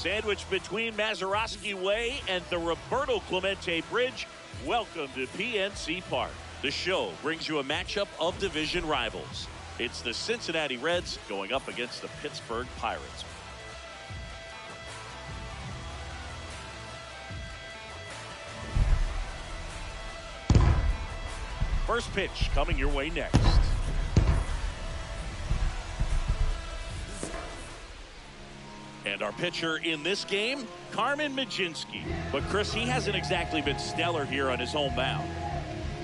Sandwiched between Mazeroski Way and the Roberto Clemente Bridge, welcome to PNC Park. The show brings you a matchup of division rivals. It's the Cincinnati Reds going up against the Pittsburgh Pirates. First pitch coming your way next. And our pitcher in this game, Carmen Mlodzinski. But Chris, he hasn't exactly been stellar here on his home mound.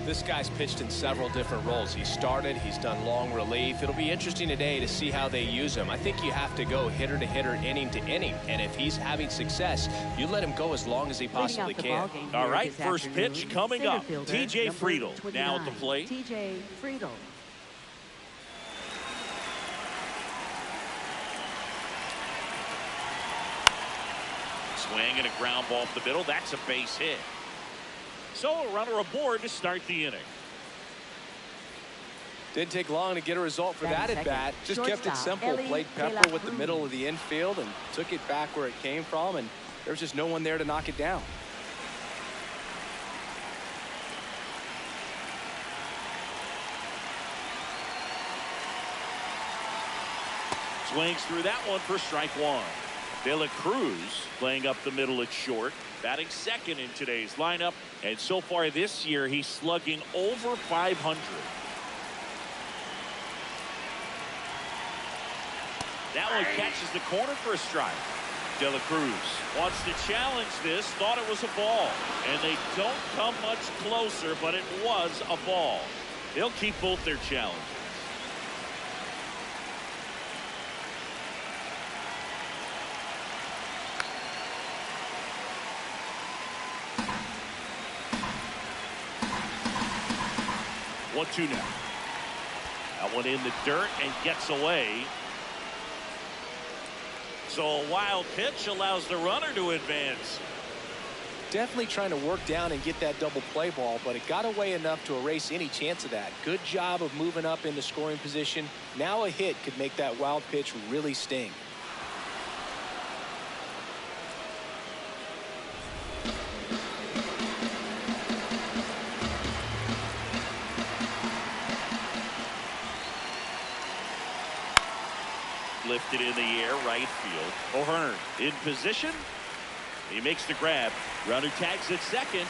This guy's pitched in several different roles. He started, he's done long relief. It'll be interesting today to see how they use him. I think you have to go hitter to hitter, inning to inning. And if he's having success, you let him go as long as he possibly can. All right, first pitch coming up. TJ Friedl now at the plate. TJ Friedl. Swing and a ground ball up the middle. That's a base hit. So a runner aboard to start the inning. Didn't take long to get a result for that at bat. Just kept it simple. Played Pepper with the middle of the infield and took it back where it came from. And there was just no one there to knock it down. Swings through that one for strike one. De La Cruz playing up the middle at short, batting second in today's lineup, and so far this year he's slugging over 500. That one catches the corner for a strike. De La Cruz wants to challenge this, thought it was a ball, and they don't come much closer, but it was a ball. They'll keep both their challenges. One-two now. That one in the dirt and gets away. So a wild pitch allows the runner to advance. Definitely trying to work down and get that double play ball, but it got away enough to erase any chance of that. Good job of moving up into scoring position. Now a hit could make that wild pitch really sting. Lifted in the air, right field. O'Hearn in position. He makes the grab. Runner tags at second.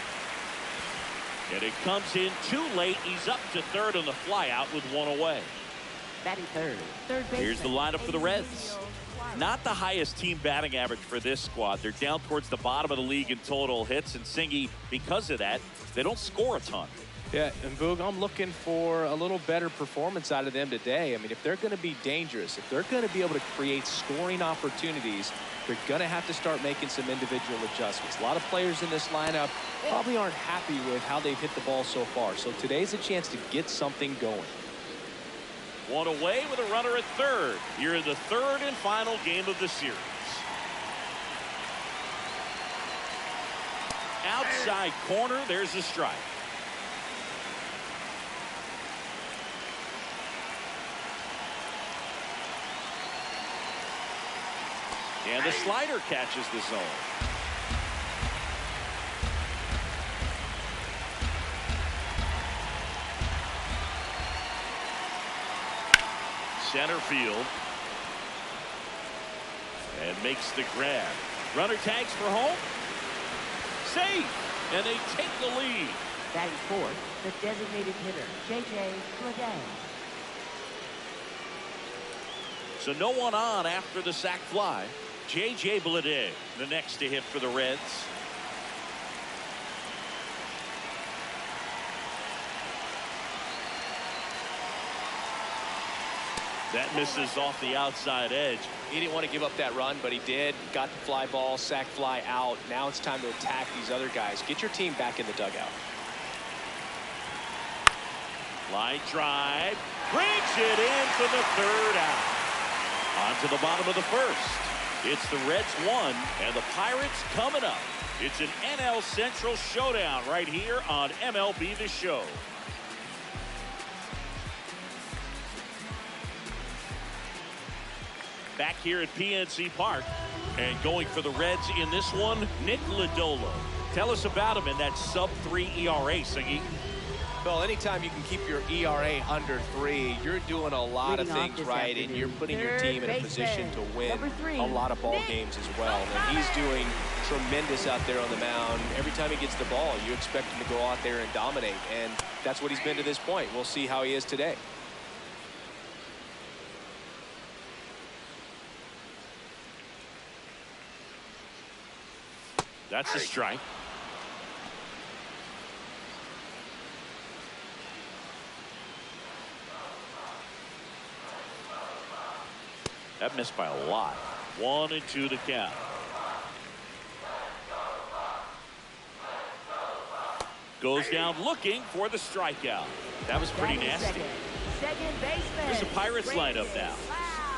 And it comes in too late. He's up to third on the flyout with one away. Batting third. Here's the lineup for the Reds. Not the highest team batting average for this squad. They're down towards the bottom of the league in total hits. And Singy, because of that, they don't score a ton. Yeah, and Boog, I'm looking for a little better performance out of them today. I mean, if they're going to be dangerous, if they're going to be able to create scoring opportunities, they're going to have to start making some individual adjustments. A lot of players in this lineup probably aren't happy with how they've hit the ball so far. So today's a chance to get something going. One away with a runner at third. Here in the third and final game of the series. Outside corner, there's a strike. And the slider catches the zone. Center field. And makes the grab. Runner tags for home. Safe. And they take the lead. Batting fourth, the designated hitter, J.J. Bleday. So no one on after the sac fly. J.J. Bleday, the next to hit for the Reds. That misses off the outside edge. He didn't want to give up that run, but he did. Got the fly ball, sac fly out. Now it's time to attack these other guys. Get your team back in the dugout. Line drive. Brings it in for the third out. On to the bottom of the first. It's the Reds 1 and the Pirates coming up. It's an NL Central showdown right here on MLB The Show. Back here at PNC Park, and going for the Reds in this one, Nick Lodolo. Tell us about him in that sub-3 ERA, Siggy. Well, anytime you can keep your ERA under 3, you're doing a lot of things right, and you're putting your team in a position to win a lot of ball games as well. And he's doing tremendous out there on the mound. Every time he gets the ball, you expect him to go out there and dominate, and that's what he's been to this point. We'll see how he is today. That's a strike. That missed by a lot. 1-2 to count. Goes down looking for the strikeout. That was pretty nasty. Second baseman. There's a Pirates lineup now.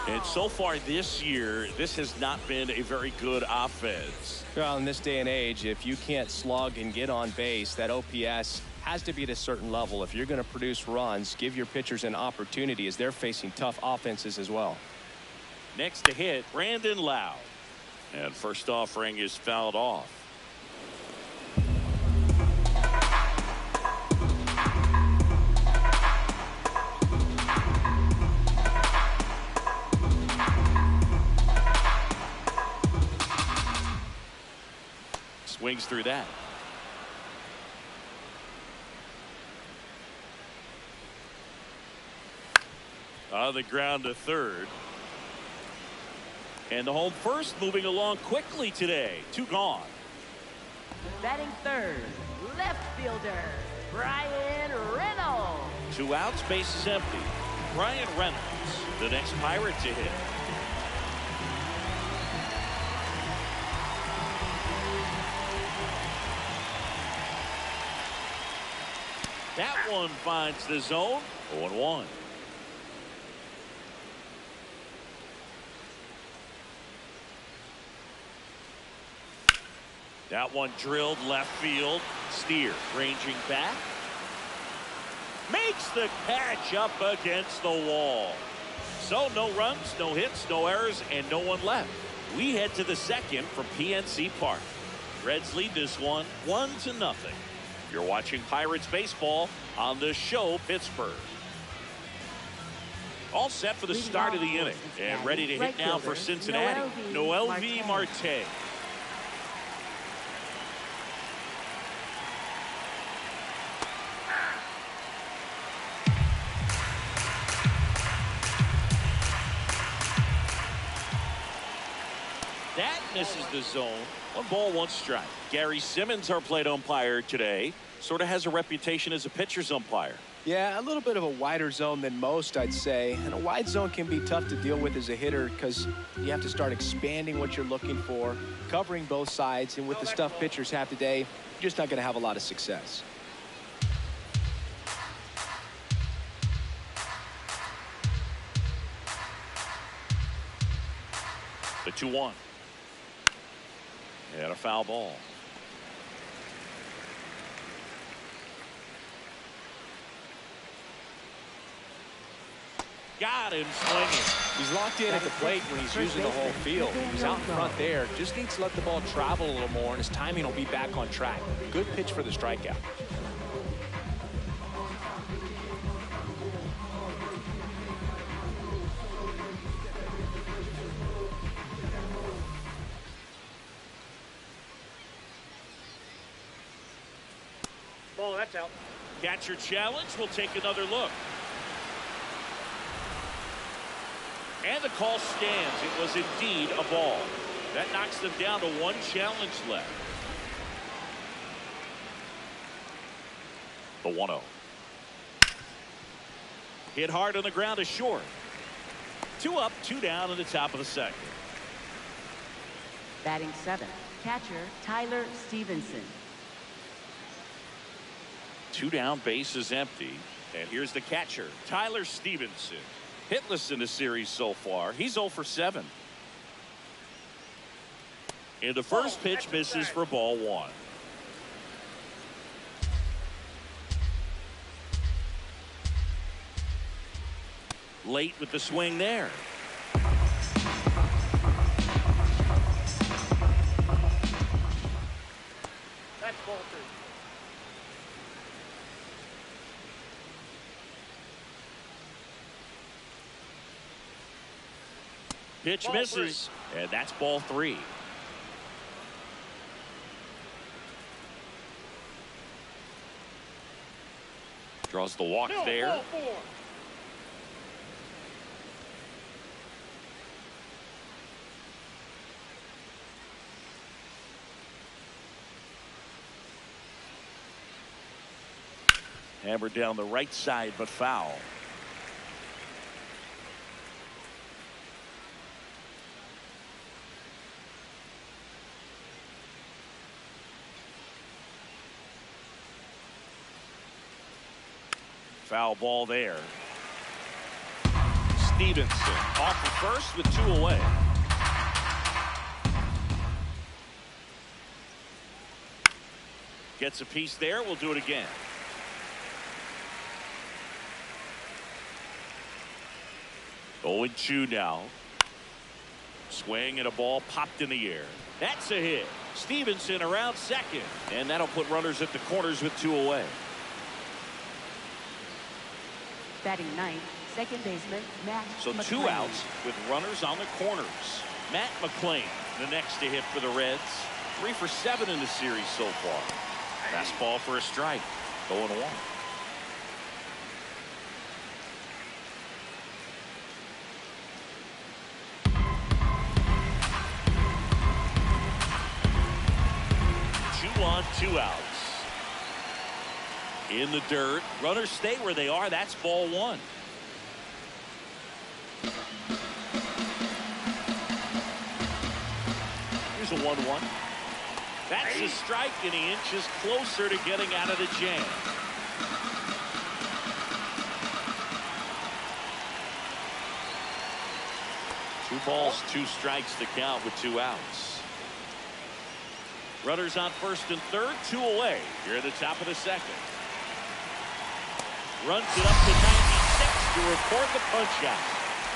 And so far this year, this has not been a very good offense. Well, in this day and age, if you can't slug and get on base, that OPS has to be at a certain level. If you're going to produce runs, give your pitchers an opportunity as they're facing tough offenses as well. Next to hit, Brandon Lowe. And first offering is fouled off. Swings through that. On the ground to third. And the home first moving along quickly today. 2 gone. Batting third, left fielder, Brian Reynolds. 2 outs, base is empty. Brian Reynolds, the next Pirate to hit. That one finds the zone. 0-1. That one drilled left field. Steer ranging back. Makes the catch up against the wall. So no runs, no hits, no errors, and no one left. We head to the second from PNC Park. Reds lead this one 1-0. You're watching Pirates baseball on the Show Pittsburgh. All set for the start of the inning. And ready to hit now for Cincinnati, Noelvi Marte. That misses the zone. 1 ball, 1 strike. Gary Simmons, our plate umpire today, sort of has a reputation as a pitcher's umpire. Yeah, a little bit of a wider zone than most, I'd say. And a wide zone can be tough to deal with as a hitter because you have to start expanding what you're looking for, covering both sides. And with the stuff pitchers have today, you're just not going to have a lot of success. The 2-1. And a foul ball. Got him swinging. He's locked in at the plate when he's using the whole field. He's out in front there. Just needs to let the ball travel a little more, and his timing will be back on track. Good pitch for the strikeout. Ball, that's out. Catcher challenge. We'll take another look. And the call stands. It was indeed a ball. That knocks them down to one challenge left. The 1-0. Hit hard on the ground is short. 2 up, 2 down in the top of the second. Batting 7th, catcher Tyler Stevenson. 2 down, base is empty. And here's the catcher, Tyler Stevenson. Hitless in the series so far. He's 0 for 7. And the first pitch misses for ball 1. Late with the swing there. That's ball 3. Pitch Ball misses, and that's ball 3. Draws the walk there. Ball 4. Hammered down the right side, but foul. Foul ball there. Stevenson off the first with 2 away. Gets a piece there. We'll do it again. Oh, and 2 now. Swing and a ball popped in the air. That's a hit. Stevenson around second. And that'll put runners at the corners with 2 away. Batting 9th, second baseman Matt So McClain. 2 outs with runners on the corners. Matt McClain, the next to hit for the Reds. 3 for 7 in the series so far. Fastball for a strike. 0-1. Two on, 2 outs. In the dirt. Runners stay where they are. That's ball 1. Here's a 1-1. That's a strike, and he inches closer to getting out of the jam. Two balls, 2 strikes to count with 2 outs. Runners on first and third, 2 away. Here at the top of the second. Runs it up to 96 to record the punch out.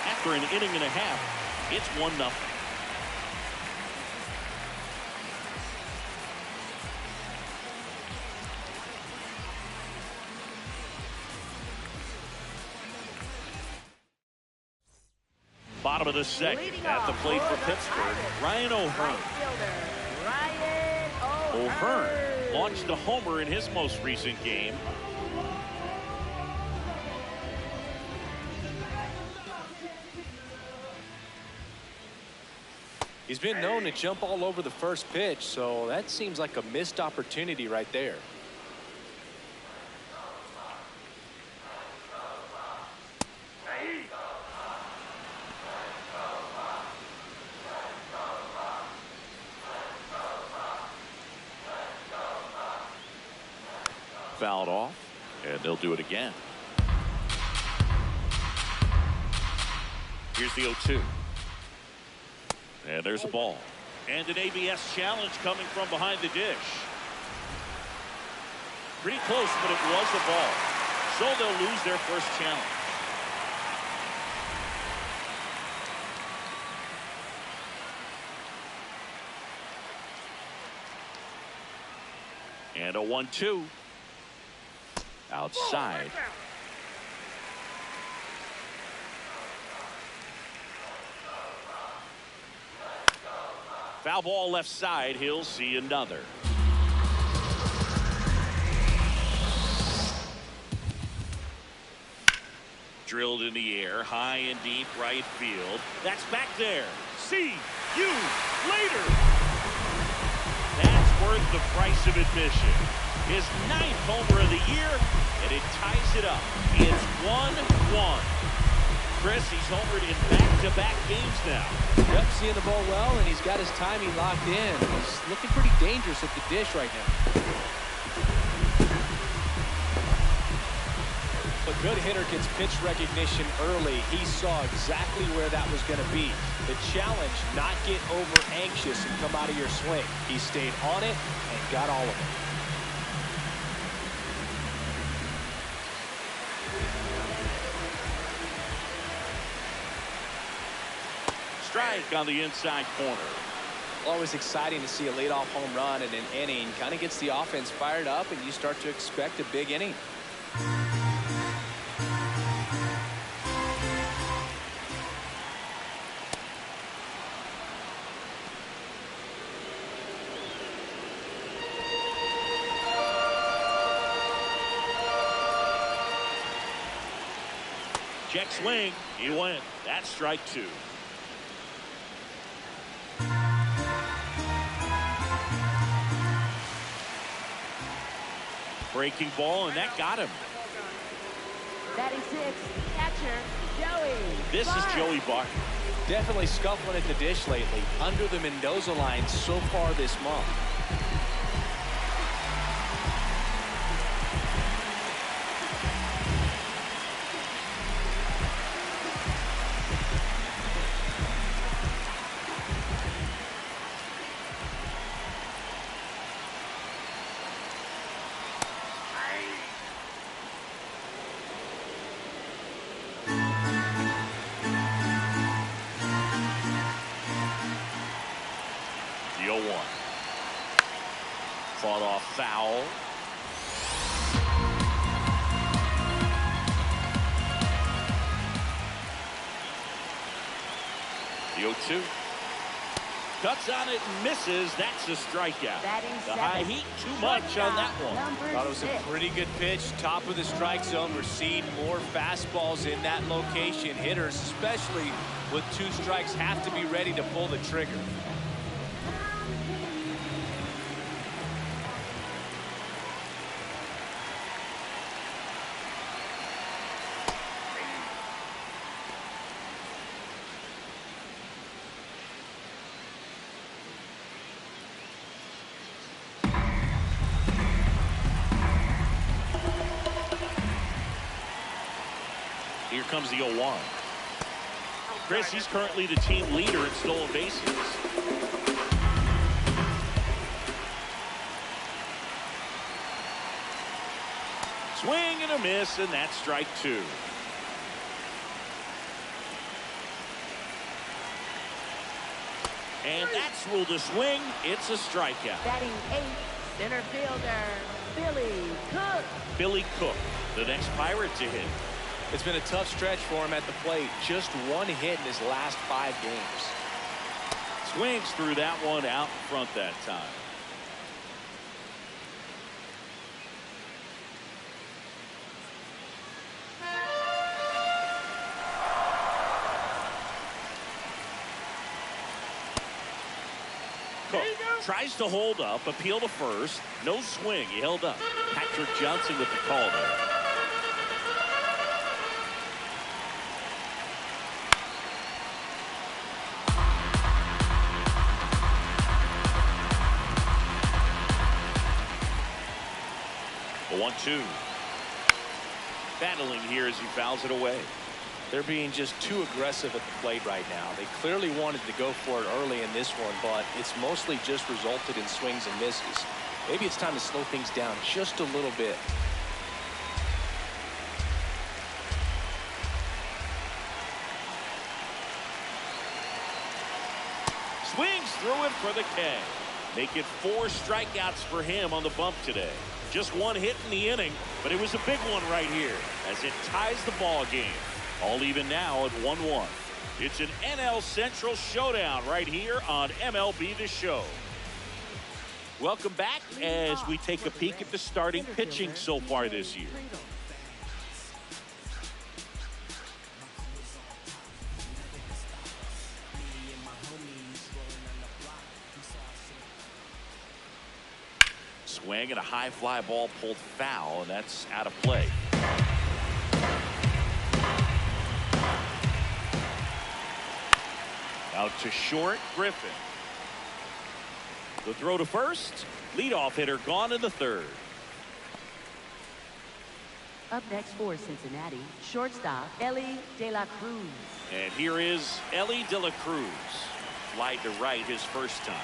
After an inning and a half, it's 1-0. Bottom of the second. At the plate for Pittsburgh, Ryan O'Hearn. O'Hearn launched a homer in his most recent game. He's been known to jump all over the first pitch, so that seems like a missed opportunity right there. Fouled off, and they'll do it again. Here's the 0-2. And there's a ball. And an ABS challenge coming from behind the dish. Pretty close, but it was a ball. So they'll lose their first challenge. And a 1-2. Outside. Foul ball left side. He'll see another. Drilled in the air, high and deep right field. That's back there. See you later. That's worth the price of admission. His 9th homer of the year, and it ties it up. It's 1-1. Chris, he's homered in back-to-back games now. Yep, seeing the ball well, and he's got his timing locked in. He's looking pretty dangerous at the dish right now. A good hitter gets pitch recognition early. He saw exactly where that was going to be. The challenge, not get over anxious and come out of your swing. He stayed on it and got all of it. Strike on the inside corner. Always exciting to see a leadoff home run in an inning. Kind of gets the offense fired up, and you start to expect a big inning. Check swing. He went. That's strike 2. Breaking ball, and that got him. Batting 6, catcher, Joey. This is Joey Bart. Definitely scuffling at the dish lately. Under the Mendoza line so far this month. The 0-1. Fought off foul. The 0-2. Cuts on it and misses. That's a strikeout. The high heat, too much on that one. Thought it was a pretty good pitch. Top of the strike zone. We're seeing more fastballs in that location. Hitters, especially with 2 strikes, have to be ready to pull the trigger. Here comes the 0-1. Chris, he's currently the team leader in stolen bases. Swing and a miss, and that's strike 2. And that's ruled a swing. It's a strikeout. Batting 8, center fielder, Billy Cook. Billy Cook, the next Pirate to hit. It's been a tough stretch for him at the plate. Just 1 hit in his last 5 games. Swings through that one out in front that time. Cook tries to hold up, appeal to first. No swing. He held up. Patrick Johnson with the call there. A 1-2. Battling here as he fouls it away. They're being just too aggressive at the plate right now. They clearly wanted to go for it early in this one, but it's mostly just resulted in swings and misses. Maybe it's time to slow things down just a little bit. Swings through it for the K. Making 4 strikeouts for him on the bump today. Just 1 hit in the inning, but it was a big one right here as it ties the ball game. All even now at 1-1. It's an NL Central showdown right here on MLB The Show. Welcome back as we take a peek at the starting pitching so far this year. Swing and a high fly ball pulled foul, and that's out of play. Out to short, Griffin. The throw to first. Leadoff hitter gone in the 3rd. Up next for Cincinnati, shortstop Ellie De La Cruz. And here is Ellie De La Cruz. Flied to right his first time.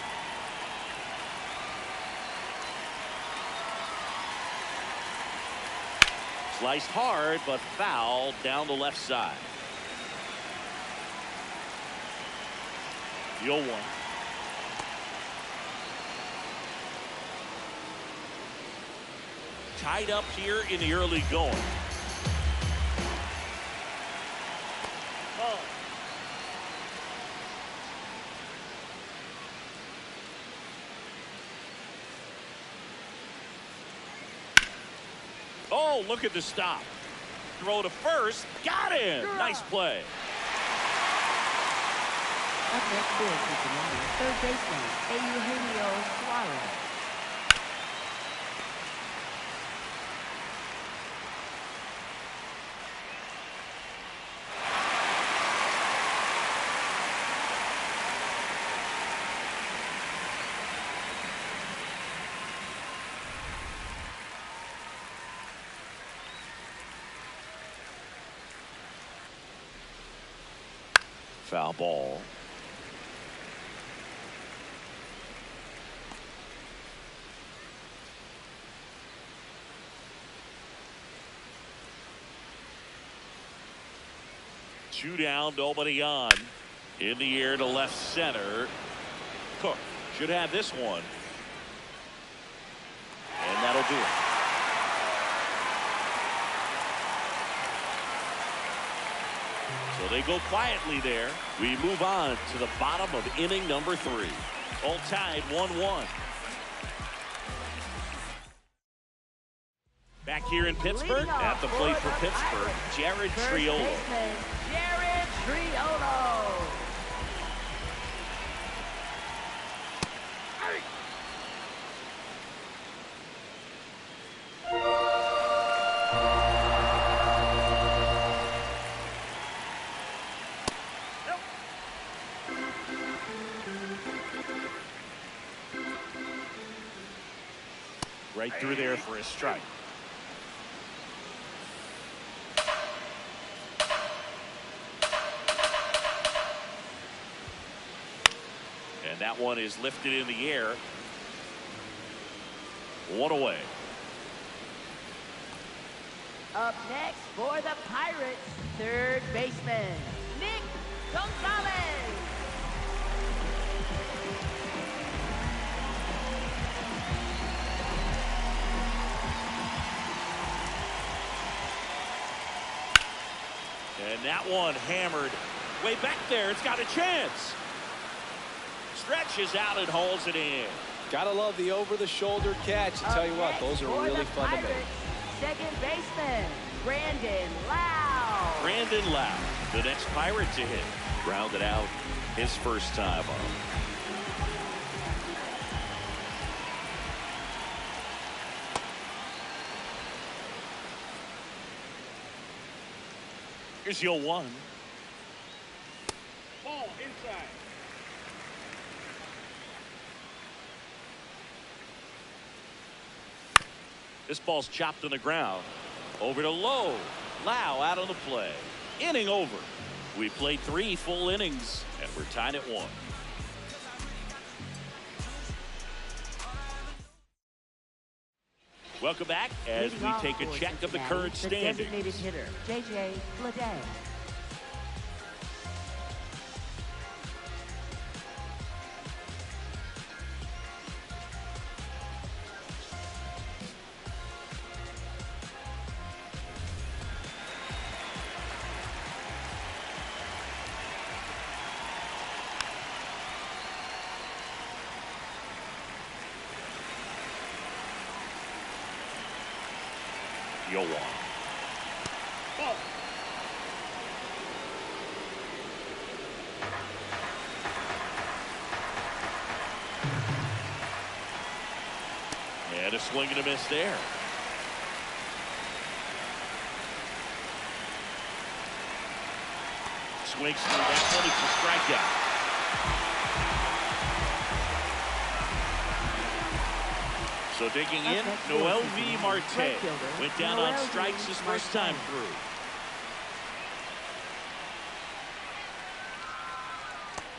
Sliced hard, but foul down the left side. The 0-1. Tied up here in the early going. Oh, look at the stop. Throw to first. Got him. Nice play. Up next for Cincinnati, third baseman Eugenio Suarez. Foul ball. Two down, nobody on. In the air to left center. Cook should have this one. And that'll do it. So they go quietly there. We move on to the bottom of inning number 3. All tied 1-1. Back here in Pittsburgh, at the plate for Pittsburgh, Jared Triolo. Jared Triolo. Right through there for a strike. And that one is lifted in the air. 1 away. Up next for the Pirates, third baseman Nick Gonzalez. And that one hammered way back there. It's got a chance. Stretches out and hauls it in. Gotta love the over-the-shoulder catch. I tell you what, those are really fun to make. Second baseman Brandon Lau. Brandon Lau, the next Pirate to hit. Grounded out his first time up. Here's your 1. Ball inside. This ball's chopped on the ground. Over to Lowe. Lau out on the play. Inning over. We played 3 full innings, and we're tied at 1. Welcome back as we take a check of the current standings. Designated hitter, J.J. Bleday. Yoan. Ball. And a swing and a miss there. Swings through that one. It's a strikeout. So digging in, Noel V. Marte went down on strikes his first time through.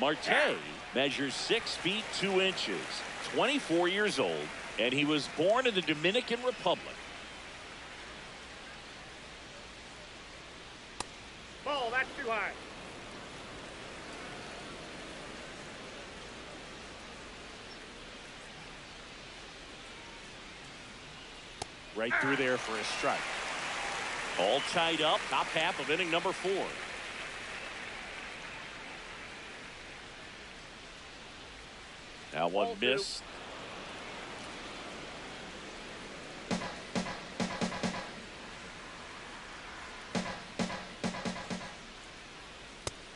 Marte measures 6 feet 2 inches, 24 years old, and he was born in the Dominican Republic. Ball, that's too high. Right through there for a strike. All tied up, top half of inning number 4. Now one miss.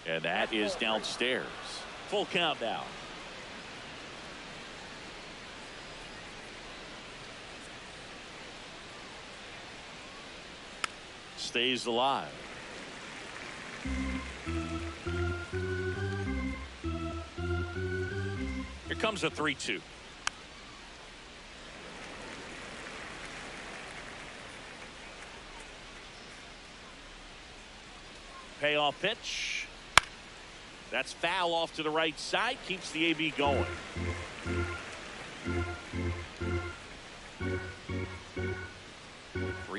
And that is downstairs. Full count now. Stays alive. Here comes a 3-2. Payoff pitch. That's foul off to the right side. Keeps the AB going.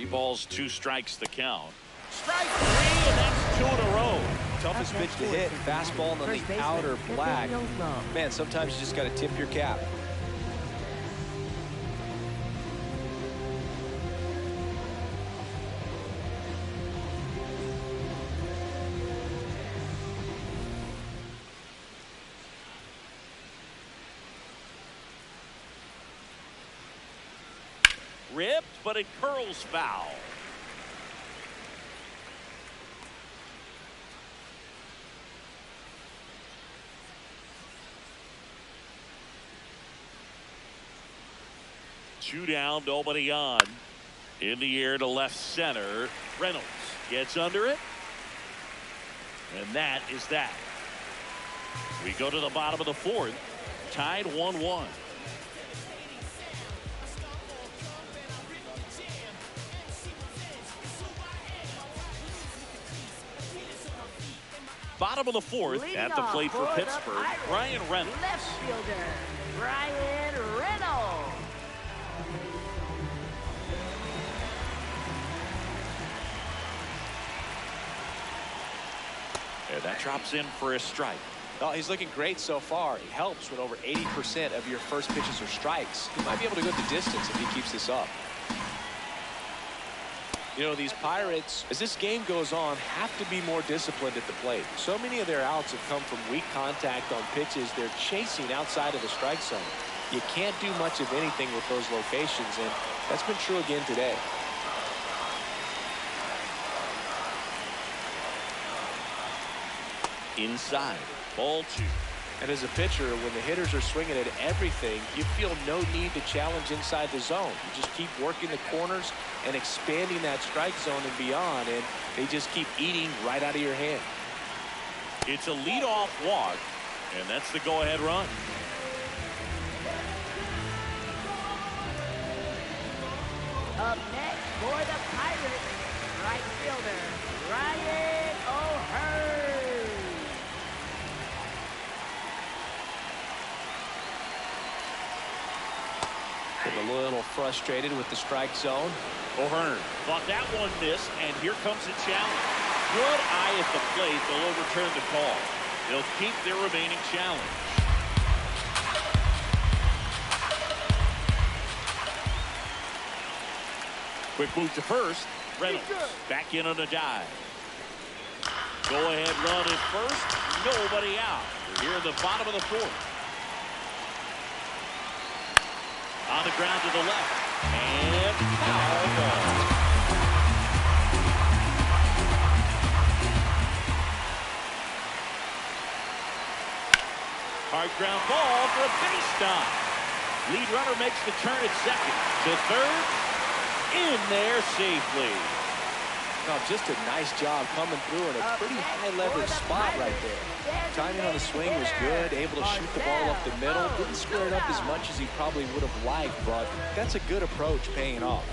Balls, 2 strikes the count. Strike 3, and that's 2 in a row. Toughest pitch to hit. Fastball on the outer black. Man, sometimes you just got to tip your cap. Ripped, but it curls foul. Two down, nobody on. In the air to left center. Reynolds gets under it. And that is that. We go to the bottom of the 4th. Tied 1-1. Bottom of the 4th, at the plate for Pittsburgh, Brian Reynolds. Left fielder, Brian Reynolds. And that drops in for a strike. Oh, he's looking great so far. He helps when over 80% of your first pitches are strikes. He might be able to go the distance if he keeps this up. You know, these Pirates, as this game goes on, have to be more disciplined at the plate. So many of their outs have come from weak contact on pitches they're chasing outside of the strike zone. You can't do much of anything with those locations, and that's been true again today. Inside, ball 2. And as a pitcher, when the hitters are swinging at everything, you feel no need to challenge inside the zone. You just keep working the corners and expanding that strike zone and beyond, and they just keep eating right out of your hand. It's a leadoff walk, and that's the go-ahead run. Up next for the Pirates, right fielder, Ryan Getting a little frustrated with the strike zone. O'Hearn thought that one missed, and here comes a challenge. Good eye at the plate. They'll overturn the call. They'll keep their remaining challenge. Quick move to first. Reynolds back in on a dive. Go ahead run at first. Nobody out. We're here in the bottom of the fourth. On the ground to the left. And foul ball. Hard ground ball for a base stop. Lead runner makes the turn at second. To third. In there safely. Oh, just a nice job coming through in a pretty high leverage spot right there. Timing on the swing was good, able to shoot the ball up the middle. Didn't square it up as much as he probably would have liked, but that's a good approach paying off.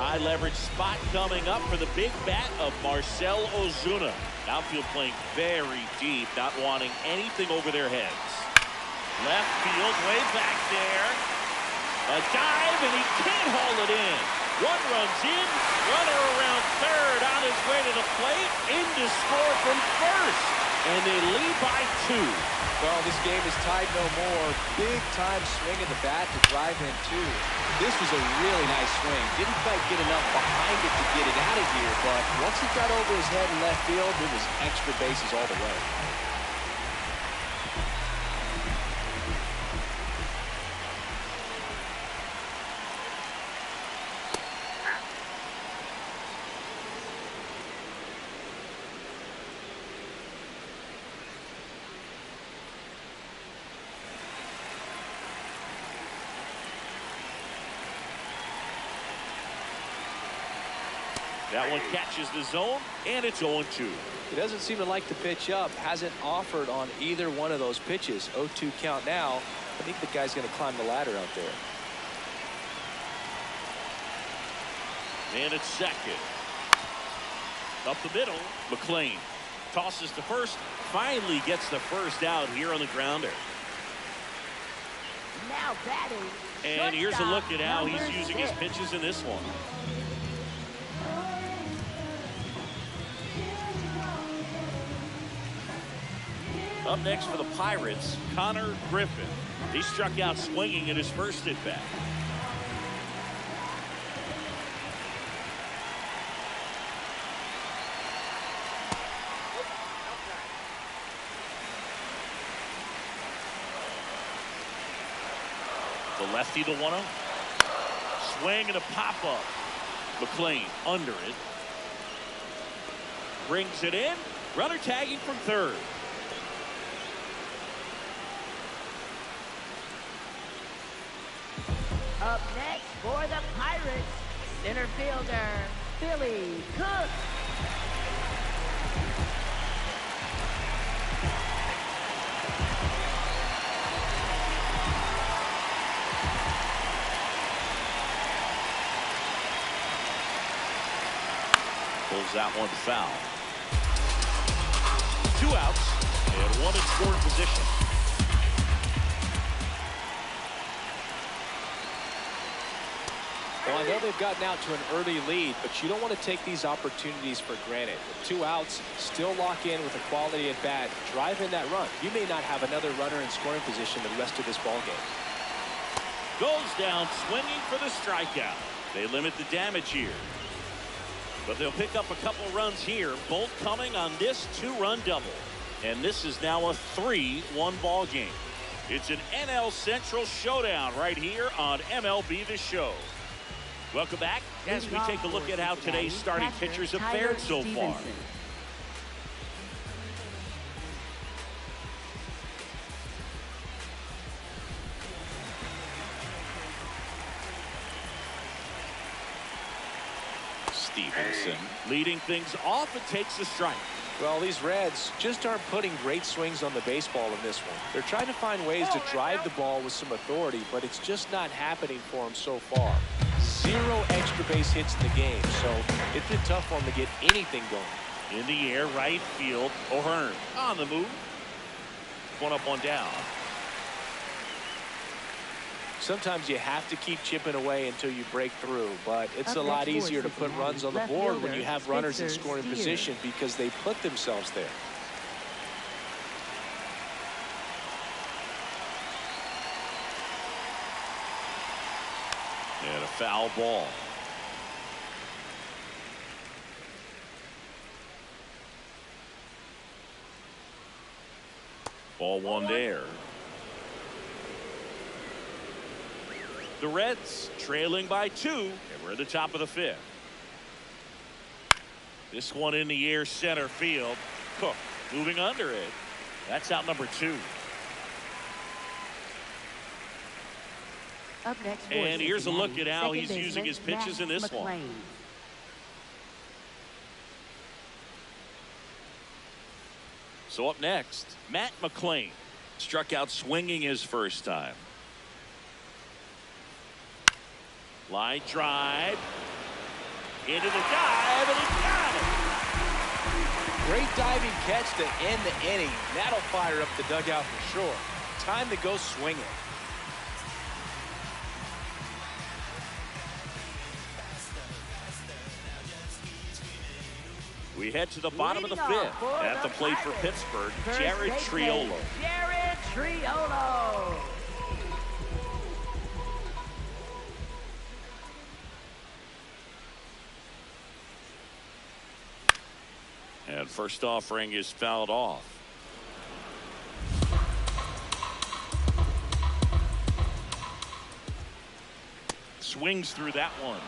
High leverage spot coming up for the big bat of Marcell Ozuna. Outfield playing very deep, not wanting anything over their heads. Left field, way back there. A dive, and he can't haul it in. One runs in, runner around third on his way to the plate, in to score from first. And they lead by 2. Well, this game is tied no more. Big time swing of the bat to drive in 2. This was a really nice swing. Didn't quite get enough behind it to get it out of here, but once it got over his head in left field, it was extra bases all the way. That one catches the zone, and it's 0-2. He doesn't seem to like to pitch up. Hasn't offered on either one of those pitches. 0-2 count now. I think the guy's going to climb the ladder out there. And it's second. Up the middle, McLean tosses to first. Finally gets the first out here on the grounder. Now batting. And here's a look at how he's using his pitches in this one. Up next for the Pirates, Connor Griffin. He struck out swinging in his first at bat. The lefty to 1-0. Swing and a pop-up. McLean under it. Brings it in. Runner tagging from third. Up next for the Pirates, center fielder, Billy Cook. Pulls that one foul. 2 outs and 1 in scoring position. Well, I know they've gotten out to an early lead, but you don't want to take these opportunities for granted. With 2 outs, still lock in with a quality at bat, drive in that run. You may not have another runner in scoring position the rest of this ball game. Goes down swinging for the strikeout. They limit the damage here. But they'll pick up a couple runs here, both coming on this 2-run double. And this is now a 3-1 ball game. It's an NL Central showdown right here on MLB The Show. Welcome back as we take a look at how today's starting pitchers have fared so far. Stevenson leading things off and takes a strike. Well, these Reds just aren't putting great swings on the baseball in this one. They're trying to find ways to drive the ball with some authority, but it's just not happening for them so far. 0 extra base hits in the game, so it's been tough for them to get anything going. In the air, right field, O'Hearn on the move. 1 up, 1 down. Sometimes you have to keep chipping away until you break through, but it's a lot easier to put runs on the board when you have runners in scoring position because they put themselves there. And a foul ball. Ball one there. The Reds trailing by 2, and we're at the top of the 5th. This one in the air, center field. Cook moving under it. That's out number 2. Up next, and here's a look at how he's using his pitches in this one. So up next, Matt McClain struck out swinging his first time. Line drive into the dive, and he got it. Great diving catch to end the inning. That'll fire up the dugout for sure. Time to go swinging. We head to the bottom of the 5th. At the plate for Pittsburgh, Jared Triolo. Jared Triolo. And first offering is fouled off. Swings through that one.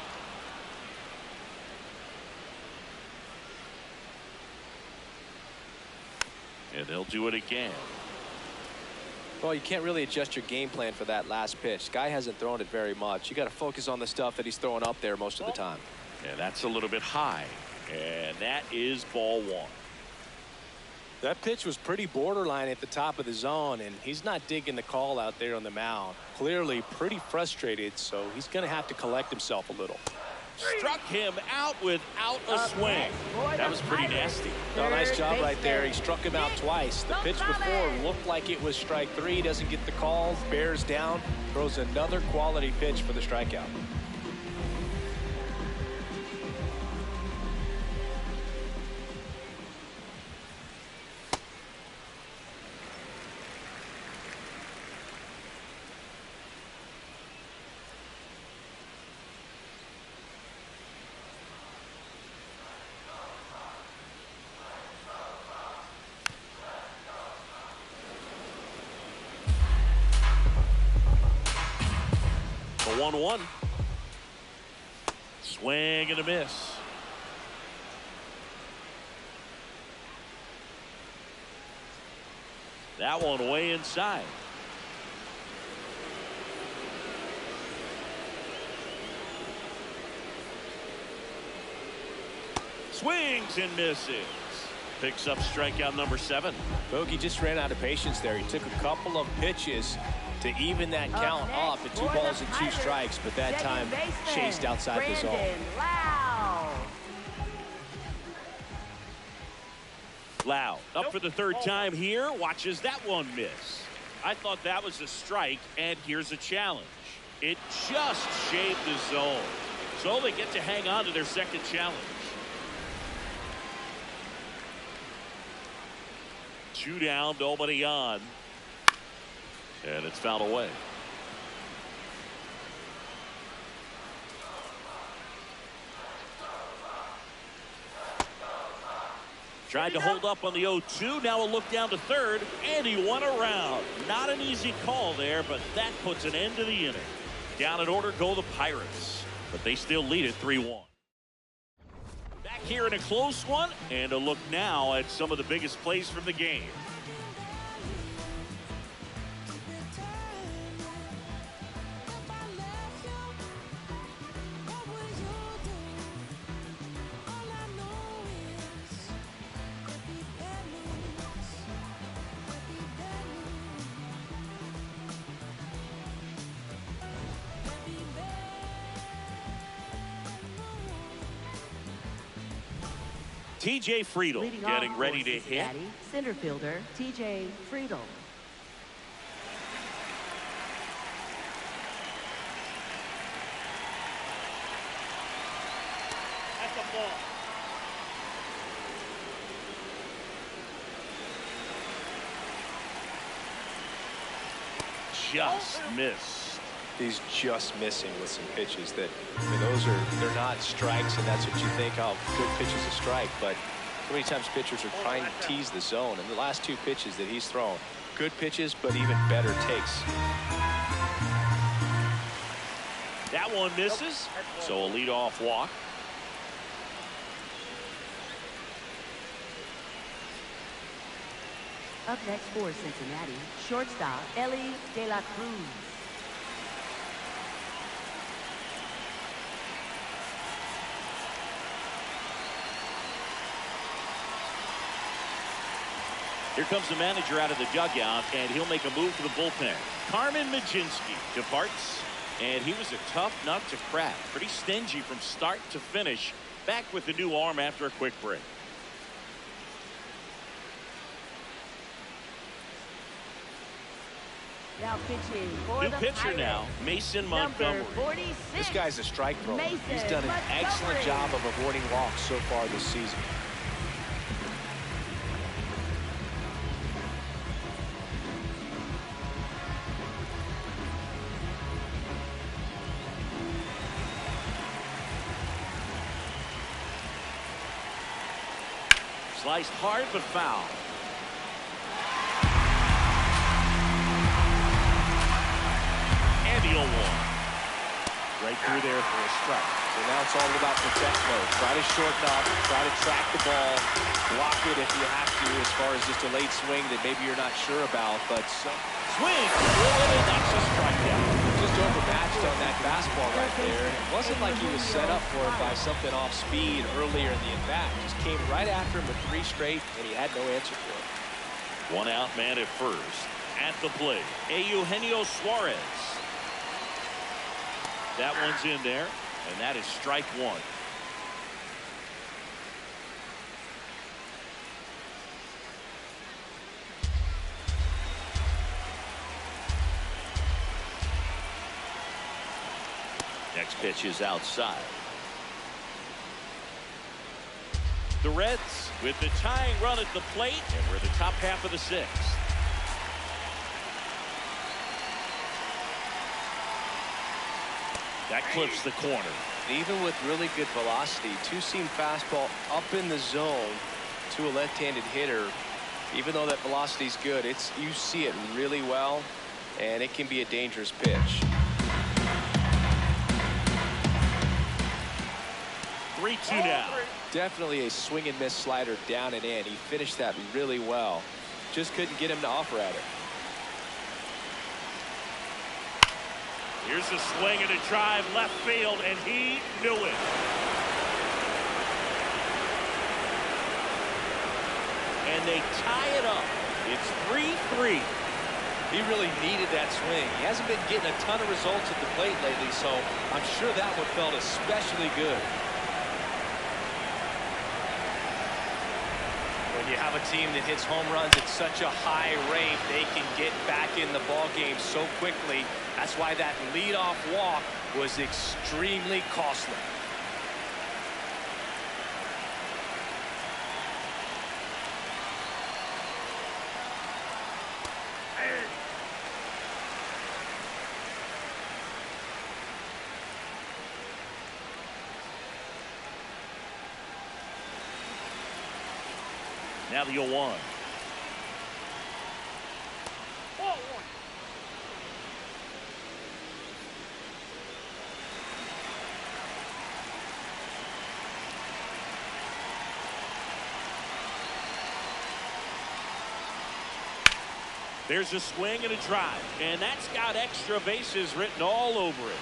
And they'll do it again. Well, you can't really adjust your game plan for that last pitch. Guy hasn't thrown it very much. You got to focus on the stuff that he's throwing up there most of the time. And that's a little bit high. And that is ball 1. That pitch was pretty borderline at the top of the zone, and he's not digging the call out there on the mound. Clearly pretty frustrated, so he's going to have to collect himself a little. Struck him out without a swing. That was pretty nasty. Oh, nice job right there. He struck him out twice. The pitch before looked like it was strike 3. Doesn't get the call. Bears down. Throws another quality pitch for the strikeout. The 1-1. Swing and a miss. That one way inside. Swings and misses. Picks up strikeout number 7. Bogey just ran out of patience there. He took a couple of pitches to even that count off at 2 balls and 2 strikes, but that time chased outside the zone. Lau up for the 3rd time here. Watches that one miss. I thought that was a strike, and here's a challenge. It just shaved the zone. So they get to hang on to their 2nd challenge. 2 down, nobody on. And it's fouled away. Tried to hold up on the 0-2. Now a look down to 3rd, and he won around. Not an easy call there, but that puts an end to the inning. Down in order go the Pirates, but they still lead it 3-1. Back here in a close one, and a look now at some of the biggest plays from the game. TJ Friedel getting ready to hit. Center fielder TJ Friedel. Ball. Just missed. He's just missing with some pitches that, I mean, they're not strikes, and that's what you think, oh, good pitch is a strike. But so many times pitchers are trying to tease the zone, and the last two pitches that he's thrown, good pitches, but even better takes. That one misses, so a leadoff walk. Up next for Cincinnati, shortstop Ellie De La Cruz. Here comes the manager out of the dugout, and he'll make a move to the bullpen. Carmen Majinski departs, and he was a tough nut to crack. Pretty stingy from start to finish. Back with the new arm after a quick break. Now pitching for New the pitcher Pirates, now, Mason number Montgomery. 46. This guy's a strike thrower. Mason He's done an excellent Montgomery. job of avoiding walks so far this season. Sliced hard but foul. And the 0-1. Right through there for a strike. So now it's all about protect mode. Try to shorten up, try to track the ball, block it if you have to, as far as just a late swing that maybe you're not sure about. But Swing. And that's a strikeout. just overmatched on that fastball right there. It wasn't like he was set up for it by something off speed earlier in the at-bat. Just came right after him with 3 straight, and he had no answer for it. One out man at first. At the plate, Eugenio Suarez. That one's in there, and that is strike 1. Next pitch is outside. The Reds with the tying run at the plate, and we're the top half of the 6th. That clips the corner. Even with really good velocity, 2-seam fastball up in the zone to a left-handed hitter, even though that velocity is good, you see it really well, and it can be a dangerous pitch. 3-2 now. Definitely a swing and miss slider down and in. He finished that really well. Just couldn't get him to offer at it. Here's a swing and a drive left field, and he knew it. And they tie it up. It's 3-3. He really needed that swing. He hasn't been getting a ton of results at the plate lately, so I'm sure that one felt especially good. When you have a team that hits home runs at such a high rate, they can get back in the ball game so quickly. That's why that leadoff walk was extremely costly. Now the 0-1. There's a swing and a drive, and that's got extra bases written all over it.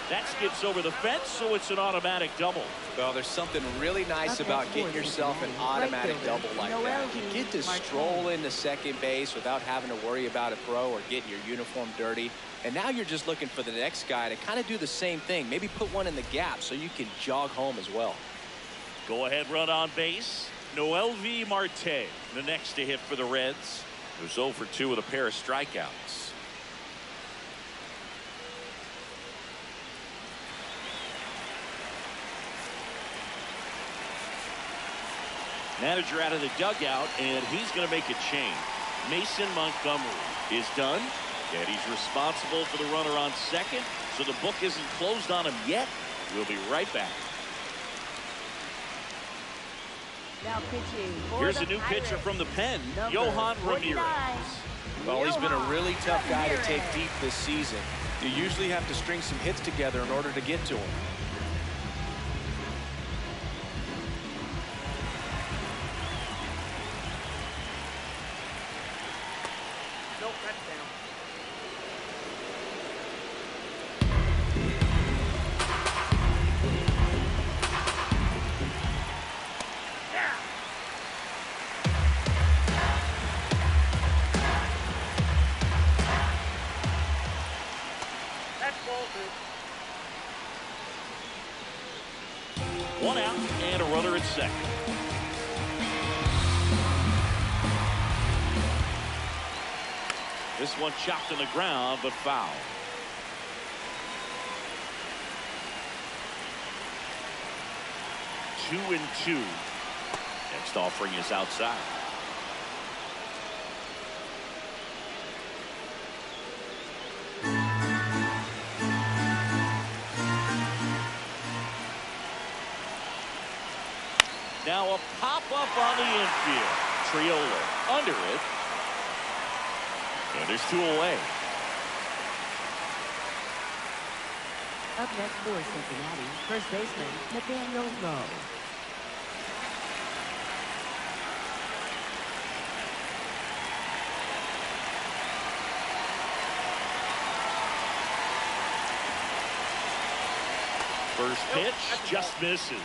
That skips over the fence, so it's an automatic double. Well, there's something really nice about getting yourself an automatic double like that. You get to stroll into second base without having to worry about a throw or getting your uniform dirty. And now you're just looking for the next guy to kind of do the same thing. Maybe put one in the gap so you can jog home as well. Go ahead run on base. Noelvi Marte, the next to hit for the Reds. It was 0 for 2 with a pair of strikeouts. Manager out of the dugout, and he's going to make a change. Mason Montgomery is done, and he's responsible for the runner on second, so the book isn't closed on him yet. We'll be right back. Now pitching. Here's a new pitcher from the pen, Johan Ramirez. Well, he's been a really tough guy to take deep this season. You usually have to string some hits together in order to get to him. Nope, that's down. Yeah. That's ball two. One out and a runner at second. This one chopped on the ground, but foul. Two and two. Next offering is outside. Now a pop-up on the infield. Triola under it. And there's two away. Up next for Cincinnati, first baseman Nathaniel Lowe. First pitch just misses.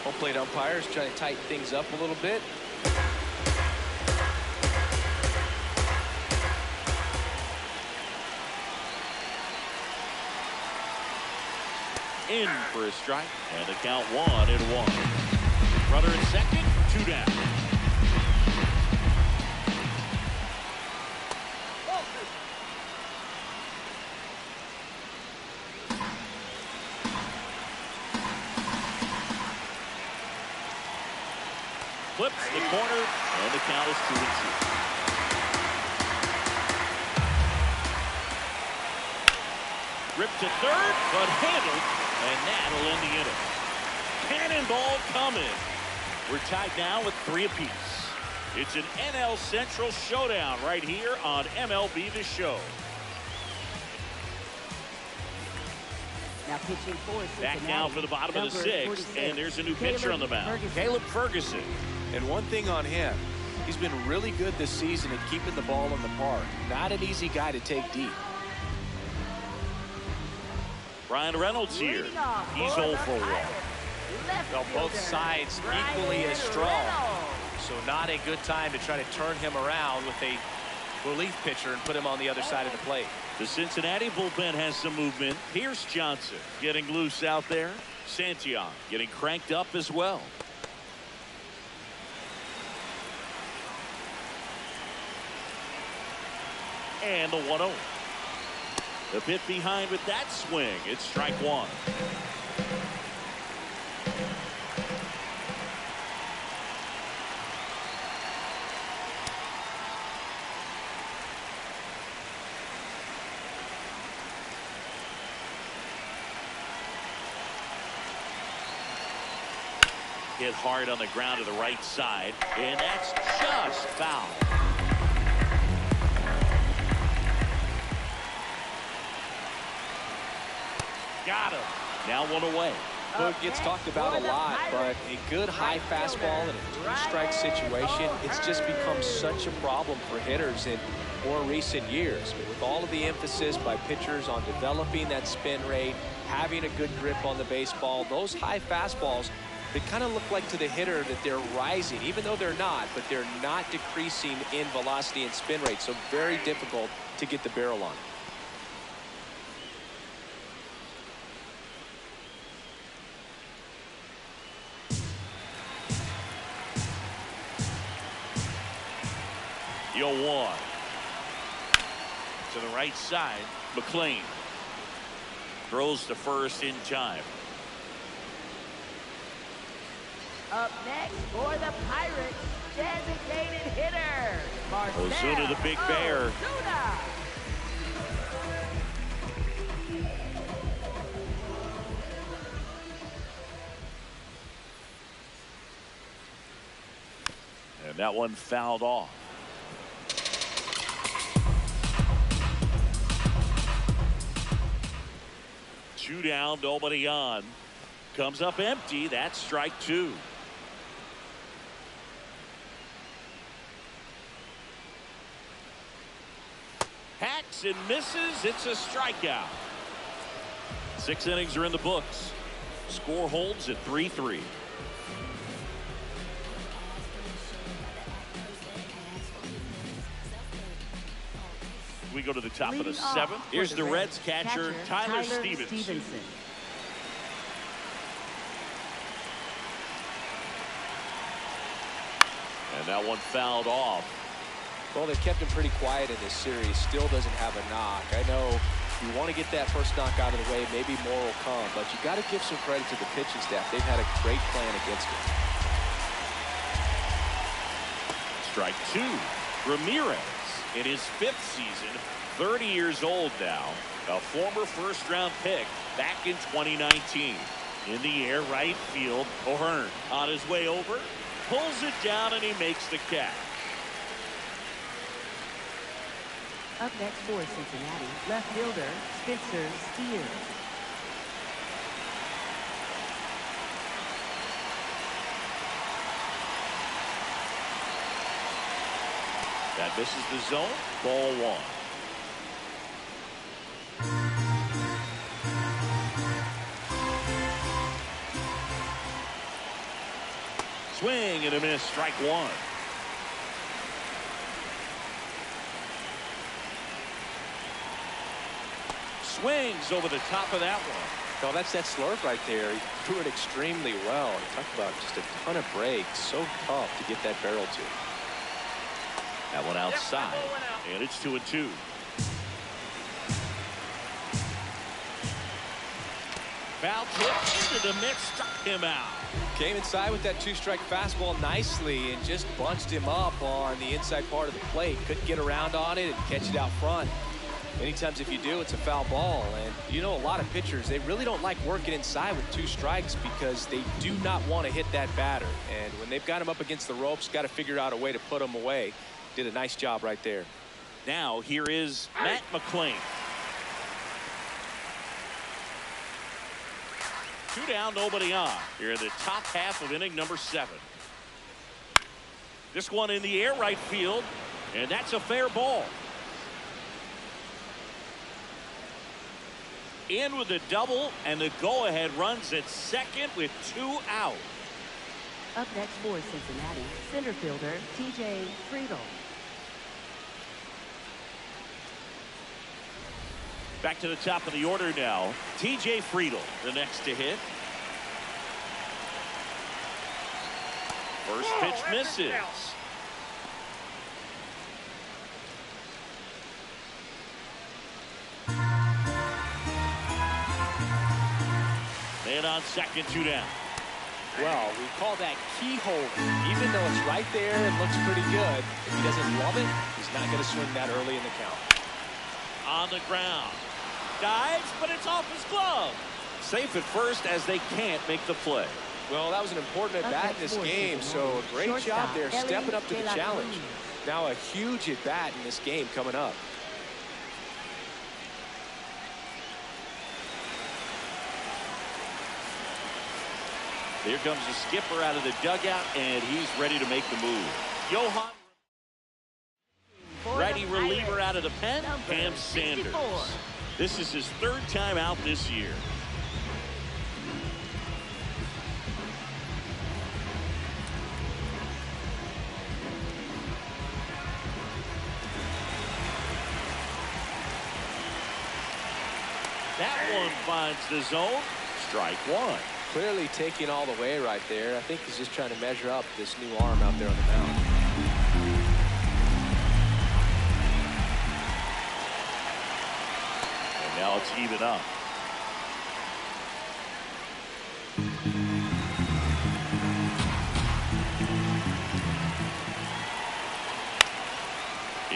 Home plate umpires trying to tighten things up a little bit. In for a strike, and the count 1-1. Runner at second, two down. Flips the corner, and the count is 2-2. Ripped to third, but handled, and that'll end the inning. Cannonball coming. We're tied now with 3 apiece. It's an NL Central showdown right here on MLB The Show. Now pitching for Cincinnati. Back now for the bottom of the 6th, and there's a new pitcher on the mound, Caleb Ferguson. And one thing on him, he's been really good this season at keeping the ball in the park. Not an easy guy to take deep. Ryan Reynolds here. He's 0 for 1. Well, both sides equally as strong. So not a good time to try to turn him around with a relief pitcher and put him on the other side of the plate. The Cincinnati bullpen has some movement. Pierce Johnson getting loose out there. Santillan getting cranked up as well. And the 1-0. The bit behind with that swing. It's strike 1. Hit hard on the ground to the right side, and that's just foul. Got him. Now 1 away. Boog gets talked about a lot, but a good high fastball in a 3-strike situation, it's just become such a problem for hitters in more recent years. But with all of the emphasis by pitchers on developing that spin rate, having a good grip on the baseball, those high fastballs, they kind of look like to the hitter that they're rising, even though they're not, but they're not decreasing in velocity and spin rate. So very difficult to get the barrel on. The 0-1. To the right side, McLean throws to first in time. Up next for the Pirates, designated hitter, Ozuna the big bear. Ozuna. And that one fouled off. Two down, nobody on. Comes up empty. That's strike two. Hacks and misses. It's a strikeout. 6 innings are in the books. Score holds at 3-3. We go to the top of the 7th. Here's the Reds catcher, Tyler Stevenson. And that one fouled off. Well, they've kept him pretty quiet in this series. Still doesn't have a knock. I know you want to get that first knock out of the way. Maybe more will come. But you got to give some credit to the pitching staff. They've had a great plan against him. Strike two. Ramirez in his 5th season. 30 years old now. A former first-round pick back in 2019. In the air, right field. O'Hearn on his way over. Pulls it down and he makes the catch. Up next for Cincinnati, left fielder, Spencer Steer. That misses the zone. Ball one. Swing and a miss. Strike one. Swings over the top of that one. Well, that's that slurve right there. He threw it extremely well. Talk about just a ton of breaks. So tough to get that barrel to. That one outside. And it's 2-2. Foul tip into the mix. Struck him out. Came inside with that 2-strike fastball nicely and just bunched him up on the inside part of the plate. Couldn't get around on it and catch it out front. Many times if you do, it's a foul ball. And you know, a lot of pitchers, they really don't like working inside with 2 strikes because they do not want to hit that batter. And when they've got him up against the ropes, got to figure out a way to put him away. Did a nice job right there. Now here is Matt McClain. 2 down, nobody on. Here in the top half of inning number 7. This one in the air, right field, and that's a fair ball. In with a double, and the go-ahead runs at second with 2 out. Up next for Cincinnati, center fielder, TJ Friedl. Back to the top of the order now. TJ Friedl, the next to hit. First pitch misses. Man on second, 2 down. Well, we call that keyhole. Even though it's right there, it looks pretty good. If he doesn't love it, he's not going to swing that early in the count. On the ground. Dives, but it's off his glove. Safe at first as they can't make the play. Well, that was an important at-bat in this game, so a great job there stepping up to the challenge. Now a huge at-bat in this game coming up. Here comes the skipper out of the dugout, and he's ready to make the move. Johan, righty reliever out of the pen, Cam Sanders. This is his 3rd time out this year. That one finds the zone. Strike one. Clearly taking all the way right there. I think he's just trying to measure up this new arm out there on the mound. And now it's even up.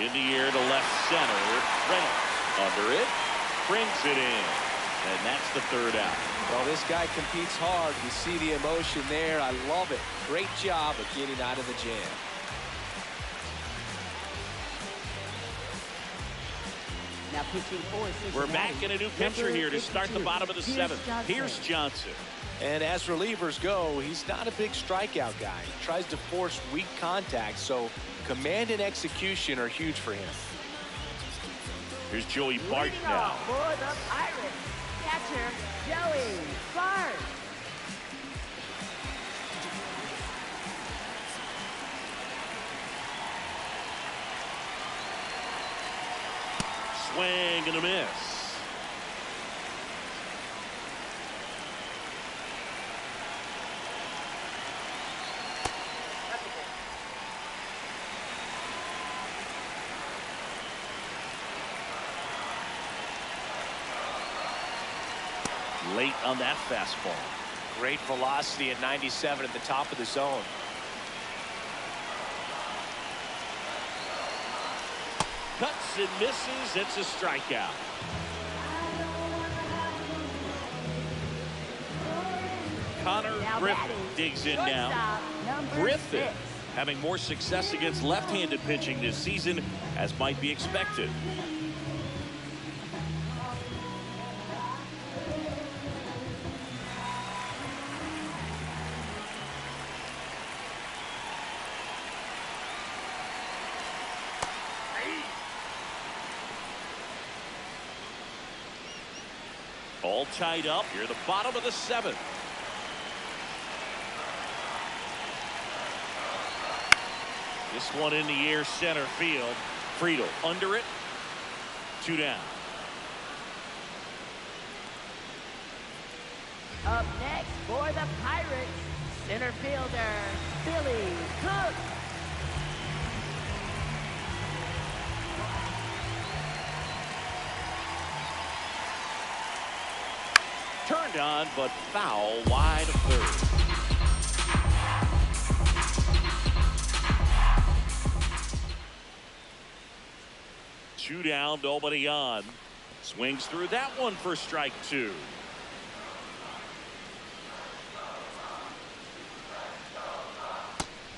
In the air to left center. Reynolds under it. Brings it in. And that's the third out. Well, this guy competes hard. You see the emotion there. I love it. Great job of getting out of the jam. Now pitching for Cincinnati. We're back in a new pitcher here to start the bottom of the seventh. Pierce Johnson. And as relievers go, he's not a big strikeout guy. He tries to force weak contact, so command and execution are huge for him. Here's Joey Bart Leading now. off for the Pirates, catcher Joey Bart. Swing and a miss. Late on that fastball. Great velocity at 97 at the top of the zone. Cuts and misses. It's a strikeout. Connor Griffin digs in now. Griffin having more success against left-handed pitching this season, as might be expected. All tied up here, the bottom of the seventh. This one in the air, center field. Friedel under it. 2 down. Up next for the Pirates, center fielder Billy Cook. Turned on, but foul wide of third. Two down, nobody on. Swings through that one for strike 2.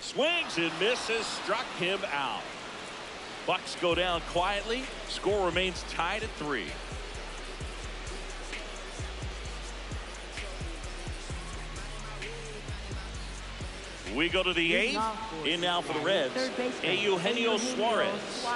Swings and misses, struck him out. Bucks go down quietly. Score remains tied at 3. We go to the 8th. In now for the Reds, Eugenio Suarez.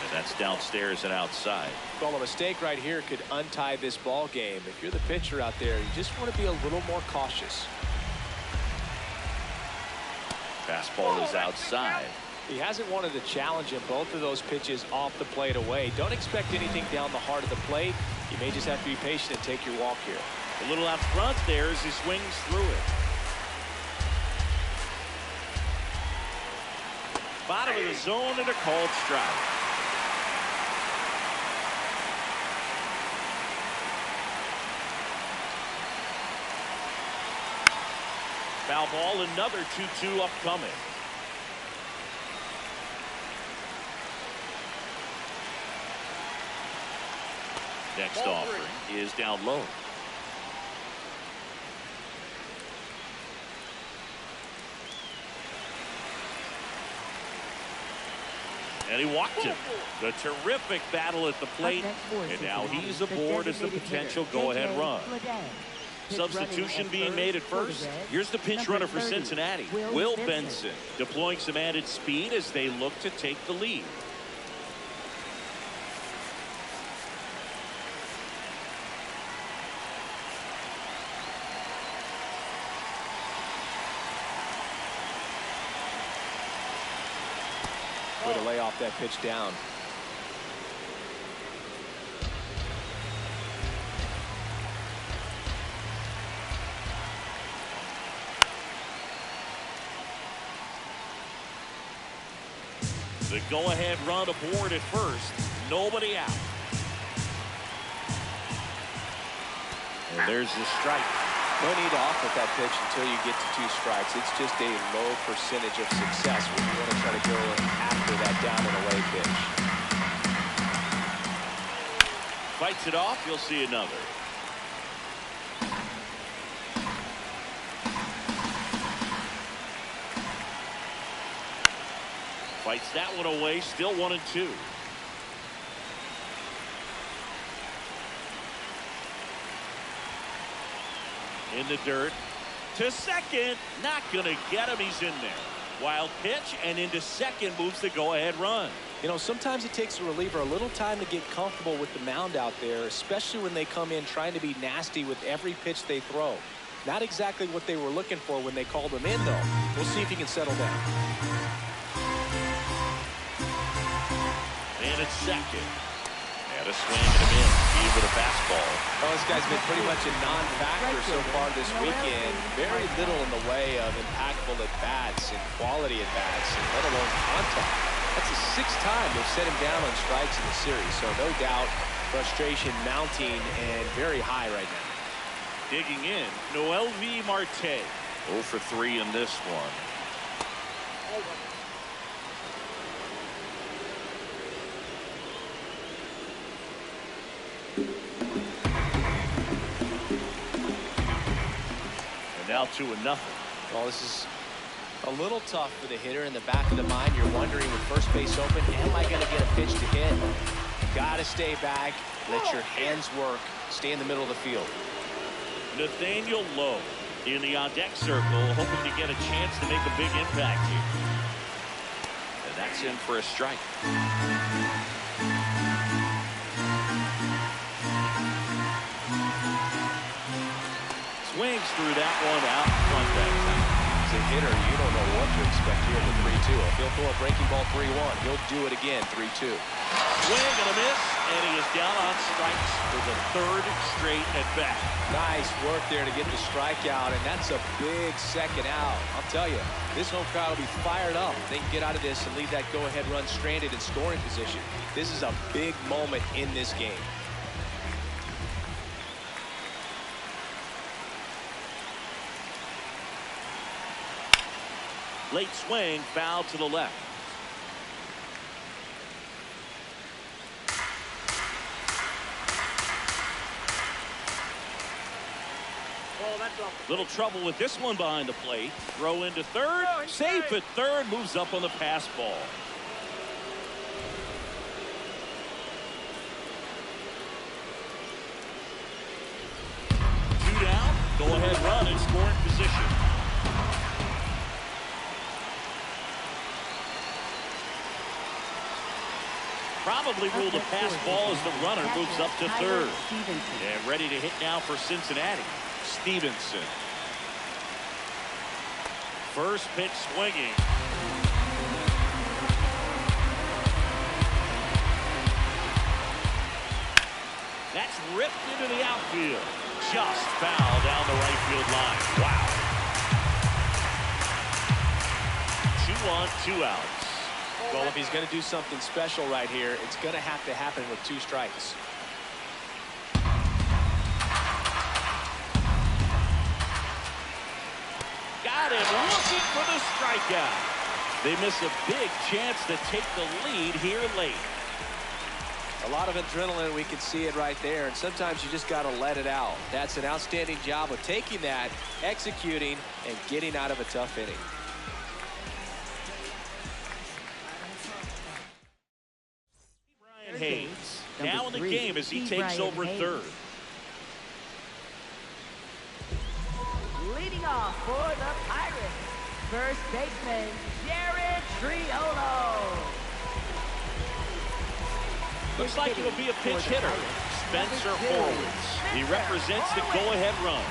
And that's downstairs and outside. Well, a mistake right here could untie this ball game. If you're the pitcher out there, you just want to be a little more cautious. Fastball is outside. He hasn't wanted to challenge him. Both of those pitches off the plate away. Don't expect anything down the heart of the plate. You may just have to be patient and take your walk here. A little out front there as he swings through it. Bottom of the zone and a called strike. Foul ball, another 2-2 upcoming. Next offering is down low. And he walked him. The terrific battle at the plate. And now he's aboard as the potential go-ahead run. Substitution being made at first. Here's the pinch runner for Cincinnati, Will Benson, deploying some added speed as they look to take the lead. Way to lay off that pitch down. The go-ahead run aboard at first. Nobody out. And there's the strike. No need to offer that pitch until you get to 2 strikes. It's just a low percentage of success when you want to try to go after that down and away pitch. Fights it off. You'll see another. Fights that one away. Still 1-2. In the dirt to second, not gonna get him. He's in there. Wild pitch, and into second moves the go-ahead run. You know, sometimes it takes a reliever a little time to get comfortable with the mound out there, especially when they come in trying to be nasty with every pitch they throw. Not exactly what they were looking for when they called him in, though. We'll see if he can settle down. And it's second. And a swing and a miss. He with a fastball. Well, this guy's been pretty much a non-factor so far this weekend. Very little in the way of impactful at-bats and quality at-bats, and let alone contact. That's the 6th time they've set him down on strikes in the series, so no doubt frustration mounting and very high right now. Digging in, Noel V. Marte. 0 for 3 in this one. Now 2-0. Well, this is a little tough for the hitter. In the back of the mind, you're wondering with first base open, am I going to get a pitch to hit? Got to stay back, let your hands work, stay in the middle of the field. Nathaniel Lowe in the on-deck circle, hoping to get a chance to make a big impact here. And that's in for a strike. Swings through that one out front that time. As a hitter, you don't know what to expect here in the 3-2. If he'll throw a breaking ball 3-1, he'll do it again 3-2. Swing and a miss, and he is down on strikes for the 3rd straight at bat. Nice work there to get the strikeout, and that's a big second out. I'll tell you, this home crowd will be fired up. They can get out of this and leave that go-ahead run stranded in scoring position. This is a big moment in this game. Late swing, foul to the left. Oh, that's off. Little trouble with this one behind the plate. Throw into third. Oh, Safe at third. Moves up on the pass ball. Two down. Go ahead run in scoring position. Probably ruled a pass ball as the runner moves up to third. And ready to hit now for Cincinnati. Stevenson. First pitch swinging. That's ripped into the outfield. Just foul down the right field line. Wow. 2 on, 2 outs. Well, if he's going to do something special right here, it's going to have to happen with 2 strikes. Got him looking for the strikeout. They miss a big chance to take the lead here late. A lot of adrenaline, we can see it right there, and sometimes you just got to let it out. That's an outstanding job of taking that, executing, and getting out of a tough inning. Hayes now in the game as he takes over third. Leading off for the Pirates, first baseman Jared Triolo. Looks like it'll be a pinch hitter. Spencer Horwitz. He represents the go-ahead run.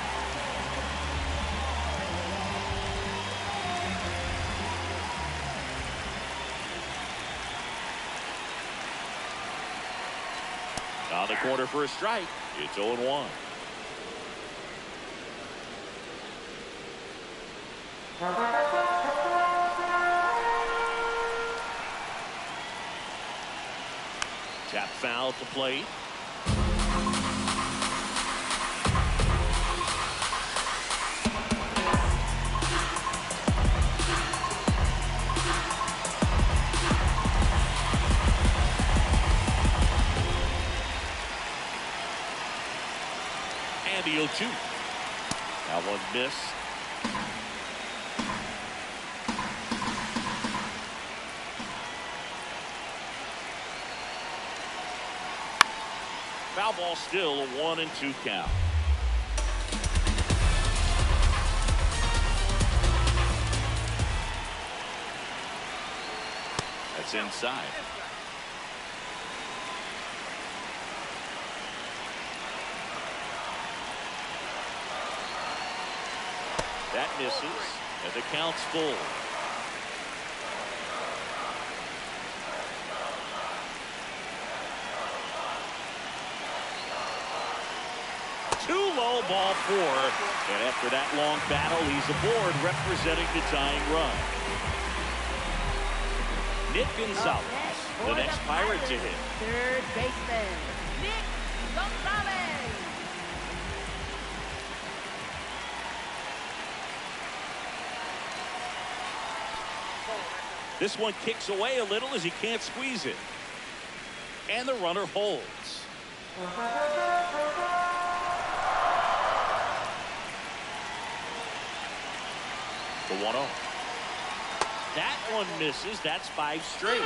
On the corner for a strike. It's 0-1. Tap foul to plate. And the 0-2. That one missed. Foul ball, still a 1-2 count. That's inside. That misses, and the count's full. Too low, ball 4. And after that long battle, he's aboard, representing the tying run. Nick Gonzalez, the next Pirate to hit. Third baseman, Nick Gonzalez. This one kicks away a little as he can't squeeze it. And the runner holds. The 1-0. That one misses. That's 5 straight.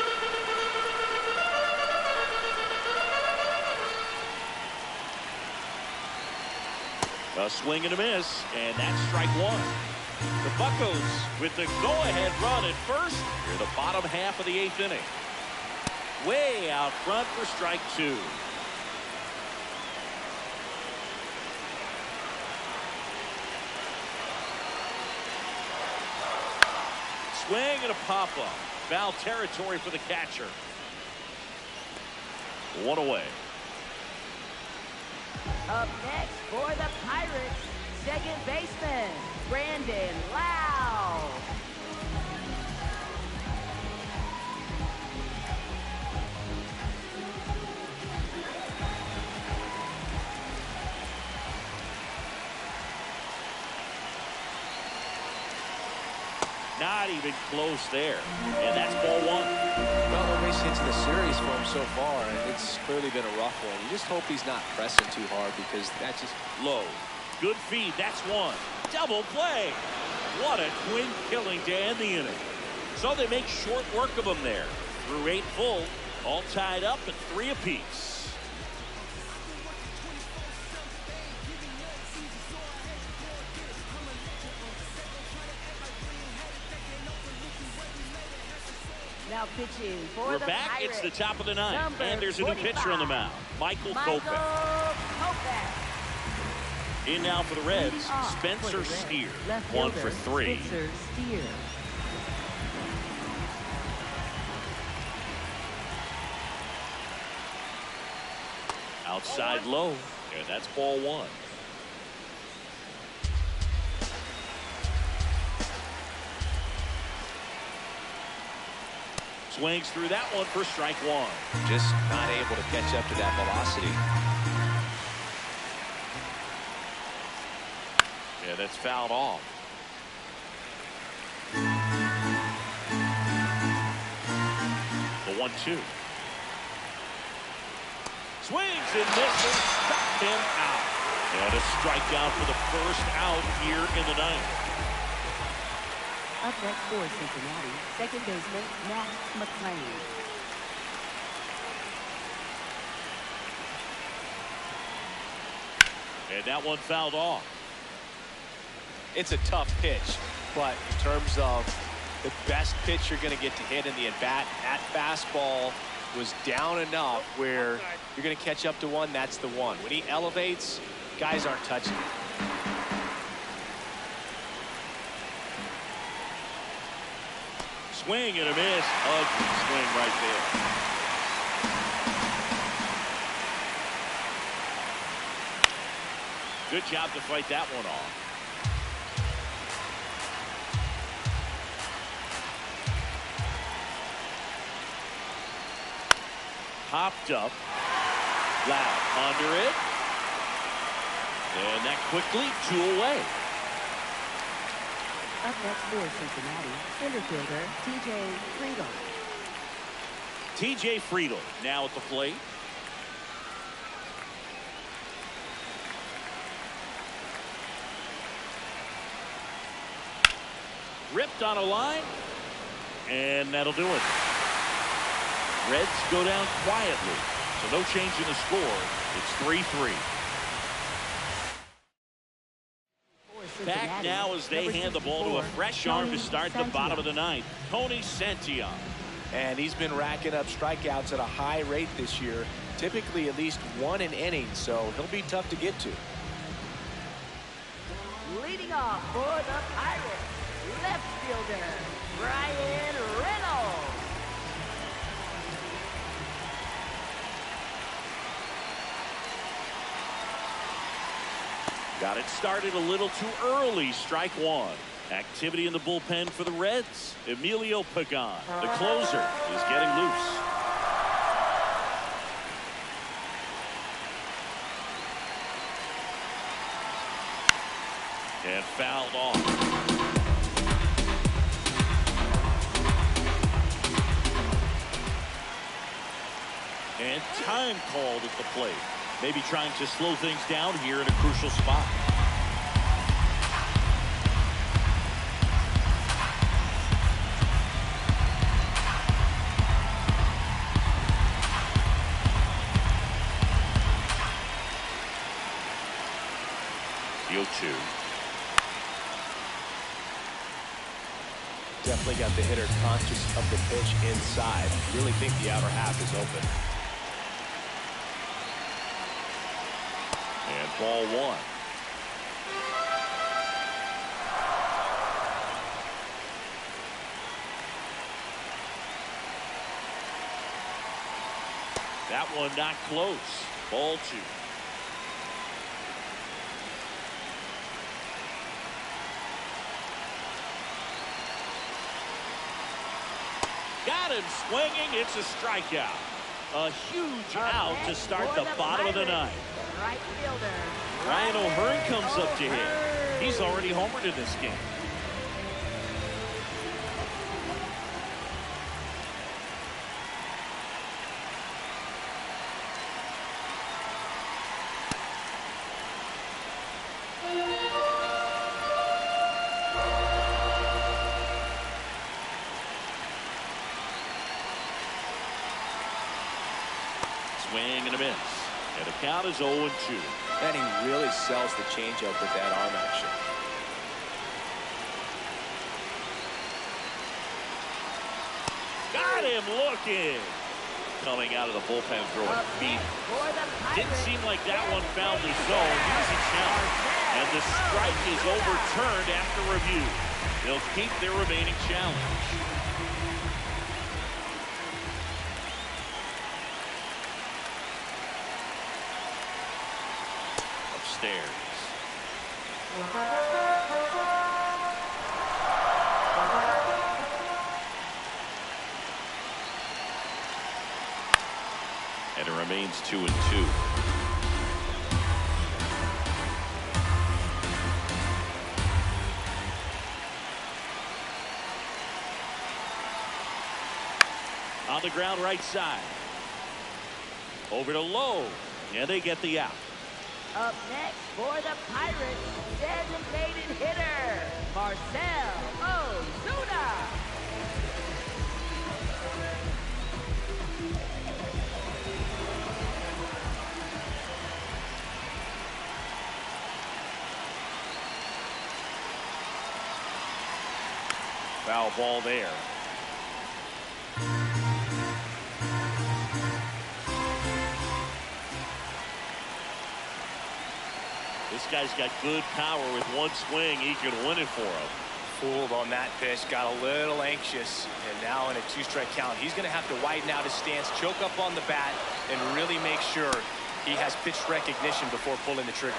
A swing and a miss, and that's strike 1. The Buccos with the go-ahead run at first near the bottom half of the 8th inning. Way out front for strike 2. Swing and a pop-up. Foul territory for the catcher. 1 away. Up next for the Pirates, second baseman, Brandon Lau. Not even close there. And that's ball 1. Well, no base hits in the series for him so far, and it's clearly been a rough one. You just hope he's not pressing too hard, because that's just Low. Good feed. That's 1. Double play. What a twin killing to end the inning. So they make short work of him there. Through 8 full, all tied up at 3 apiece. Now pitching for We're the back. Pirates. It's the top of the 9th. Number And there's a new pitcher on the 45, mound. Michael Michael Kopech. Kopech. In now for the Reds, Leading off for Spencer the Reds, Steer. left 1 for fielder, 3. Spencer Steer. Outside low. And that's ball 1. Swings through that one for strike 1. just not able to catch up to that velocity. Yeah, that's fouled off. The 1-2. Swings and misses. Struck him out. And a strikeout for the first out here in the 9th. Up next for Cincinnati, second baseman, Matt McClain. And that one fouled off. It's a tough pitch, but in terms of the best pitch you're going to get to hit in the at-bat, that fastball was down enough where you're going to catch up to one. That's the one. When he elevates, guys aren't touching it. Swing and a miss. Ugly swing right there. Good job to fight that one off. Popped up. Loud under it. And that quickly 2 away. Up next for Cincinnati, center fielder, T.J. Friedel. T.J. Friedel now at the plate. Ripped on a line. And that'll do it. Reds go down quietly. So no change in the score. It's 3-3. Back now as they hand the ball to a fresh arm to start the bottom of the ninth. Tony Santillan. And he's been racking up strikeouts at a high rate this year. Typically at least one an inning, so he'll be tough to get to. Leading off for the Pirates, left fielder, Brian Reynolds. Got it started a little too early. Strike one. Activity in the bullpen for the Reds. Emilio Pagan, the closer, is getting loose. And fouled off. And time called at the plate. Maybe trying to slow things down here in a crucial spot. The 0-2. Definitely got the hitter conscious of the pitch inside. Really think the outer half is open. And ball one. That one not close. Ball two. Got him swinging. It's a strikeout. A huge out to start the bottom of the ninth. Right fielder, Ryan O'Hearn comes up to hit. He's already homered in this game. Swing and a miss. And the count is 0-2. And he really sells the changeup with that arm action. Got him looking. Coming out of the bullpen throwing feet. Didn't seem like that one found the zone. Here's a challenge. And the strike is overturned after review. They'll keep their remaining challenge. Upstairs. And it remains 2-2. On the ground right side. Over to Lowe. And they get the out. Up next for the Pirates, designated hitter, Marcell Ozuna. Foul ball there. This guy's got good power. With one swing, he can win it for him. Fooled on that pitch, got a little anxious, and now in a 2-strike count, he's going to have to widen out his stance, choke up on the bat, and really make sure he has pitch recognition before pulling the trigger.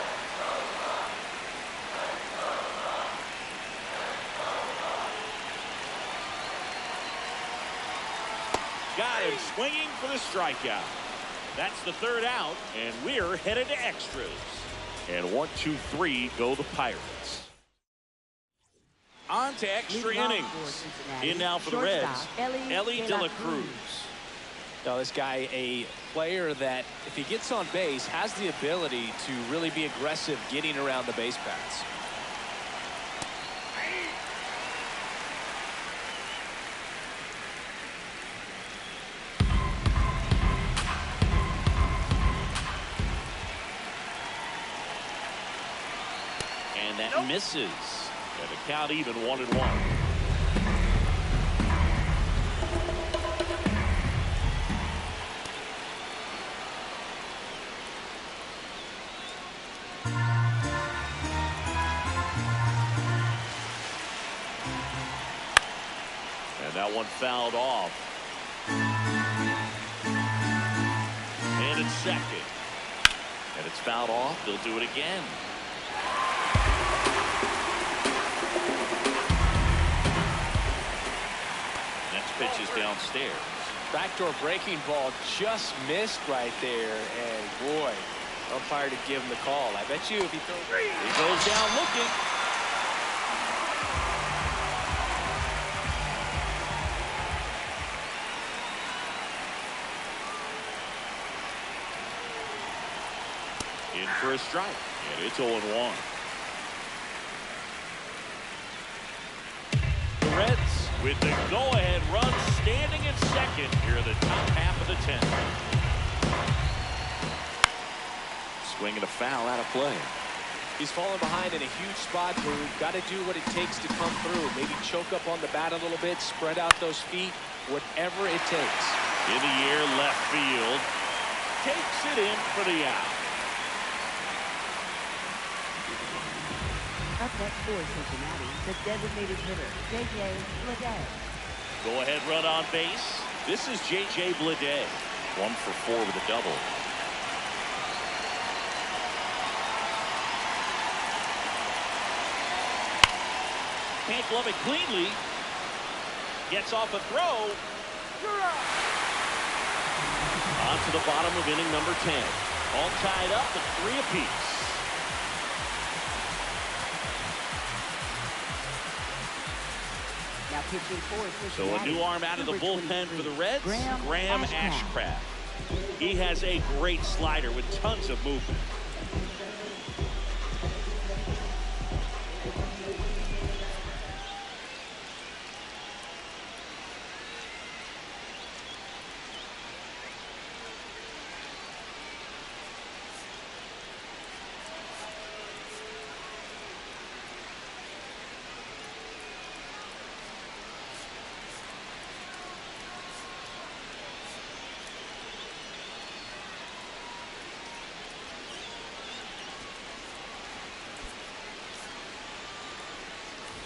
Got him swinging for the strikeout. That's the third out, and we're headed to extras. And 1-2-3 go the Pirates. On to extra innings. In now for the Reds, Ellie De La Cruz. Now this guy, a player that if he gets on base has the ability to really be aggressive getting around the base paths. And that misses. And the count even 1-1. And that one fouled off. And it's second. And it's fouled off. They'll do it again. Next pitch is downstairs. Backdoor breaking ball just missed right there. And boy, umpire to give him the call. I bet you if he throws. He goes down looking. In for a strike, and it's 0-1. The Reds with the go-ahead run standing at second here in the top half of the 10th. Swing and a foul out of play. He's fallen behind in a huge spot where we've got to do what it takes to come through. Maybe choke up on the bat a little bit, spread out those feet, whatever it takes. In the air, left field. Takes it in for the out. Up next for Cincinnati, the designated hitter, J.J. Bleday. Go-ahead run on base. This is J.J. Bleday. 1 for 4 with a double. Can't glove it cleanly. Gets off a throw. On to the bottom of inning number 10. All tied up at 3 apiece. Now pitching for So a new arm out of the bullpen for the Reds, Graham Ashcraft. He has a great slider with tons of movement.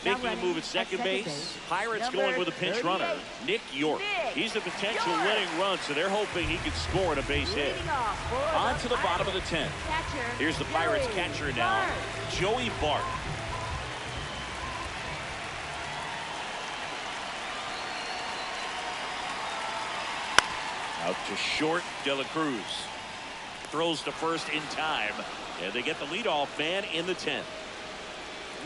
Making a move at second base. Pirates going with a pinch runner, Nick York. He's a potential winning run, so they're hoping he can score at a base hit. On to the bottom of the 10th. Here's the Pirates catcher now, Joey Bart. Out to short, De La Cruz. Throws to first in time, and they get the leadoff man in the 10th.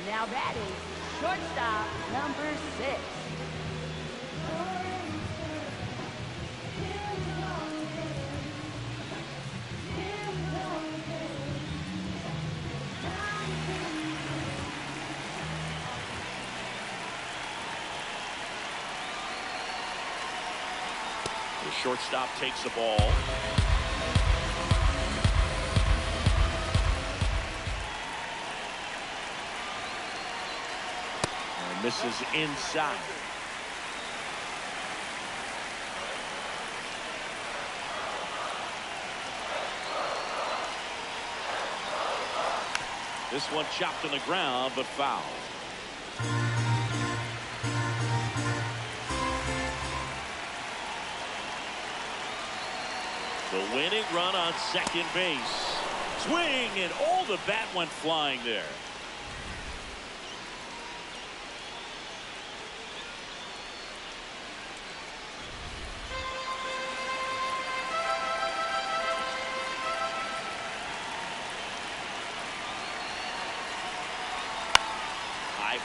Now that is shortstop number 6. The shortstop takes the ball. Misses inside. This one chopped on the ground, but fouled. The winning run on second base. Swing, and oh, the bat went flying there.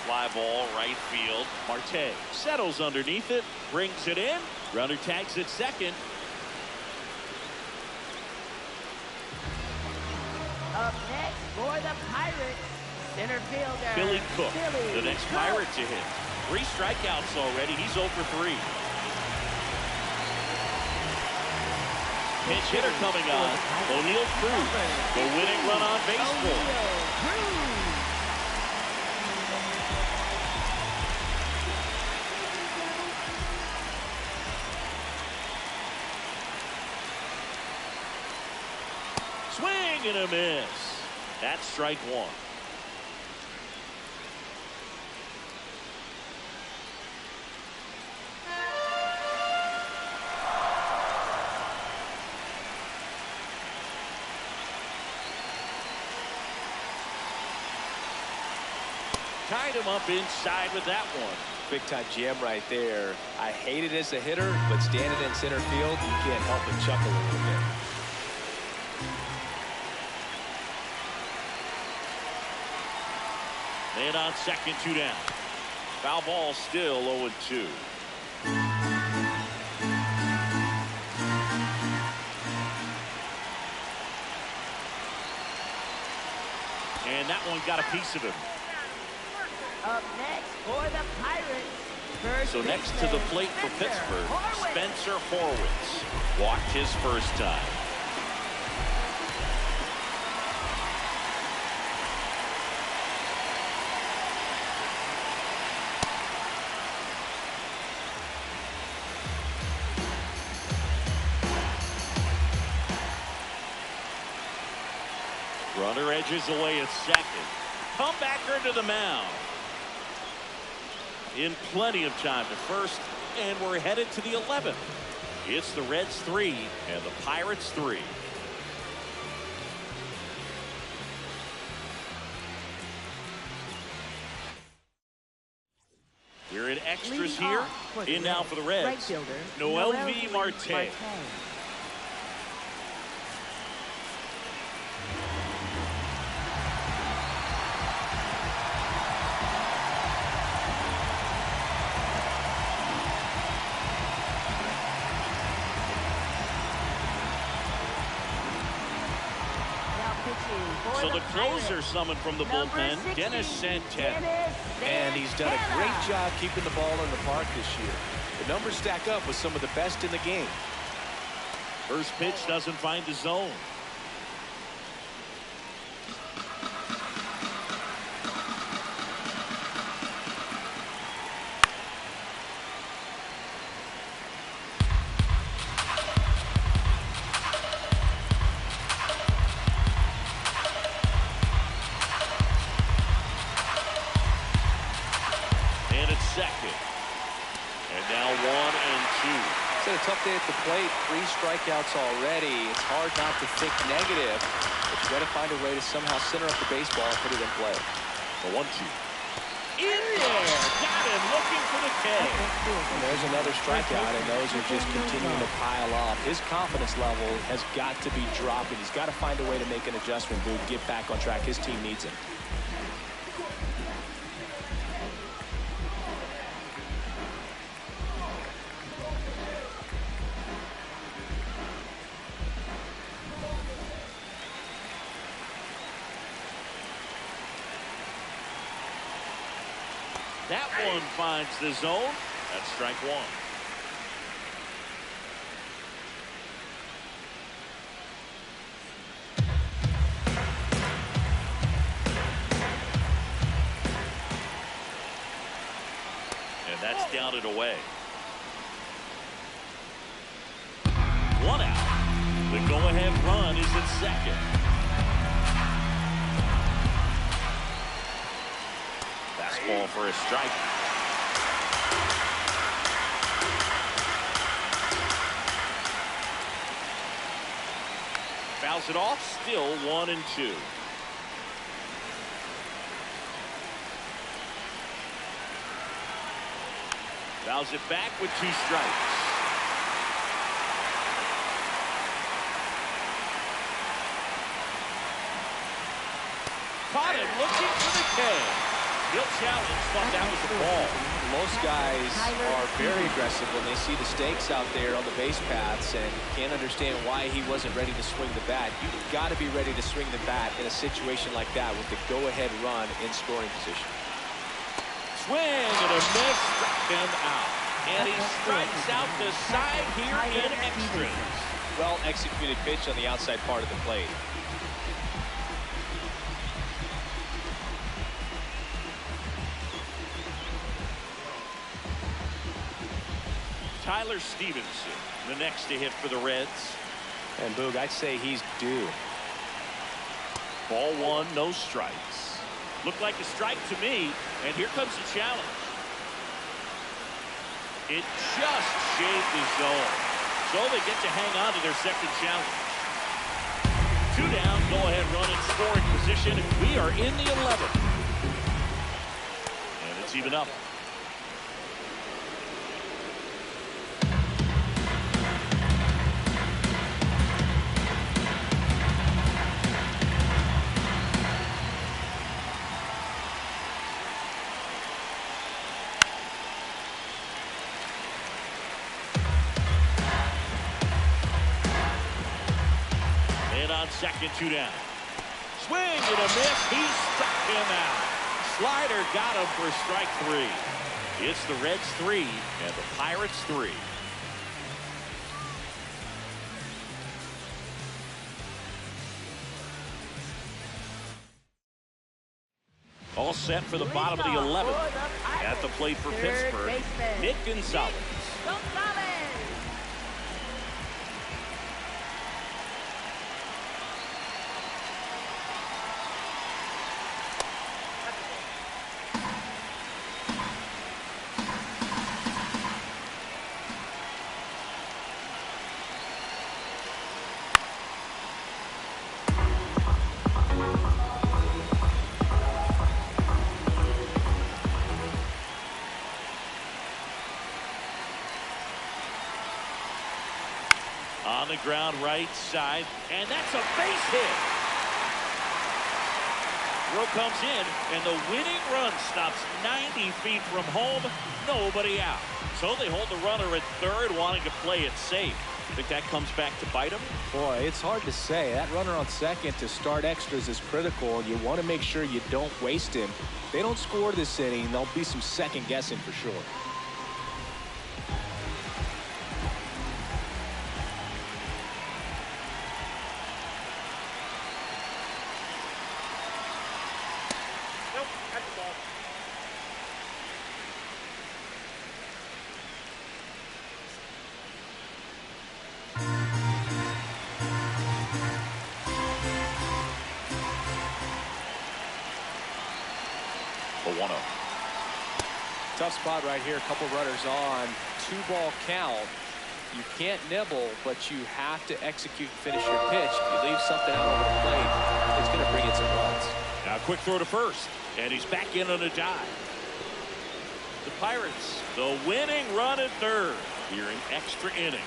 Fly ball right field. Marte settles underneath it, brings it in. Runner tags at second. Up next for the Pirates, center fielder Billy Cook, the next Pirate to hit. 3 strikeouts already. He's 0 for 3. Pinch hitter coming on. O'Neill Cruz, the winning run on baseball. Swing and a miss. That's strike one. Tied him up inside with that one. Big time jam right there. I hate it as a hitter, but standing in center field, you can't help but chuckle a little bit. Man on second, 2 down. Foul ball, still 0-2. And that one got a piece of him. Up next for the Pirates. First So next to the plate for Pittsburgh, Spencer Horwitz. Walked his first time. Runner edges away at second. Comebacker to the mound. In plenty of time to first, and we're headed to the 11th. It's the Reds 3 and the Pirates 3. We're in extras here. In now for the Reds, Noel V. Marte. So the closer summoned from the bullpen, Dennis Santana. And he's done a great job keeping the ball in the park this year. The numbers stack up with some of the best in the game. First pitch doesn't find the zone. Second. And now 1 and 2. It's been a tough day at the plate. 3 strikeouts already. It's hard not to think negative, but you got to find a way to somehow center up the baseball and put it in play. The 1-2. In there. Got him looking for the K. And there's another strikeout, and those are just continuing to pile up. His confidence level has got to be dropping. He's got to find a way to make an adjustment, dude. Get back on track. His team needs him. That one finds the zone. That's strike 1. And that's down and away. 1 out. The go-ahead run is at second. Fastball for a strike. Fouls it off, still 1 and 2. Fouls it back with 2 strikes. Caught him looking for the K. Bill Challenge thought that was the ball. Most guys are very aggressive when they see the stakes out there on the base paths and can't understand why he wasn't ready to swing the bat. You've got to be ready to swing the bat in a situation like that with the go-ahead run in scoring position. Swing and a miss, struck him out. And he strikes out the side here in extras. Well executed pitch on the outside part of the plate. Tyler Stevenson, the next to hit for the Reds. And Boog, I'd say he's due. Ball one, no strikes. Looked like a strike to me, and here comes the challenge. It just shaved the zone. So they get to hang on to their second challenge. 2 down, go-ahead run in scoring position. We are in the 11th. And it's even up. Second, 2 down. Swing and a miss. He struck him out. Slider got him for strike 3. It's the Reds 3 and the Pirates 3. All set for the bottom of the 11th. At the plate for Pittsburgh, Nick Gonzalez. On the ground right side, and that's a base hit. Throw comes in, and the winning run stops 90 feet from home. Nobody out. So they hold the runner at third, wanting to play it safe. Think that comes back to bite them? Boy, it's hard to say. That runner on second to start extras is critical, and you want to make sure you don't waste him. If they don't score this inning, there'll be some second guessing for sure. Tough spot right here. A couple runners on. 2-ball count. You can't nibble, but you have to execute and finish your pitch. If you leave something out over the plate, it's going to bring in some runs. Now, quick throw to first, and he's back in on a dive. The Pirates, the winning run at third here in extra innings.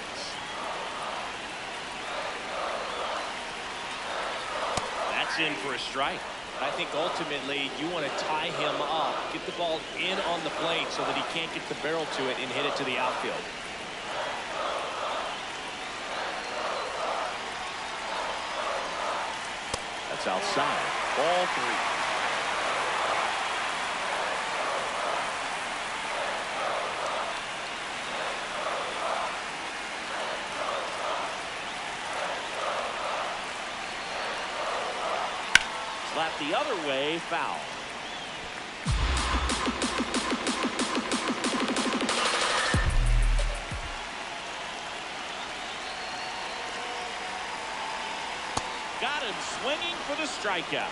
That's in for a strike. I think ultimately you want to tie him up, get the ball in on the plate so that he can't get the barrel to it and hit it to the outfield. That's outside. Ball 3. Slapped the other way, foul. Got him swinging for the strikeout.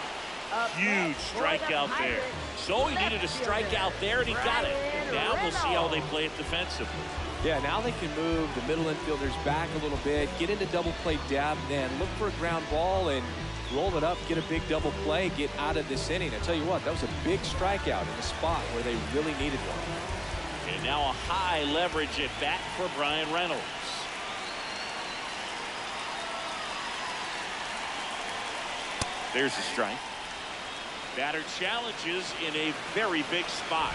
Huge strikeout there. So he needed a strikeout there, and he got it. Now we'll see how they play it defensively. Yeah, now they can move the middle infielders back a little bit, get into double play depth, then look for a ground ball and roll it up, get a big double play, get out of this inning. I tell you what, that was a big strikeout in a spot where they really needed one. And now a high leverage at bat for Brian Reynolds. There's a strike. Batter challenges in a very big spot.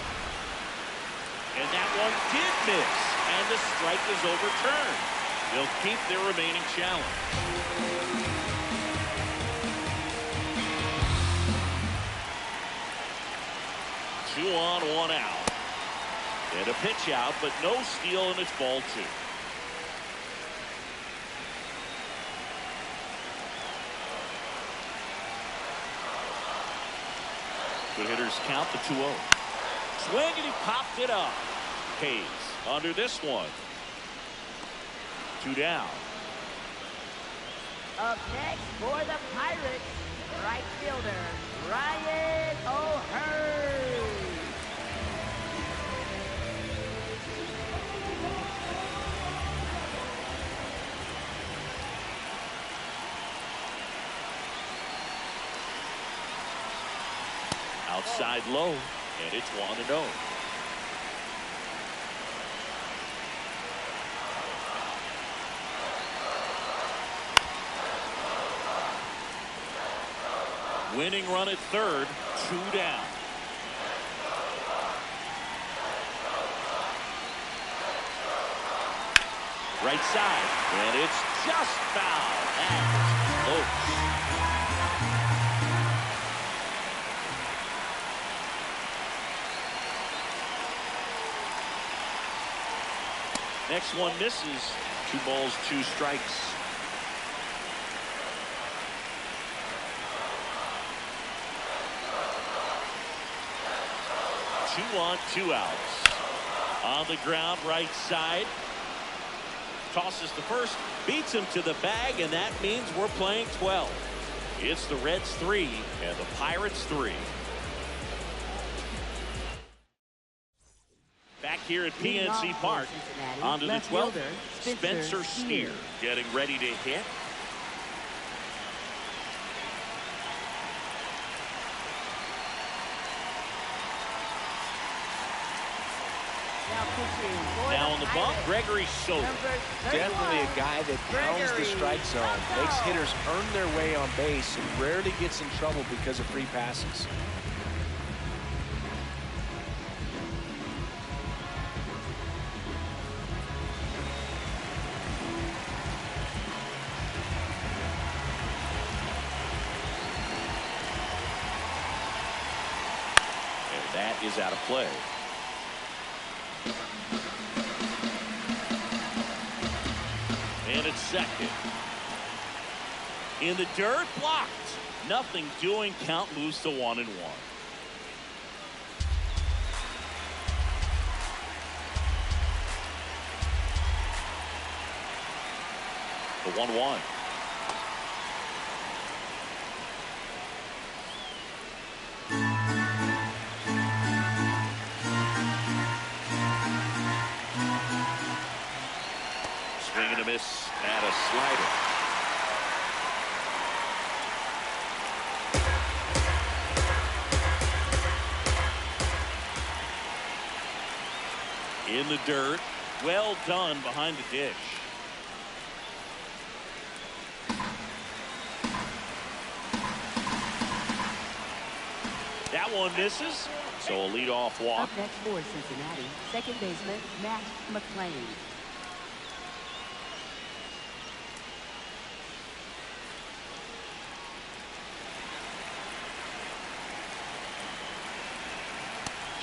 And that one did miss. And the strike is overturned. They'll keep their remaining challenge. Two on, one out. And a pitch out, but no steal, and it's ball 2. Good hitters count the 2-0. Swing, and he popped it up. Hayes under this one. 2 down. Up next for the Pirates, right fielder Outside low, and it's 1-0. Winning run at third, 2 down. Right side, and it's just foul. That's close. Next one misses. 2 balls, 2 strikes. 2 on, 2 outs. On the ground, right side. Tosses to first, beats him to the bag, and that means we're playing 12. It's the Reds 3 and the Pirates 3. Back here at PNC Park, onto the 12th, Spencer Steer getting ready to hit. Now on the bump, Gregory Soto. Definitely a guy that pounds the strike zone, makes hitters earn their way on base, and rarely gets in trouble because of free passes. And that is out of play. And it's second. In the dirt, blocked. Nothing doing. Count moves to 1-1. The 1-1. Swing and a miss at a slider. In the dirt. Well done behind the dish. That one misses. So a leadoff walk. Up next for Cincinnati, second baseman Matt McClain.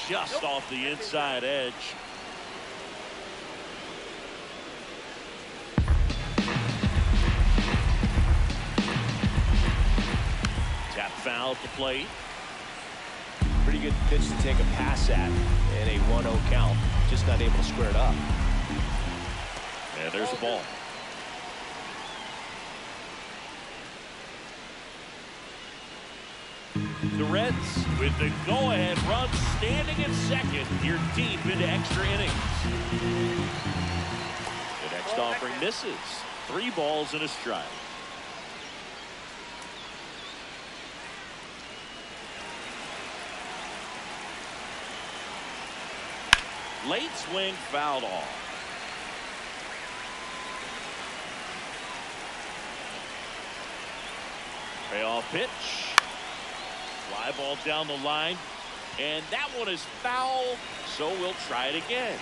Just off the inside edge. Tap foul at the plate. Pretty good pitch to take a pass at in a 1-0 count. Just not able to square it up. And there's the ball. The Reds with the go-ahead run standing in second here deep into extra innings. The next offering misses. 3 balls and a strike. Late swing fouled off. Payoff pitch. Fly ball down the line, and that one is foul, so we'll try it again.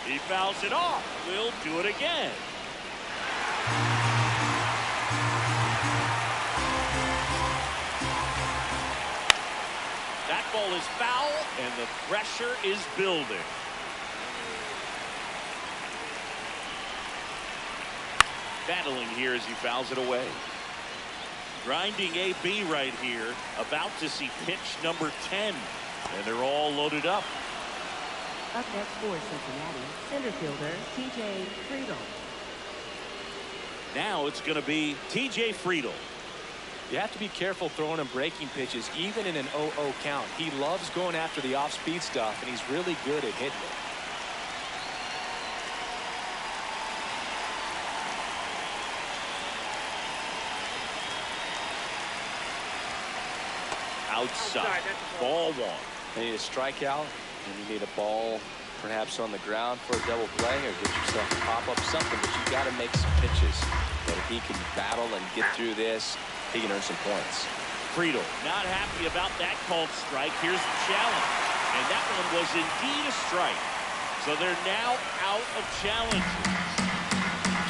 He fouls it off. We'll do it again. That ball is foul, and the pressure is building. Battling here as he fouls it away. Grinding AB right here, about to see pitch number 10, and they're all loaded up. Up next for Cincinnati, center fielder TJ Friedl. Now it's going to be TJ Friedl. You have to be careful throwing him breaking pitches, even in an 0-0 count. He loves going after the off-speed stuff, and he's really good at hitting it. outside. Ball one. You need a strikeout, and you need a ball perhaps on the ground for a double play, or get yourself a pop-up, something, but you've got to make some pitches. But if he can battle and get through this, he can earn some points. Friedel not happy about that called strike. Here's the challenge. And that one was indeed a strike. So they're now out of challenges.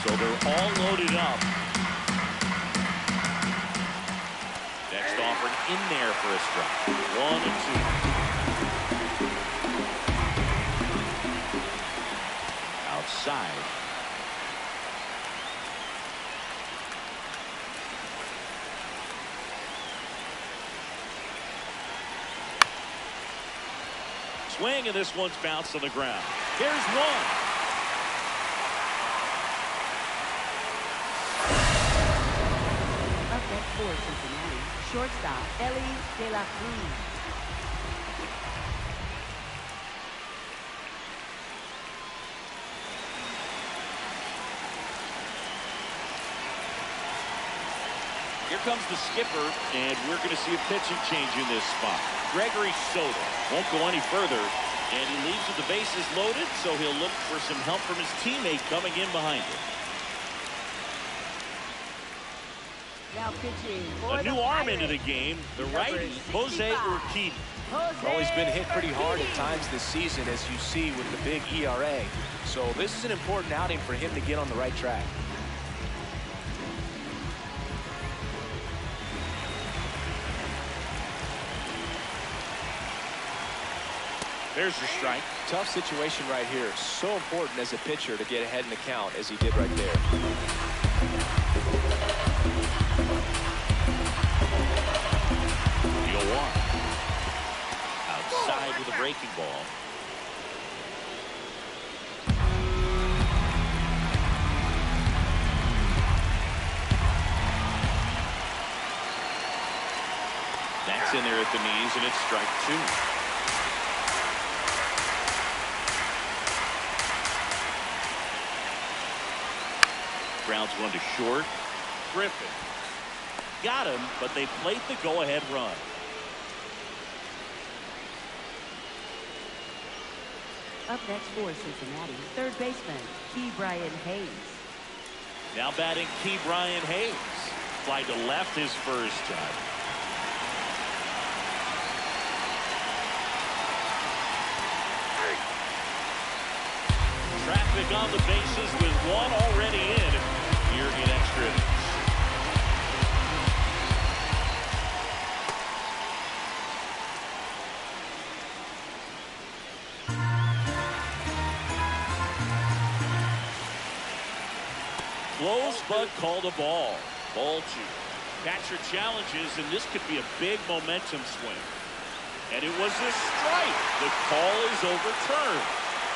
So they're all loaded up. Next offering in there for a strike. 1 and 2. Outside. Swing, and this one's bounced on the ground. Here's one. Up next for Cincinnati, shortstop Ellie De La Cruz. Here comes the skipper, and we're going to see a pitching change in this spot. Gregory Soto won't go any further, and he leaves with the bases loaded, so he'll look for some help from his teammate coming in behind him. Now pitching for A the new arm Pirates. into the game, the righty, Jose Urquidy. Well, he's been hit pretty hard at times this season, as you see with the big ERA. So this is an important outing for him to get on the right track. There's your strike. Tough situation right here. So important as a pitcher to get ahead in the count as he did right there. Deal one. Outside with a breaking ball. That's in there at the knees, and it's strike 2. Grounds one to short. Griffin got him, but they played the go-ahead run. Up next for Cincinnati, third baseman Key Brian Hayes. Now batting Key Brian Hayes. Fly to left his first time. Traffic on the bases with one already in here in extra innings. Close, but called a ball. Ball 2. Catcher challenges, and this could be a big momentum swing. And it was a strike. The call is overturned.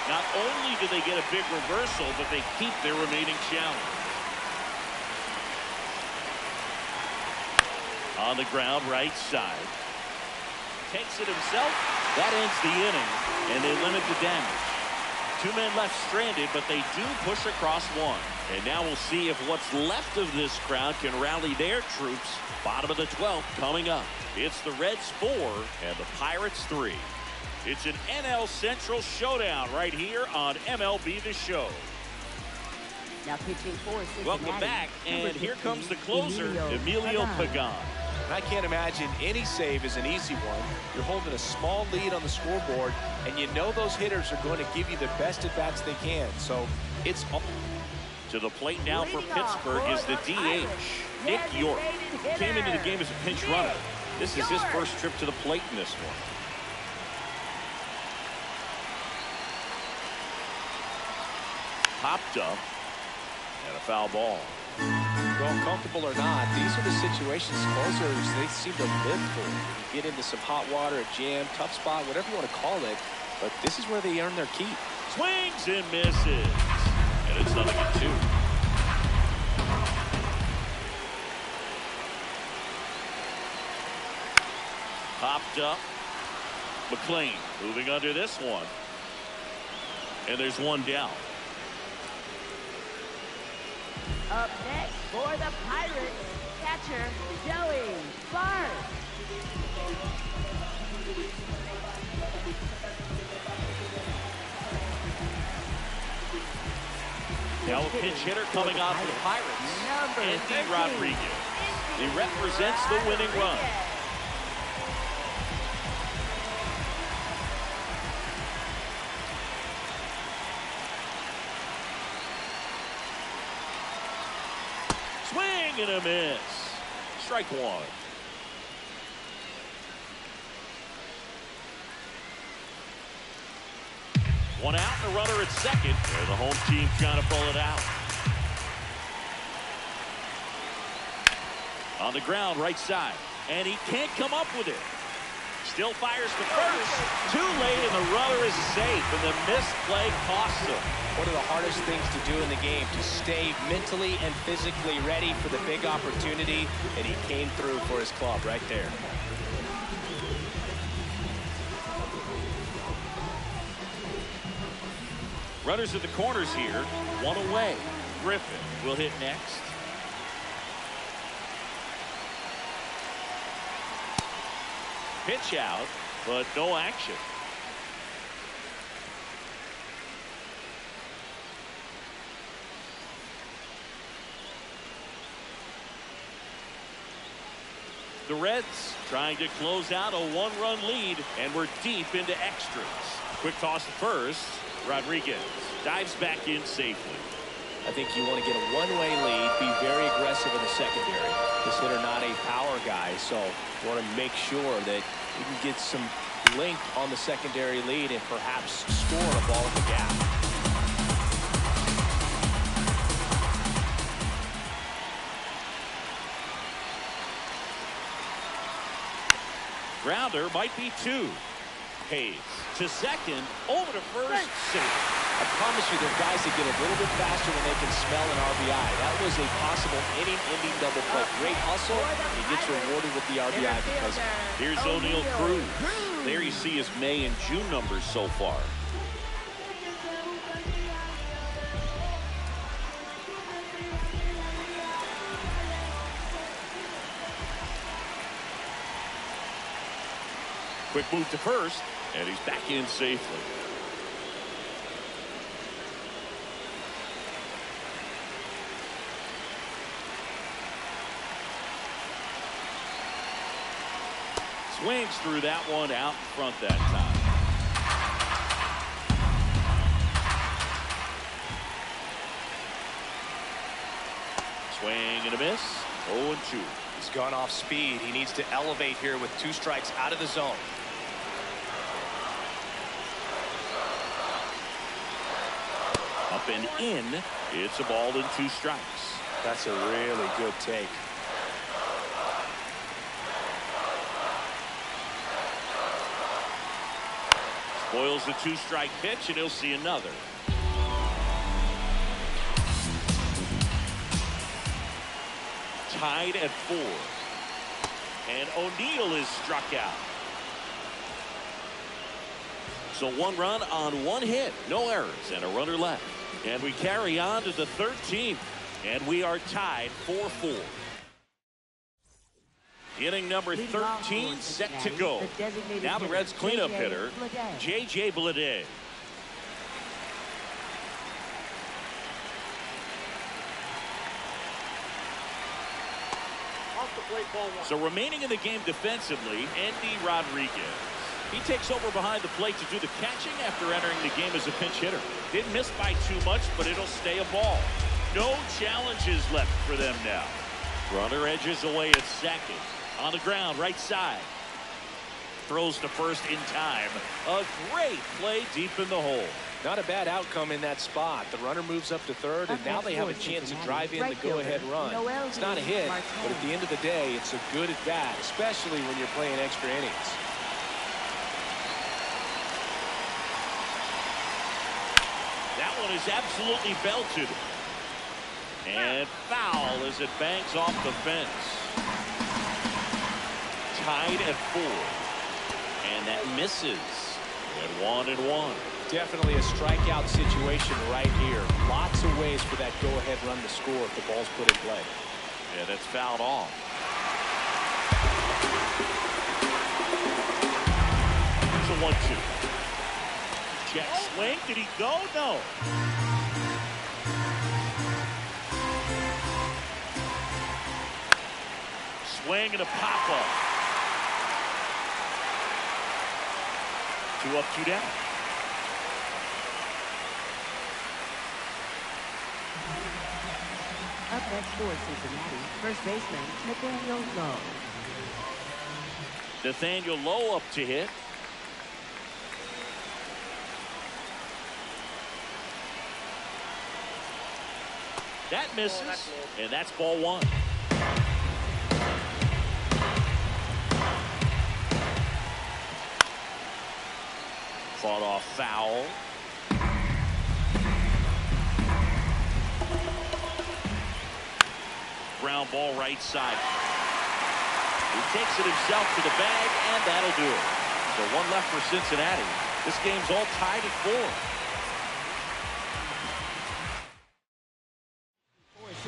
Not only do they get a big reversal, but they keep their remaining challenge. On the ground, right side. Takes it himself. That ends the inning, and they limit the damage. 2 men left stranded, but they do push across one. And now we'll see if what's left of this crowd can rally their troops. Bottom of the 12th coming up. It's the Reds 4 and the Pirates 3. It's an NL Central showdown right here on MLB The Show. Now pitching for Cincinnati. Welcome back, and here comes the closer, Emilio Pagan. I can't imagine any save is an easy one. You're holding a small lead on the scoreboard, and you know those hitters are going to give you the best at-bats they can. So it's all. To the plate now for Pittsburgh is the DH, Nick York. Came into the game as a pinch runner. This is his first trip to the plate in this one. Popped up, and a foul ball. Well, comfortable or not, these are the situations closers they seem to live for. You get into some hot water, a jam, tough spot, whatever you want to call it, but this is where they earn their keep. Swings and misses, and it's 0-2. Popped up. McLean moving under this one, and there's one down. Up next for the Pirates, catcher Joey Bart. Now a pinch hitter coming on for the Pirates, Andy Rodriguez. He represents the winning run. Swing and a miss. Strike one. One out and a runner at second. And the home team trying to pull it out. On the ground, right side. And he can't come up with it. Still fires to first. Too late, and the runner is safe. And the missed play costs him. One of the hardest things to do in the game, to stay mentally and physically ready for the big opportunity. And he came through for his club right there. Runners at the corners here, one away. Griffin will hit next. Pitch out, but no action. The Reds trying to close out a one-run lead, and we're deep into extras. Quick toss to first. Rodriguez dives back in safely. I think you want to get a one-way lead, be very aggressive in the secondary. This hitter not a power guy, so you want to make sure that you can get some length on the secondary lead and perhaps score a ball in the gap. Grounder might be two. Hayes to second, over to first, safe. I promise you, there are guys that get a little bit faster when they can smell an RBI. That was a possible inning-ending double play. Great hustle. He gets rewarded with the RBI because here's O'Neal Cruz. There you see his May and June numbers so far. Quick move to first, and he's back in safely. Swings through that one out in front that time. Swing and a miss. 0-2. he's gone off speed. He needs to elevate here with 2 strikes out of the zone. Up and in. It's a ball and 2 strikes. That's a really good take. Spoils the 2-strike pitch, and he'll see another. Tied at 4. And O'Neal is struck out. So 1 run on 1 hit, no errors, and a runner left. And we carry on to the 13th, and we are tied 4-4. Inning number 13 set to go. Now the Reds cleanup hitter, J.J. Bleday. So remaining in the game defensively, Andy Rodriguez. He takes over behind the plate to do the catching after entering the game as a pinch hitter. Didn't miss by too much, but it'll stay a ball. No challenges left for them now. Runner edges away at second. On the ground, right side. Throws to first in time. A great play deep in the hole. Not a bad outcome in that spot. The runner moves up to third, and now they have a chance to drive in the go-ahead run. It's not a hit, but at the end of the day, it's a good at-bat, especially when you're playing extra innings. That one is absolutely belted. And foul as it bangs off the fence. Tied at 4. And that misses at 1-1. Definitely a strikeout situation right here. Lots of ways for that go-ahead run to score if the ball's put in play. Yeah, that's fouled off. 1-2. Check swing. Did he go? No. Swing and a pop-up. 2 up, 2 down. Up next for Cincinnati, first baseman Nathaniel Lowe. Nathaniel Lowe up to hit. That misses, and that's ball 1. Fought off foul. Ground ball right side. He takes it himself to the bag, and that'll do it. So 1 left for Cincinnati. This game's all tied at 4.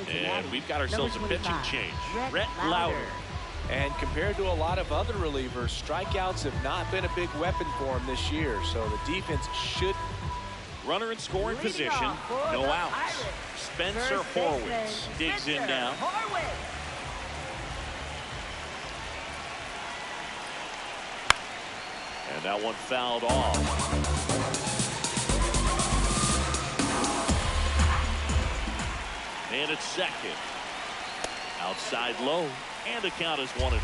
And we've got ourselves a pitching change. Brett Lauder. And compared to a lot of other relievers, strikeouts have not been a big weapon for him this year. So the defense should. Runner in scoring position, no outs. Spencer Horwitz digs in now. And that one fouled off. And it's second. Outside low. And the count is 1-1.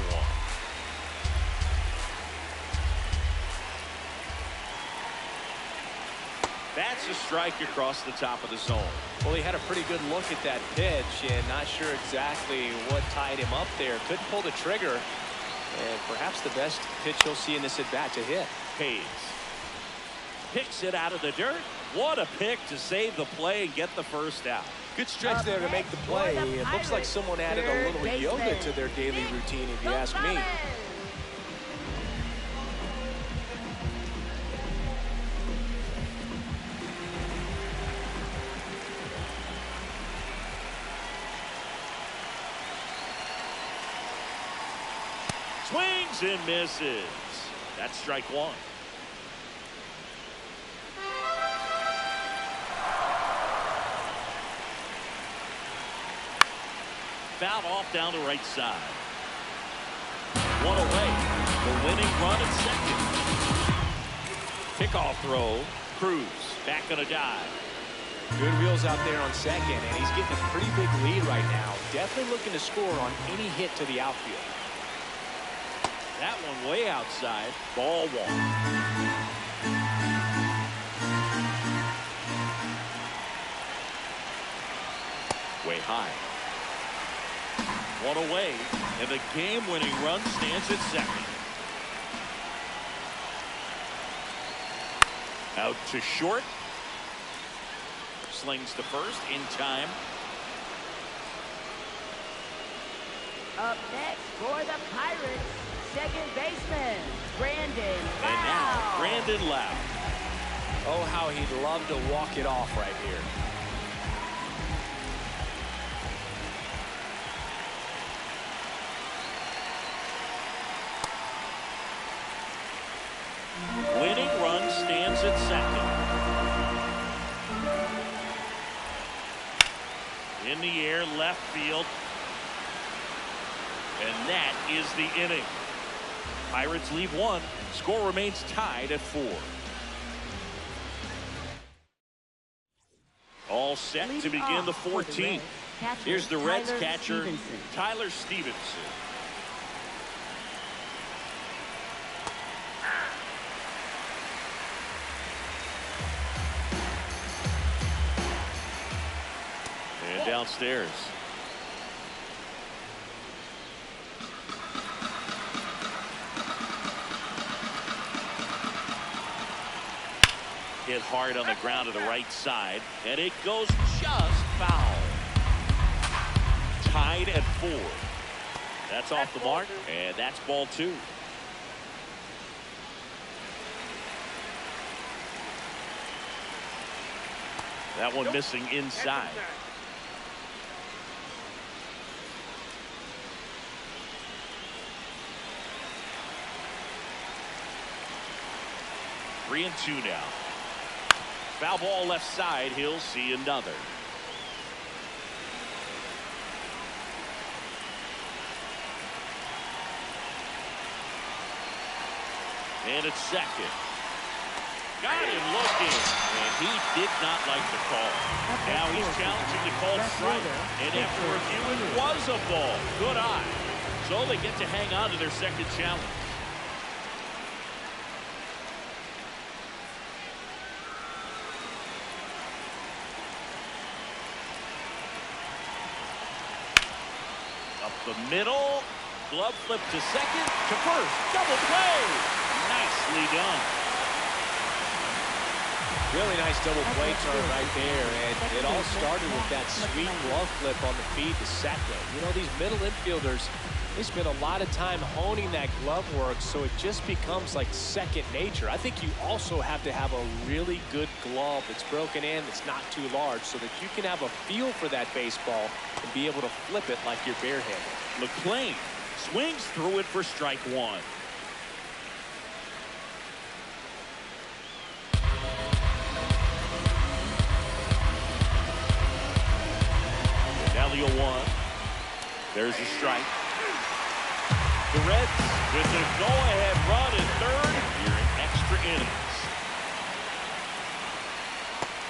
That's a strike across the top of the zone. Well, he had a pretty good look at that pitch and not sure exactly what tied him up there. Couldn't pull the trigger. And perhaps the best pitch he'll see in this at-bat to hit. Hayes picks it out of the dirt. What a pick to save the play and get the first out. Good stretch there to make the play. It looks like someone added a little yoga to their daily routine, if you ask me. Swings and misses. That's strike 1. Fouled off down the right side. 1 away. The winning run at second. Pickoff throw. Cruz back on a dive. Good wheels out there on second, and he's getting a pretty big lead right now. Definitely looking to score on any hit to the outfield. That one way outside. Ball 1. Way high. 1 away, and the game-winning run stands at second. Out to short. Slings to first in time. Up next for the Pirates, second baseman Brandon Lau. And now Brandon Lau. Oh, how he'd love to walk it off right here. Winning run stands at second. In the air, left field. And that is the inning. Pirates leave 1. Score remains tied at 4. All set to begin the 14th. Here's the Reds catcher, Tyler Stevenson. And downstairs. Hit hard on the ground to the right side, and it goes just foul. Tied at 4. That's off the mark, and that's ball 2. That one missing inside. 3-2 now. Foul ball left side. He'll see another. And it's second. Got him looking, and he did not like the call. Now he's challenging the called strike, and after review, it was a ball. Good eye. So they get to hang on to their second challenge. Up the middle, glove flip to second, to first, double play. Nicely done. Really nice double play turn right there, and it all started with that sweet glove flip on the feed to second. You know, these middle infielders, they spend a lot of time honing that glove work, so it just becomes like second nature. I think you also have to have a really good glove that's broken in, that's not too large, so that you can have a feel for that baseball and be able to flip it like you're barehanded. McClain swings through it for strike one. The 0-1. There's a strike. The Reds with the go-ahead run at third here in extra innings.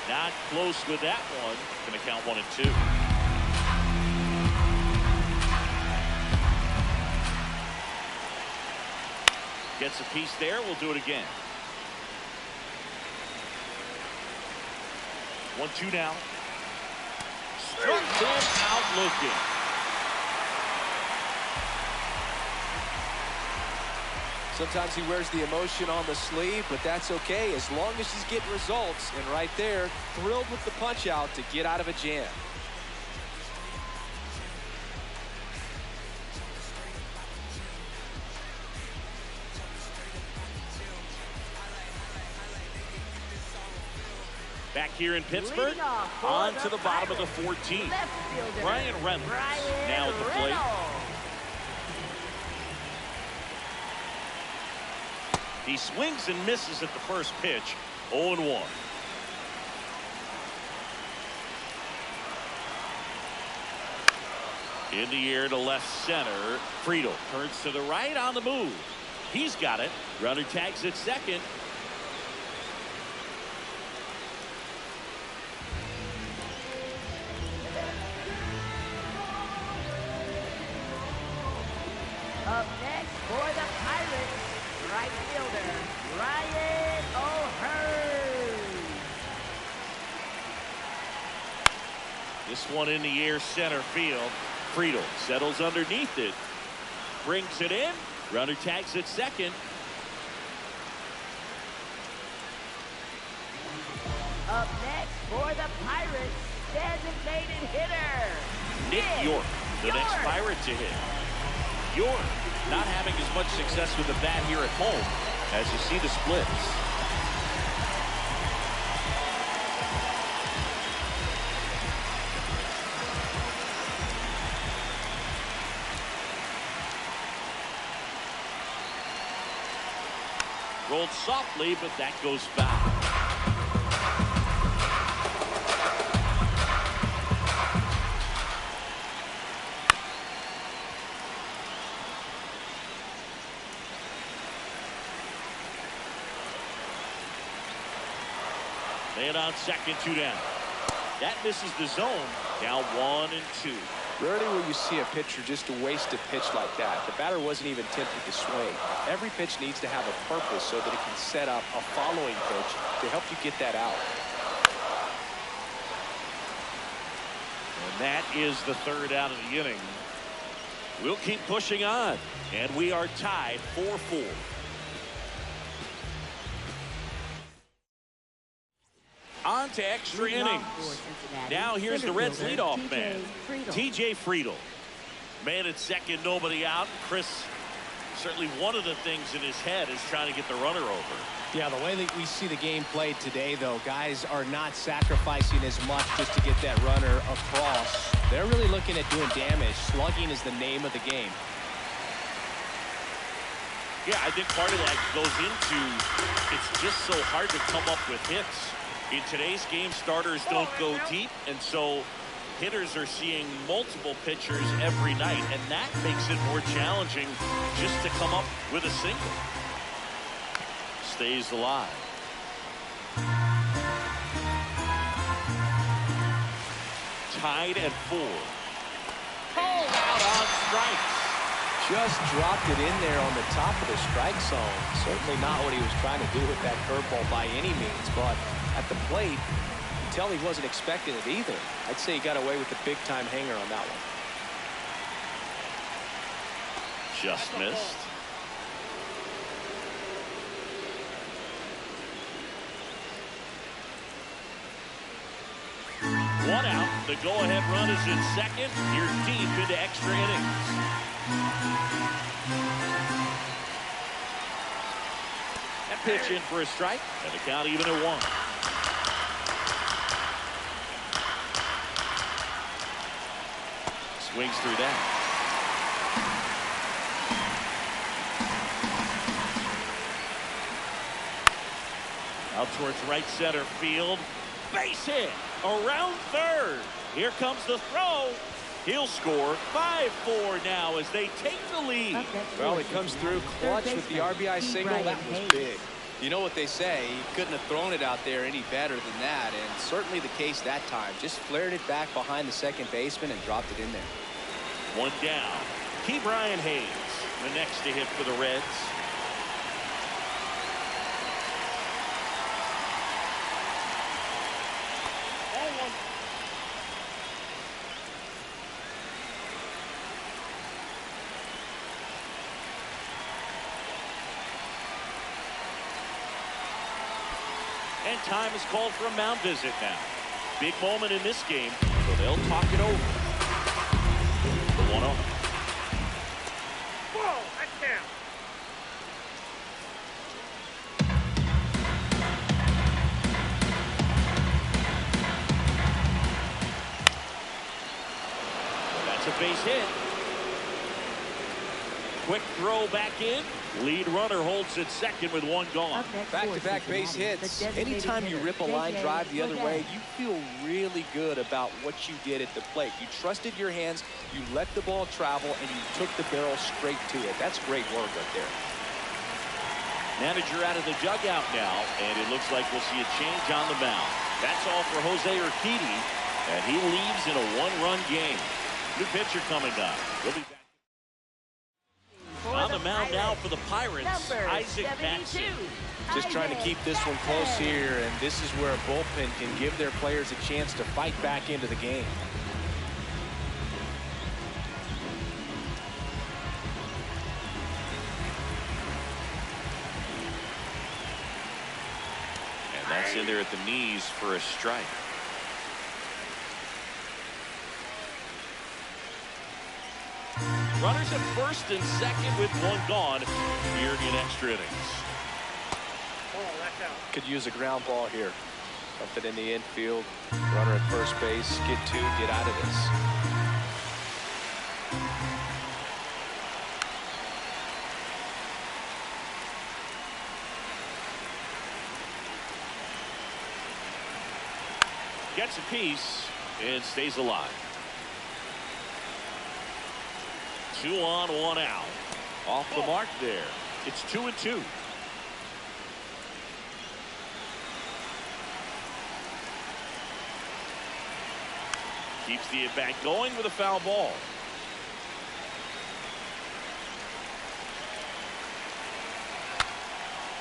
Not close with that one. Going to count 1-2. Gets a piece there. We'll do it again. 1-2 now. Struck him out looking. Sometimes he wears the emotion on the sleeve, but that's okay as long as he's getting results. And right there, thrilled with the punch out to get out of a jam. Back here in Pittsburgh, on to the bottom of the 14th. Brian Reynolds now at the plate. He swings and misses at the first pitch. 0-1. In the air to left center. Friedel turns to the right on the move. He's got it. Runner tags at second. Up next for the Pirates, right fielder, Ryan O'Hearn. This one in the air center field. Friedel settles underneath it. Brings it in. Runner tags at second. Up next for the Pirates, designated hitter, Nick York, the next Pirate to hit. York not having as much success with the bat here at home as you see the splits. Rolled softly, but that goes foul. Man on second, 2 down. That misses the zone. Now 1-2. Rarely will you see a pitcher just waste a pitch like that. The batter wasn't even tempted to swing. Every pitch needs to have a purpose so that it can set up a following pitch to help you get that out. And that is the third out of the inning. We'll keep pushing on. And we are tied 4-4. On to extra innings. Now here's the Reds leadoff man, TJ Friedel. Man at second, nobody out. Chris, certainly one of the things in his head is trying to get the runner over. Yeah, the way that we see the game played today, though, guys are not sacrificing as much just to get that runner across. They're really looking at doing damage. Slugging is the name of the game. Yeah, I think part of that goes into it's just so hard to come up with hits. In today's game, starters don't go deep, and so hitters are seeing multiple pitchers every night, and that makes it more challenging just to come up with a single. Stays alive. Tied at 4. Called out on strikes. Just dropped it in there on the top of the strike zone. Certainly not what he was trying to do with that curveball by any means, but at the plate, you can tell he wasn't expecting it either. I'd say he got away with the big-time hanger on that one. Just missed. One out. The go-ahead run is in second. You're deep into extra innings. That pitch in for a strike, and the count even at 1. Swings through that. Out towards right center field. Base hit around third. Here comes the throw. He'll score 5-4 now as they take the lead. Well, he comes through clutch with the RBI single. That was big. You know what they say, he couldn't have thrown it out there any better than that, and certainly the case that time. Just flared it back behind the second baseman and dropped it in there. One down. Key Brian Hayes, the next to hit for the Reds. And time is called for a mound visit now. Big moment in this game, so they'll talk it over. The 1-0. Whoa, that's down. That's a base hit. Quick throw back in. Lead runner holds at second with 1 gone. Back-to-back base hits. Anytime you rip a line drive the other way, you feel really good about what you did at the plate. You trusted your hands, you let the ball travel, and you took the barrel straight to it. That's great work right there. Manager out of the dugout now, and it looks like we'll see a change on the mound. That's all for Jose Urquidy, and he leaves in a 1-run game. New pitcher coming up. We'll be back. On the mound now for the Pirates, Isaac Matson. Just trying to keep this one close here, and this is where a bullpen can give their players a chance to fight back into the game. And that's in there at the knees for a strike. Runners at first and second with 1 gone here in extra innings. Oh, that's out. Could use a ground ball here. Something in the infield. Runner at first base. Get 2. Get out of this. Gets a piece and stays alive. 2 on, 1 out. Off the mark there. It's 2-2. Keeps the at-bat going with a foul ball.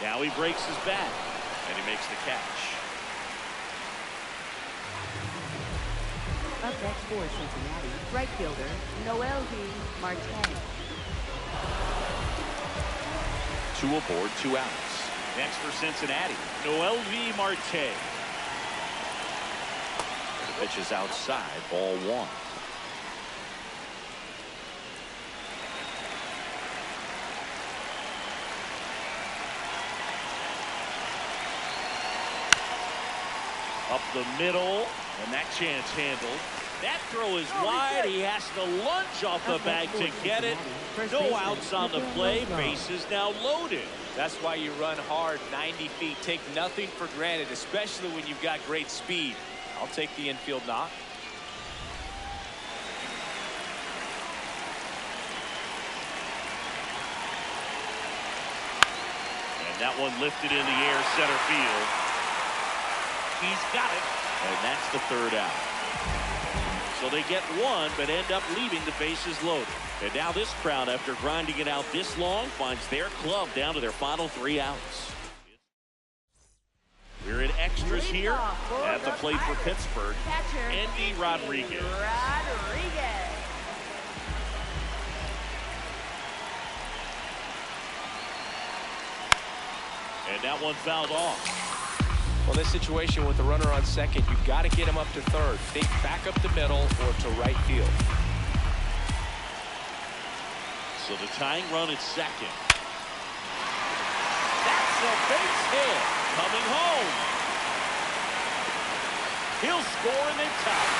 Now he breaks his bat, and he makes the catch. Up next for Cincinnati, right fielder Noel V. Marte. 2 aboard, 2 outs. Next for Cincinnati, Noel V. Marte. The pitch is outside, ball 1. Up the middle, and that chance handled. That throw is wide. He has to lunge off the bag to get it. No outs on the play. Base is now loaded. That's why you run hard 90 feet. Take nothing for granted, especially when you've got great speed. I'll take the infield knock. And that one lifted in the air, center field. He's got it. And that's the third out. So they get one, but end up leaving the bases loaded. And now this crowd, after grinding it out this long, finds their club down to their final 3 outs. We're in extras here at the plate for Pittsburgh. Andy Rodriguez. And that one fouled off. Well, this situation with the runner on second, you've got to get him up to third. Think back up the middle or to right field. So the tying run at second. That's a base hit. Coming home. He'll score and they tie.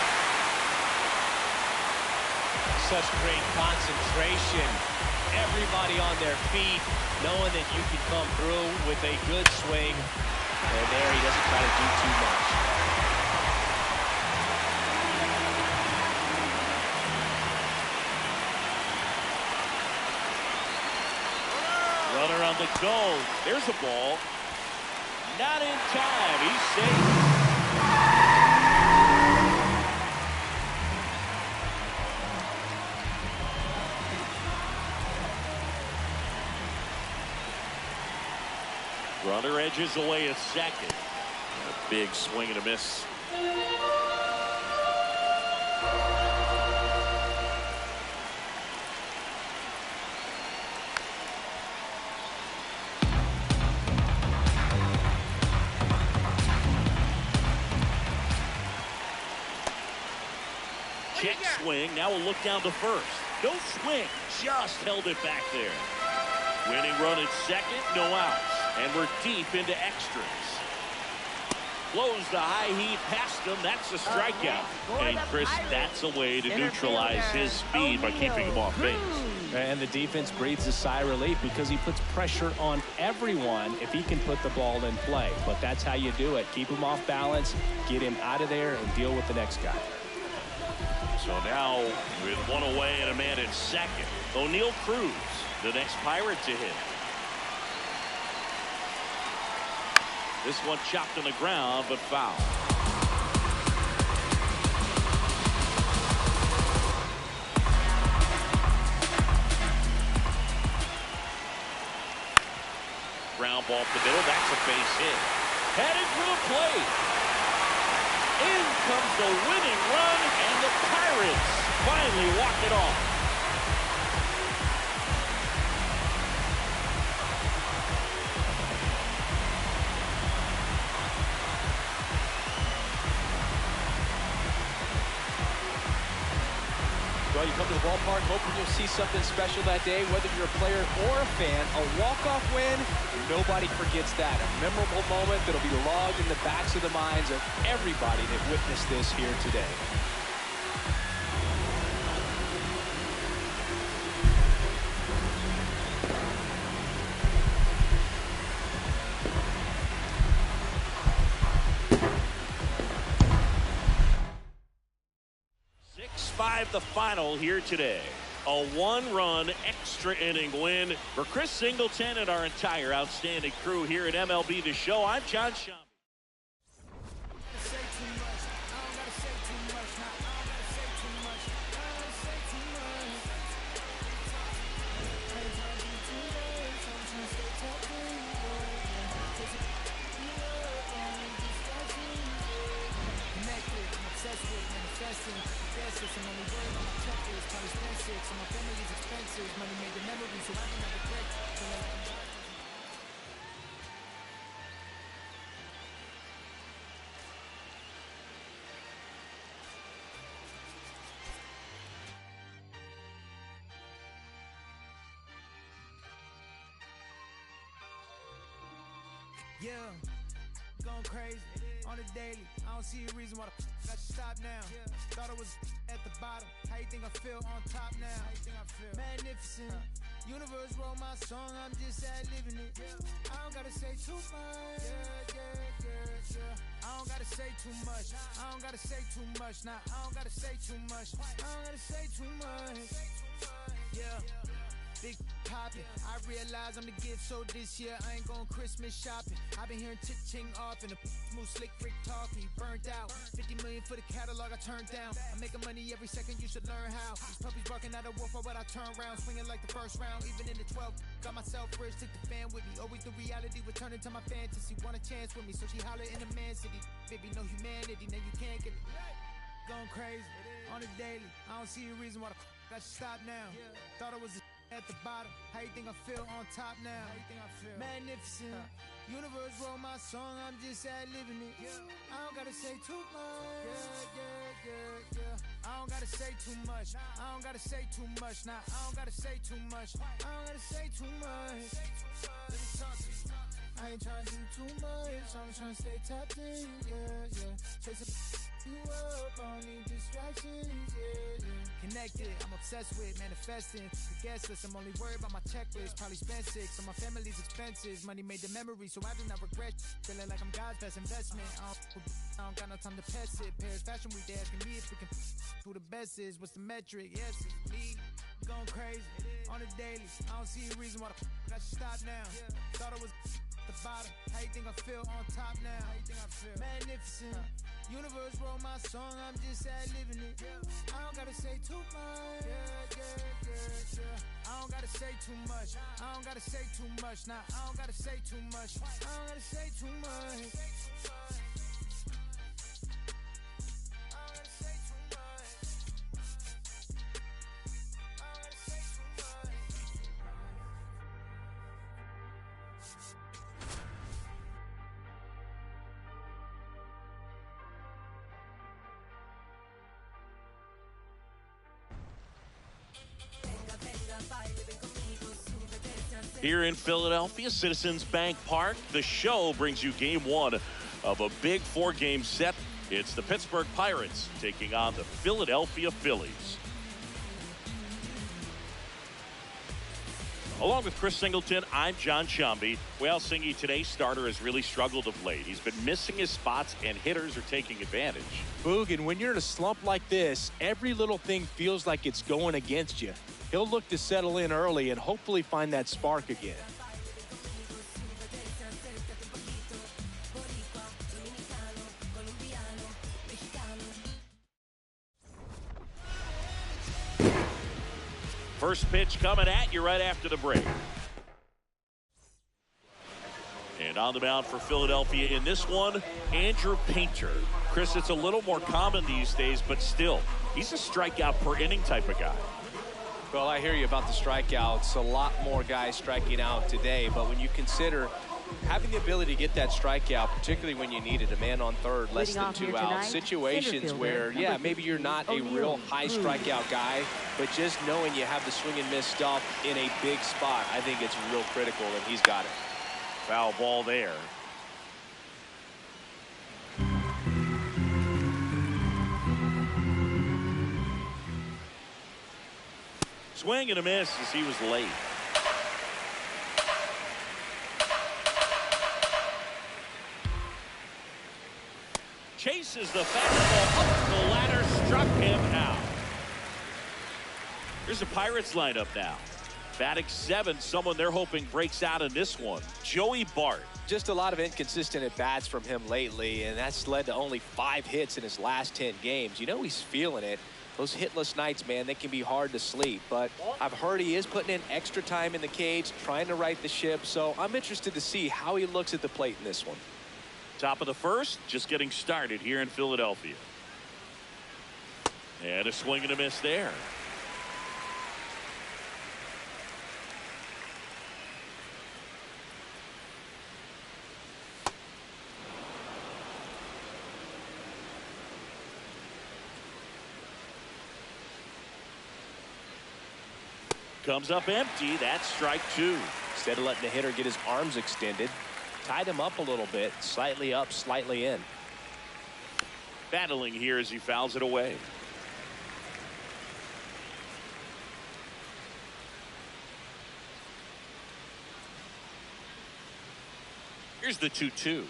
Such great concentration. Everybody on their feet, knowing that you can come through with a good swing. And there he doesn't try to do too much. Runner on the go. There's a ball. Not in time. He's safe. Runner edges away at second. A big swing and a miss. Check swing. Now we'll look down to first. No swing. Just held it back there. Winning run at second. No outs. And we're deep into extras. Blows the high heat past him. That's a strikeout. And Chris, that's a way to neutralize his speed by keeping him off base. And the defense breathes a sigh of relief because he puts pressure on everyone if he can put the ball in play. But that's how you do it. Keep him off balance, get him out of there, and deal with the next guy. So now with one away and a man at second, O'Neal Cruz, the next Pirate to hit. This one chopped on the ground, but foul. Ground ball up the middle. That's a base hit. Headed for the plate. In comes the winning run, and the Pirates finally walk it off. Well, you come to the ballpark hoping you'll see something special that day, whether you're a player or a fan. A walk-off win, nobody forgets that. A memorable moment that'll be logged in the backs of the minds of everybody that witnessed this here today. The final here today. A one-run extra inning win for Chris Singleton and our entire outstanding crew here at MLB The Show. I'm John Shambi. Yeah, Going crazy on the daily. I don't see a reason why the I should stop now. Thought I was at the bottom. How you think I feel on top now? How you think I feel? Magnificent. Universe wrote my song, I'm just ad-libbing it. I don't gotta say too much. I don't gotta say too much. I don't gotta say too much. Nah, I don't gotta say too much. I don't gotta say too much. Yeah. Big poppin', I realize I'm the gift, so this year I ain't going Christmas shopping. I've been hearing ching off and the smooth slick Rick talking. Burnt out, 50 million for the catalog I turned down. I'm making money every second, you should learn how. These puppies barking at a wolf, why would I turn around? Swinging like the first round, even in the 12th. Got myself rich, took the fan with me. Always the reality would turn into my fantasy. Want a chance with me, so she holler in the man city. Baby, no humanity, now you can't get it. Going crazy on the daily. I don't see a reason why the I should stop now. Thought I was at the bottom. How you think I feel on top now? How you think I feel? Magnificent. Universe wrote my song, I'm just ad-libbing it. I don't gotta say too much. I don't gotta say too much. I don't gotta say too much. Nah, I don't gotta say too much. I don't gotta say too much. I ain't trying to do too much. I'm trying to stay tapped in. Chasing you up, I don't need distractions. Connected, I'm obsessed with manifesting. The guest list, I'm only worried about my checklist. Probably spent 6 on my family's expenses. Money made the memory, so I do not regret. Feeling like I'm God's best investment. I don't got no time to pest it. Paris Fashion Week, they asking me if we can who the best is. What's the metric? Yes, it's me. Going crazy on the daily. I don't see a reason why the I should stop now. Thought I was the bottom. How you think I feel on top now? How you think I feel? Magnificent. Universe wrote my song, I'm just ad-libbing it. I don't gotta say too much. I don't gotta say too much. I don't gotta say too much. Nah, I don't gotta say too much. I don't gotta say too much. Here in Philadelphia, Citizens Bank Park, the show brings you game 1 of a big 4-game set. It's the Pittsburgh Pirates taking on the Philadelphia Phillies. Along with Chris Singleton, I'm John Shambi. Well, Singy, today's starter has really struggled of late. He's been missing his spots, and hitters are taking advantage. Boog, and when you're in a slump like this, every little thing feels like it's going against you. He'll look to settle in early and hopefully find that spark again. First pitch coming at you right after the break. And on the mound for Philadelphia in this one, Andrew Painter. Chris, it's a little more common these days, but still, he's a strikeout per inning type of guy. Well, I hear you about the strikeouts. A lot more guys striking out today, but when you consider having the ability to get that strikeout, particularly when you need it, a man on third, less than 2 outs, situations where, yeah, maybe you're not a real high strikeout guy, but just knowing you have the swing and miss stuff in a big spot, I think it's real critical, and he's got it. Foul ball there. Swing and a miss as he was late. Chases the fastball up the ladder, struck him out. Here's the Pirates lineup now. Batting 7, someone they're hoping breaks out in this one. Joey Bart. Just a lot of inconsistent at-bats from him lately, and that's led to only 5 hits in his last 10 games. You know he's feeling it. Those hitless nights, man, they can be hard to sleep. But I've heard he is putting in extra time in the cage, trying to right the ship. So I'm interested to see how he looks at the plate in this one. Top of the first, just getting started here in Philadelphia. And a swing and a miss there. Comes up empty. That's strike 2. Instead of letting the hitter get his arms extended, tied him up a little bit, slightly up, slightly in. Battling here as he fouls it away. Here's the 2-2.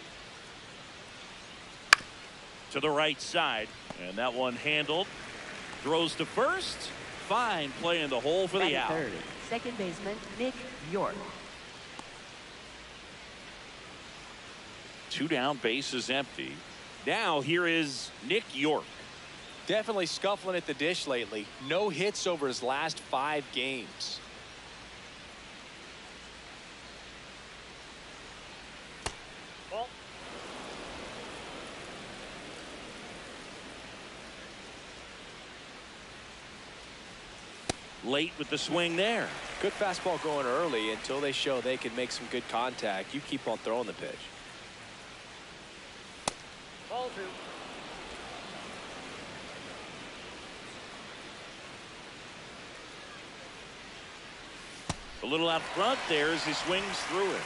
To the right side, and that one handled. Throws to first. Fine play in the hole for the out. Third, second baseman Nick York. 2 down, base is empty. Now here is Nick York. Definitely scuffling at the dish lately. No hits over his last 5 games. Ball. Late with the swing there. Good fastball going early until they show they can make some good contact. You keep on throwing the pitch. Ball 2. A little out front there as he swings through it.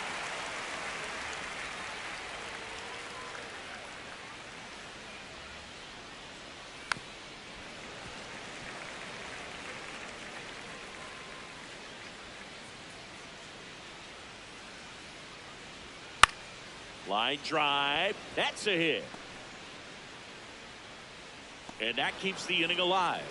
Line drive. That's a hit. And that keeps the inning alive.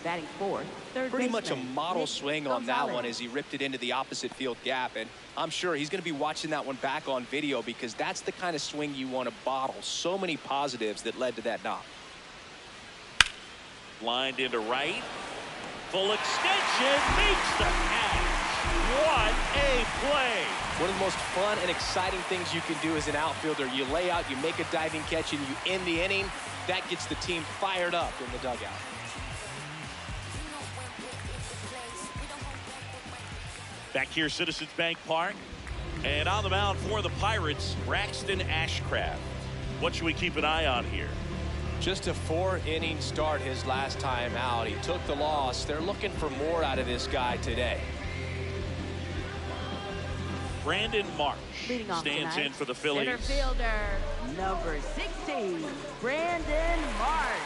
Batting fourth, third Pretty much a baseman, model Nick swing on that Gonzalez. one as he ripped it into the opposite field gap. And I'm sure he's going to be watching that one back on video because that's the kind of swing you want to bottle. So many positives that led to that knock. Lined into right. Full extension. Makes the catch. What a play. One of the most fun and exciting things you can do as an outfielder. You lay out, you make a diving catch, and you end the inning. That gets the team fired up in the dugout. Back here, Citizens Bank Park. And on the mound for the Pirates, Braxton Ashcraft. What should we keep an eye on here? Just a 4-inning start his last time out. He took the loss. They're looking for more out of this guy today. Brandon Marsh Leading off stands tonight, in for the Phillies. Center fielder, number 16, Brandon Marsh.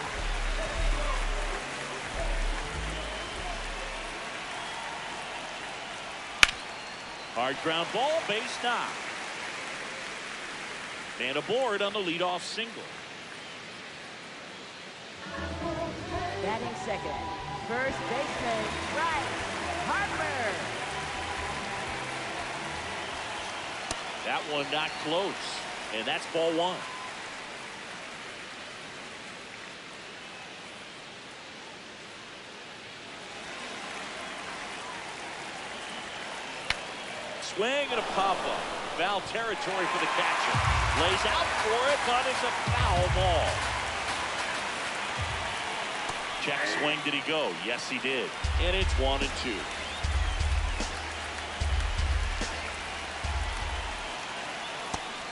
Hard ground ball, base knock. And aboard on the leadoff single. Batting second, first baseman, Bryce Harper. That one not close. And that's ball 1. Swing and a pop-up. Foul territory for the catcher. Lays out for it, but it's a foul ball. Check swing, did he go? Yes, he did. And it's 1-2.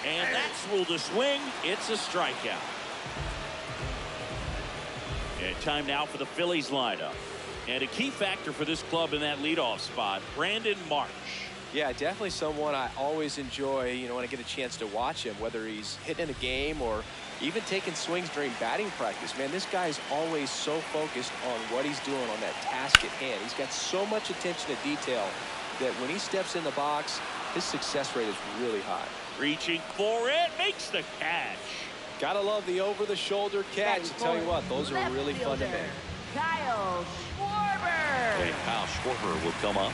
And that's ruled a swing. It's a strikeout. And time now for the Phillies lineup. And a key factor for this club in that leadoff spot, Brandon Marsh. Yeah, definitely someone I always enjoy, when I get a chance to watch him, whether he's hitting a game or even taking swings during batting practice. Man, this guy's always so focused on what he's doing on that task at hand. He's got so much attention to detail that when he steps in the box, his success rate is really high. Reaching for it, makes the catch. Gotta love the over-the-shoulder catch. I tell you what, those are really fun to make. Kyle Schwarber. Hey, Kyle Schwarber will come up.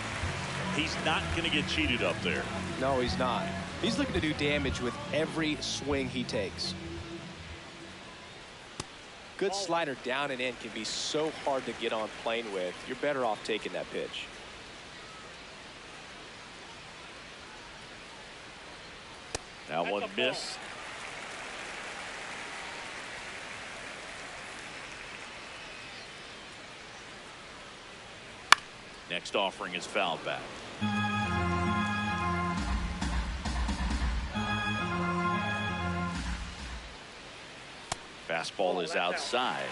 He's not going to get cheated up there. No, he's not. He's looking to do damage with every swing he takes. Good slider down and in can be so hard to get on plane with. You're better off taking that pitch. That one missed. Next offering is fouled back. Fastball is outside.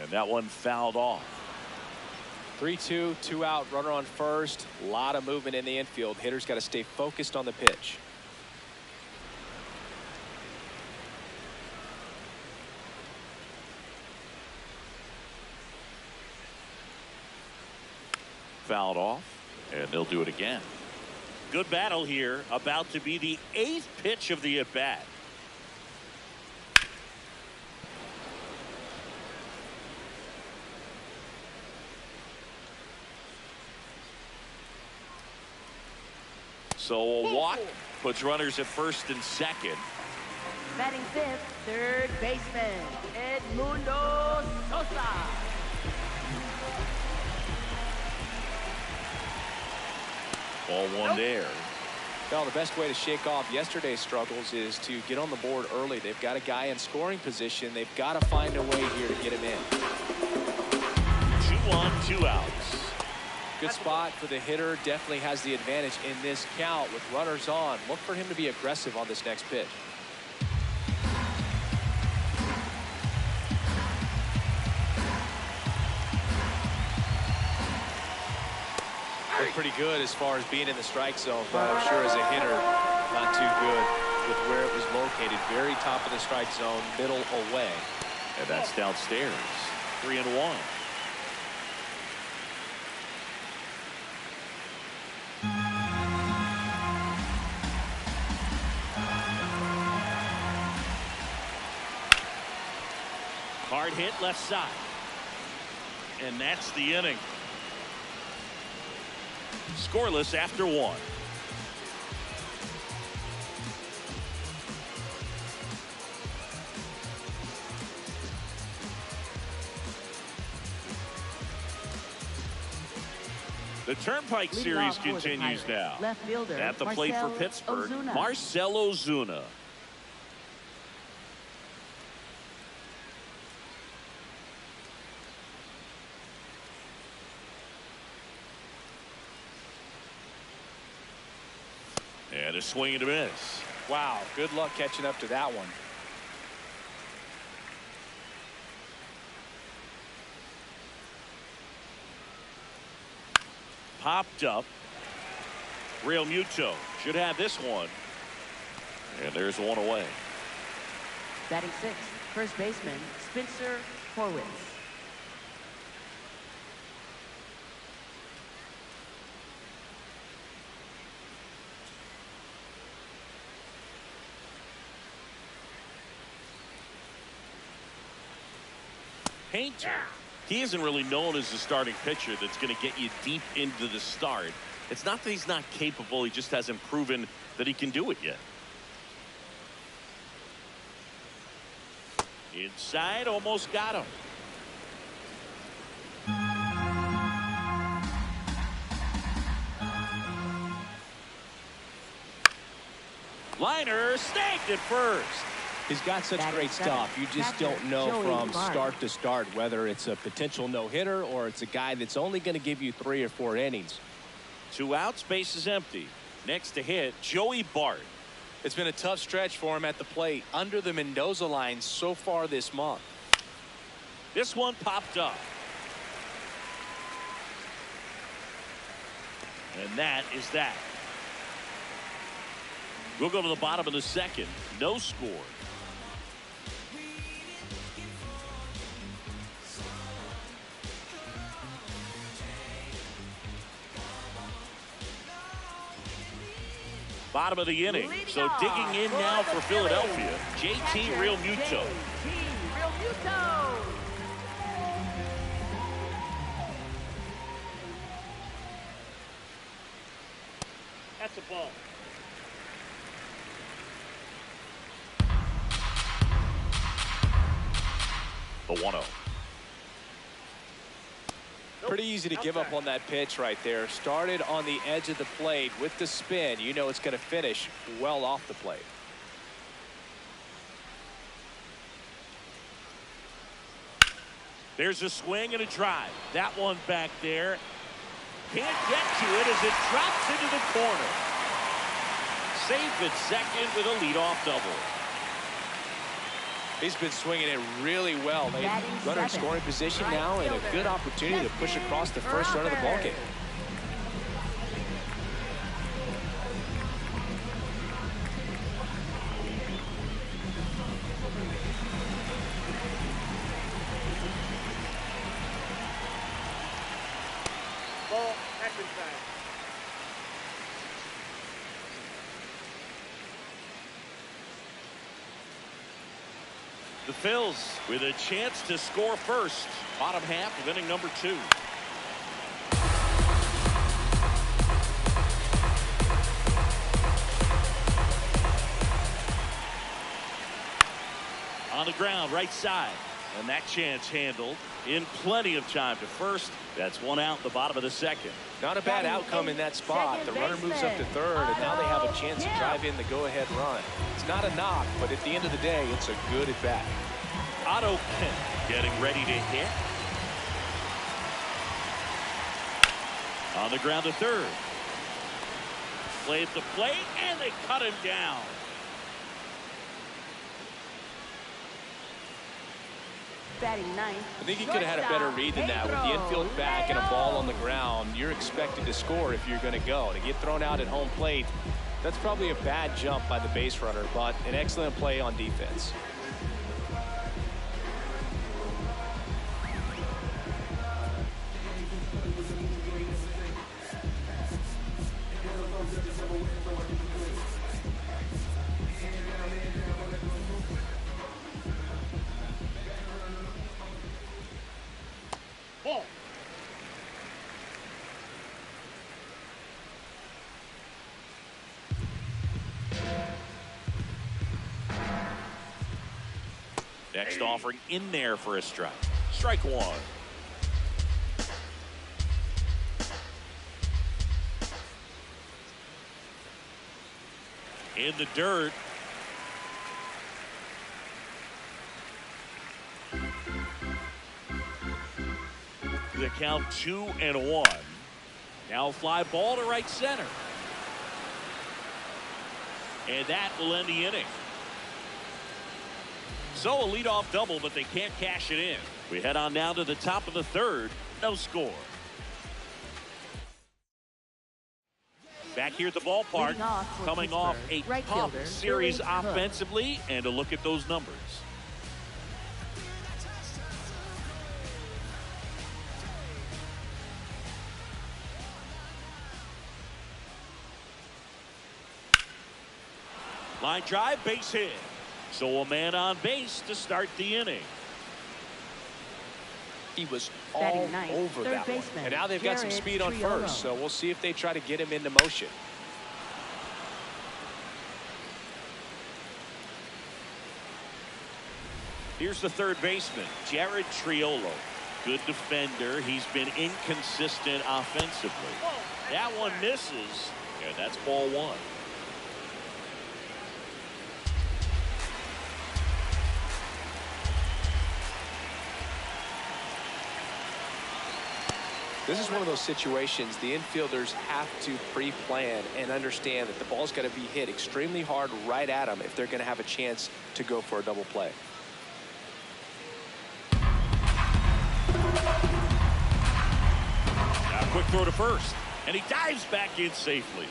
And that one fouled off. 3-2, 2 out, runner on first. A lot of movement in the infield. Hitter's got to stay focused on the pitch. Fouled off, and they'll do it again. Good battle here. About to be the 8th pitch of the at-bat. So a walk puts runners at first and second. Batting fifth, third baseman, Edmundo Sosa. Ball one there. Well, the best way to shake off yesterday's struggles is to get on the board early. They've got a guy in scoring position. They've got to find a way here to get him in. 2 on, 2 outs. Good spot for the hitter. Definitely has the advantage in this count with runners on. Look for him to be aggressive on this next pitch. Looked pretty good as far as being in the strike zone, but I'm sure as a hitter, not too good with where it was located. Very top of the strike zone, middle away. And that's downstairs. 3-1. Hard hit left side. And that's the inning. Scoreless after 1. The Turnpike Series continues now. Left fielder, At the plate for Pittsburgh, Marcell Ozuna. And a swing and a miss. Wow, good luck catching up to that one. Popped up. Real Muto should have this one. And there's one away. Batting sixth, first baseman, Spencer Horwitz. Painter. He isn't really known as a starting pitcher that's going to get you deep into the start. It's not that he's not capable. He just hasn't proven that he can do it yet. Inside, almost got him. Liner snagged at first. He's got such great stuff. You just don't know from start to start whether it's a potential no-hitter or it's a guy that's only going to give you 3 or 4 innings. 2 outs, base is empty. Next to hit, Joey Bart. It's been a tough stretch for him at the plate under the Mendoza line so far this month. This one popped up. And that is that. We'll go to the bottom of the second. No score. Bottom of the inning. So digging in now for Philadelphia, JT Real Muto. Real Muto. That's a ball. The 1-0. Pretty easy to give up on that pitch right there. Started on the edge of the plate with the spin. You know it's going to finish well off the plate. There's a swing and a drive. That one back there. Can't get to it as it drops into the corner. Safe at second with a leadoff double. He's been swinging it really well. They Batting runner in 7th, scoring position right now, and a fielder, good opportunity to push across the first run of the ballgame. Ball, action time. The Phils with a chance to score first. Bottom half of inning number 2. On the ground, right side. And that chance handled in plenty of time to first. That's one out in the bottom of the second. Not a bad outcome in that spot. The runner moves up to third, and now they have a chance to drive in the go-ahead run. It's not a knock, but at the end of the day, it's a good at-bat. Otto Kemp getting ready to hit. On the ground to third. Play at the plate, and they cut him down. Batting 9th. I think he could have had a better read than that. With the infield back and a ball on the ground, you're expected to score if you're going to go. To get thrown out at home plate, that's probably a bad jump by the base runner, but an excellent play on defense. Ball. Next offering in there for a strike. Strike 1. In the dirt. The count 2-1. Now fly ball to right center. And that will end the inning. So a leadoff double, but they can't cash it in. We head on now to the top of the third. No score. Back here at the ballpark, coming off a tough series offensively, and a look at those numbers. Line drive, base hit. So a man on base to start the inning. He was all over that one. And now they've got some speed on first, so we'll see if they try to get him into motion. Here's the third baseman, Jared Triolo. Good defender. He's been inconsistent offensively. That one misses, and that's ball 1. This is one of those situations the infielders have to pre-plan and understand that the ball's got to be hit extremely hard right at them if they're going to have a chance to go for a double play. Now a quick throw to first, and he dives back in safely.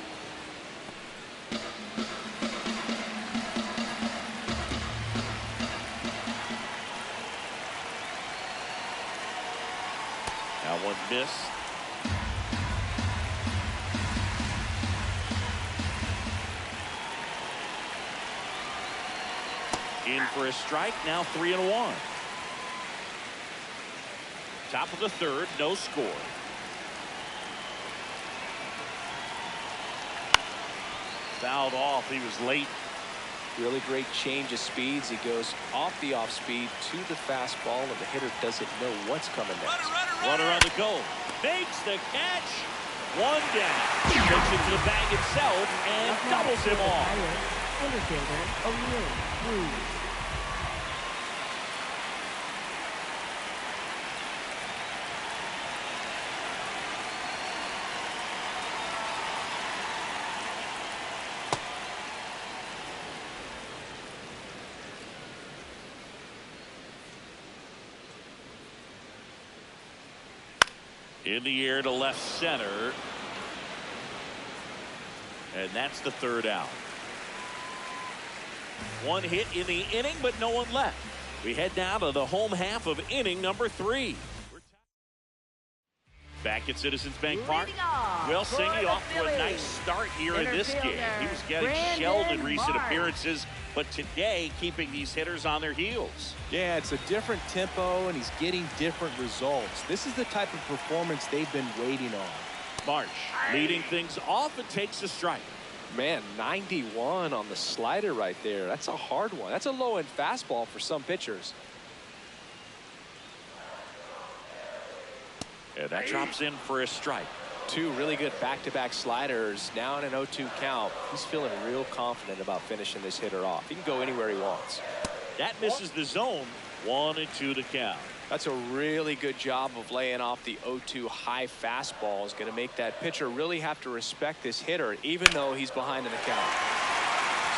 Now one miss. In for a strike. Now 3-1. Top of the third, no score. Fouled off. He was late. Really great change of speeds. He goes off the off speed to the fastball, and the hitter doesn't know what's coming next. Runner on the goal. Makes the catch. One down. Takes it to the bag himself and doubles him off. Infielder O'Neill. In the air to left center. And that's the third out. One hit in the inning, but no one left. We head now to the home half of inning number 3. Back at Citizens Bank Park. Will Singy off to a nice start here in this game. He was getting shelled in recent appearances, but today keeping these hitters on their heels. Yeah, it's a different tempo, and he's getting different results. This is the type of performance they've been waiting on. Marsh leading things off and takes a strike. Man, 91 on the slider right there. That's a hard one. That's a low-end fastball for some pitchers. And that drops in for a strike. 2 really good back-to-back sliders. Now in an 0-2 count. He's feeling real confident about finishing this hitter off. He can go anywhere he wants. That misses the zone. 1-2 to count. That's a really good job of laying off the 0-2 high fastball. Is going to make that pitcher really have to respect this hitter, even though he's behind in the count.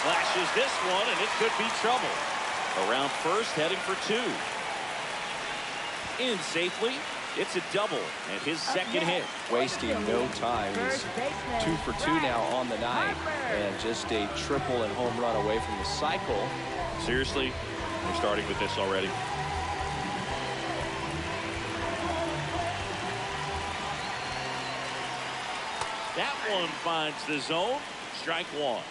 Slashes this one, and it could be trouble. Around first, heading for 2. In safely. It's a double and his second hit. Wasting no time. He's 2 for 2 now on the night, and just a triple and home run away from the cycle. Seriously, we're starting with this already. That one finds the zone. Strike 1.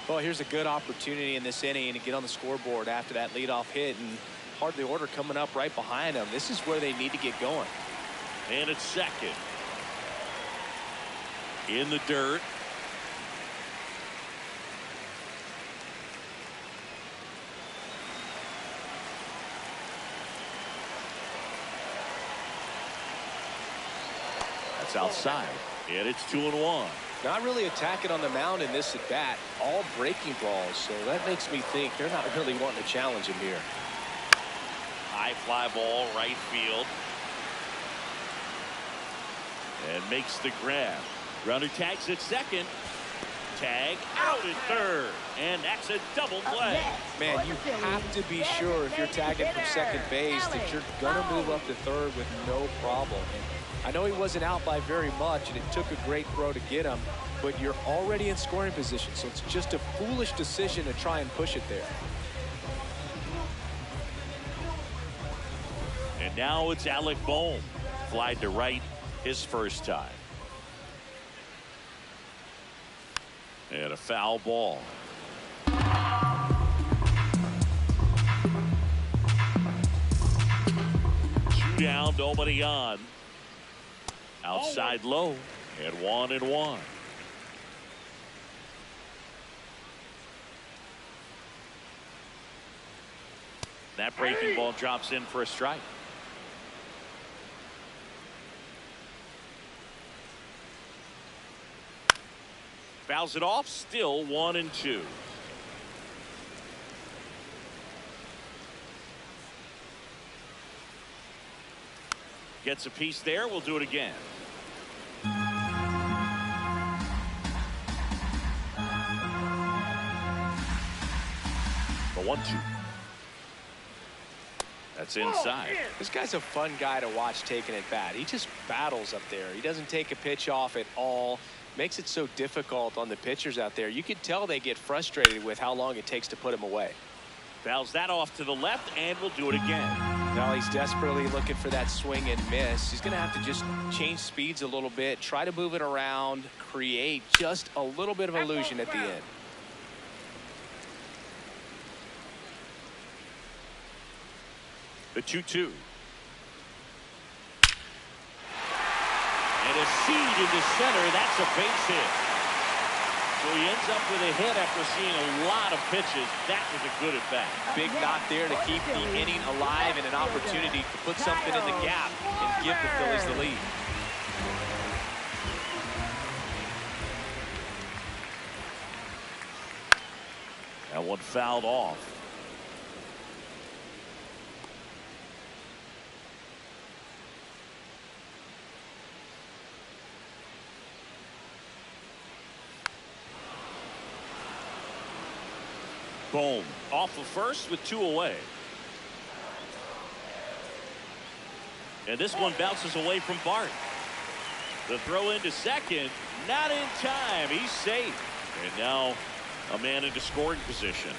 Well, here's a good opportunity in this inning to get on the scoreboard after that leadoff hit, and hardly order coming up right behind them. This is where they need to get going. And it's second. In the dirt. That's outside. And it's 2-1. Not really attacking on the mound in this at bat. All breaking balls. So that makes me think they're not really wanting to challenge him here. High fly ball, right field. And makes the grab. Runner tags at second. Tag out at third. And that's a double play. Man, you have to be sure if you're tagging from second base that you're going to move up to third with no problem. And I know he wasn't out by very much, and it took a great throw to get him, but you're already in scoring position, so it's just a foolish decision to try and push it there. And now it's Alec Bohm. Flied to right his first time. And a foul ball. 2 down, nobody on. Outside low, and 1-1. That breaking ball drops in for a strike. Fouls it off, still 1-2. Gets a piece there, we'll do it again. The 1-2. That's inside. This guy's a fun guy to watch taking at bat. He just battles up there. He doesn't take a pitch off at all. Makes it so difficult on the pitchers out there. You can tell they get frustrated with how long it takes to put him away. Fouls that off to the left, and we'll do it again. Now he's desperately looking for that swing and miss. He's going to have to just change speeds a little bit, try to move it around, create just a little bit of illusion at the end. The 2-2. And a seed into center. That's a base hit. So he ends up with a hit after seeing a lot of pitches. That was a good at bat. Big knock there to keep the inning alive and an opportunity to put something in the gap and give the Phillies the lead. That one fouled off. Bohm off of first with 2 away. And this one bounces away from Bart. The throw into second, not in time. He's safe. And now a man into scoring position.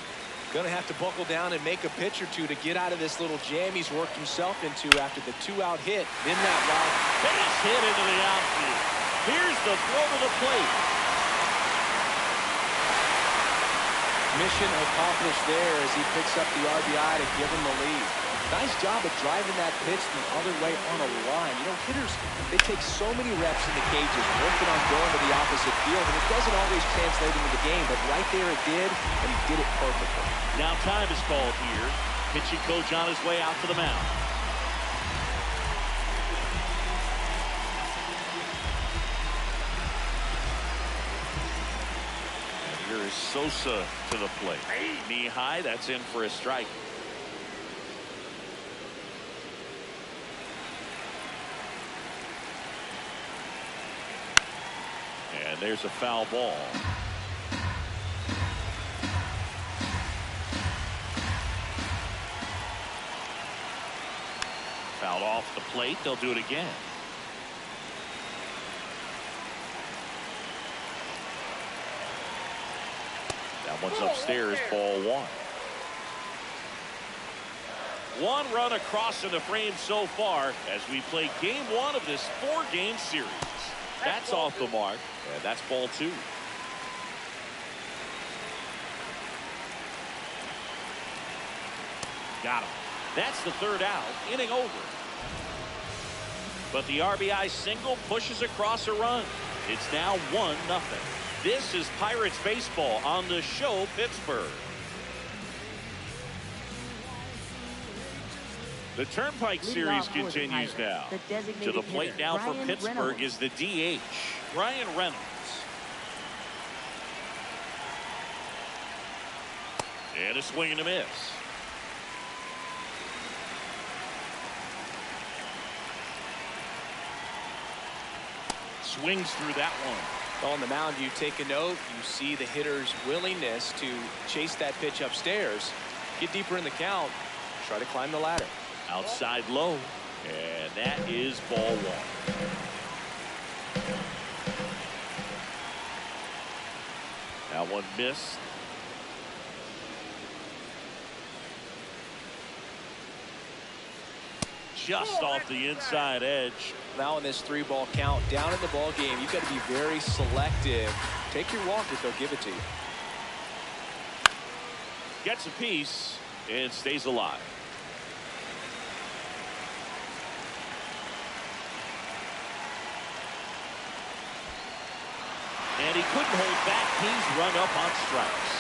Going to have to buckle down and make a pitch or two to get out of this little jam he's worked himself into after the 2-out hit. Then that route. Base hit into the outfield. Here's the throw to the plate. Mission accomplished there as he picks up the RBI to give him the lead. Nice job of driving that pitch the other way on a line. You know, hitters, they take so many reps in the cages working on going to the opposite field, and it doesn't always translate into the game, but right there it did, and he did it perfectly. Now time is called here. Pitching coach on his way out to the mound. And here is Sosa to the plate. Knee high, that's in for a strike. And there's a foul ball. Fouled off the plate. They'll do it again. That one's upstairs. Ball one. One run across in the frame so far as we play game one of this 4-game series. That's off the mark. And that's ball two. Got him. That's the third out. Inning over. But the RBI single pushes across a run. It's now 1-0. This is Pirates baseball on the Show Pittsburgh. The Turnpike series continues now. To the plate now for Pittsburgh is the DH, Brian Reynolds. And a swing and a miss. Swings through that one. On the mound, you take a note. You see the hitter's willingness to chase that pitch upstairs, get deeper in the count, try to climb the ladder. Outside low, and that is ball one. That one missed. Just off the inside edge. Now in this 3-ball count, down in the ball game, you've got to be very selective. Take your walk if they'll give it to you. Gets a piece and stays alive. And he couldn't hold back. He's rung up on strikes.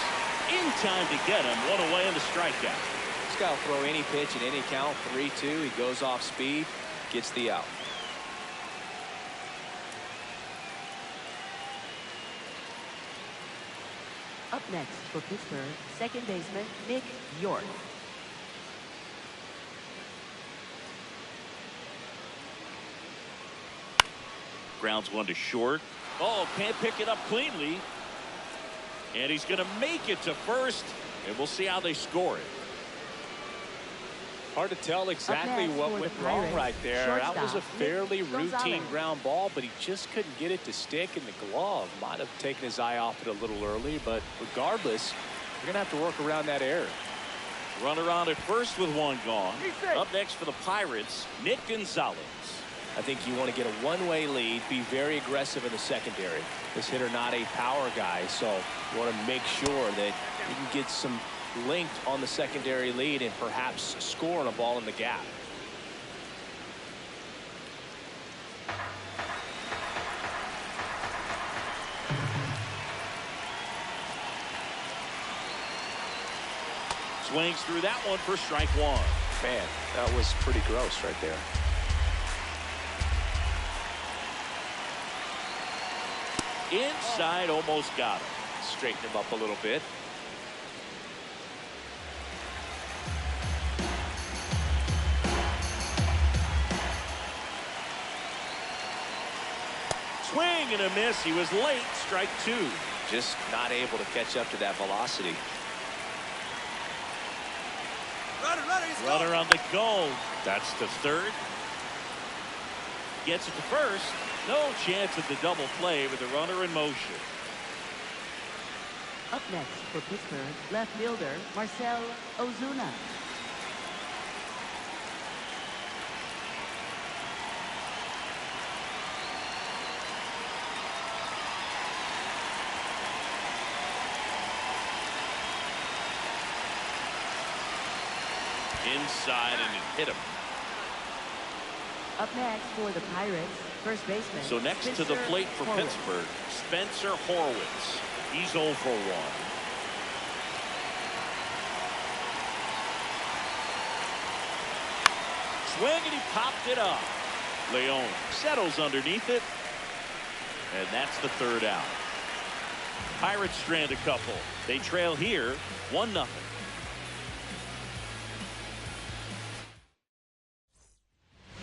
In time to get him. One away in the strikeout. This guy will throw any pitch at any count. 3-2. He goes off speed, gets the out. Up next for Pittsburgh, second baseman Nick York. Grounds one to short. Oh, can't pick it up cleanly. And he's going to make it to first. And we'll see how they score it. Hard to tell exactly what went wrong right there. That was a fairly routine ground ball, but he just couldn't get it to stick in the glove. Might have taken his eye off it a little early, but regardless, you're going to have to work around that error. Runner on at first with one gone. Up next for the Pirates, Nick Gonzalez. I think you want to get a one-way lead, be very aggressive in the secondary. This hitter not a power guy, so you want to make sure that you can get some linked on the secondary lead and perhaps score on a ball in the gap. Swings through that one for strike one. Man, that was pretty gross right there. Inside, almost got him. Straighten him up a little bit. Swing and a miss. He was late. Strike two. Just not able to catch up to that velocity. Runner on the go. That's the third. Gets it to first. No chance at the double play with the runner in motion. Up next for Pittsburgh, left fielder Marcell Ozuna. Inside and it hit him. Up next for the Pirates, first baseman. So next to the plate for Pittsburgh, Spencer Horwitz. He's 0 for 1. Swing and he popped it up. Leone settles underneath it. And that's the third out. Pirates strand a couple. They trail here 1-0.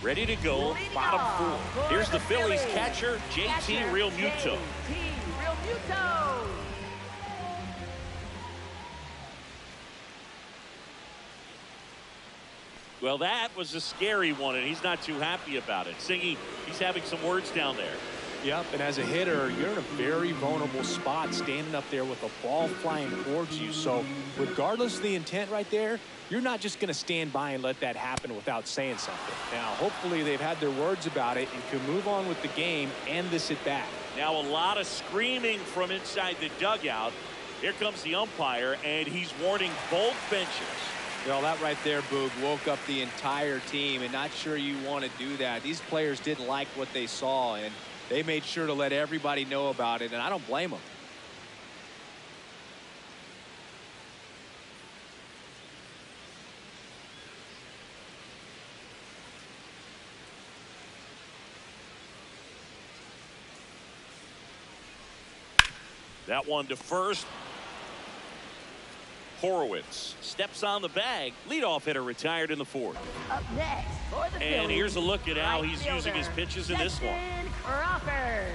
Ready to go, bottom 4. Here's the Phillies catcher, JT Realmuto. Well, that was a scary one, and he's not too happy about it. Singy, he's having some words down there. Yep, and as a hitter, you're in a very vulnerable spot standing up there with a ball flying towards you. So regardless of the intent right there, you're not just going to stand by and let that happen without saying something. Now, hopefully they've had their words about it and can move on with the game and this at bat. Now a lot of screaming from inside the dugout. Here comes the umpire, and he's warning both benches. Well, that right there, Boog, woke up the entire team, and not sure you want to do that. These players didn't like what they saw, and they made sure to let everybody know about it, and I don't blame them. That one to first. Horowitz steps on the bag. Leadoff hitter retired in the 4th. Up next for the And Phillies, here's a look at how right he's fielder, using his pitches in this one. Justin Crawford.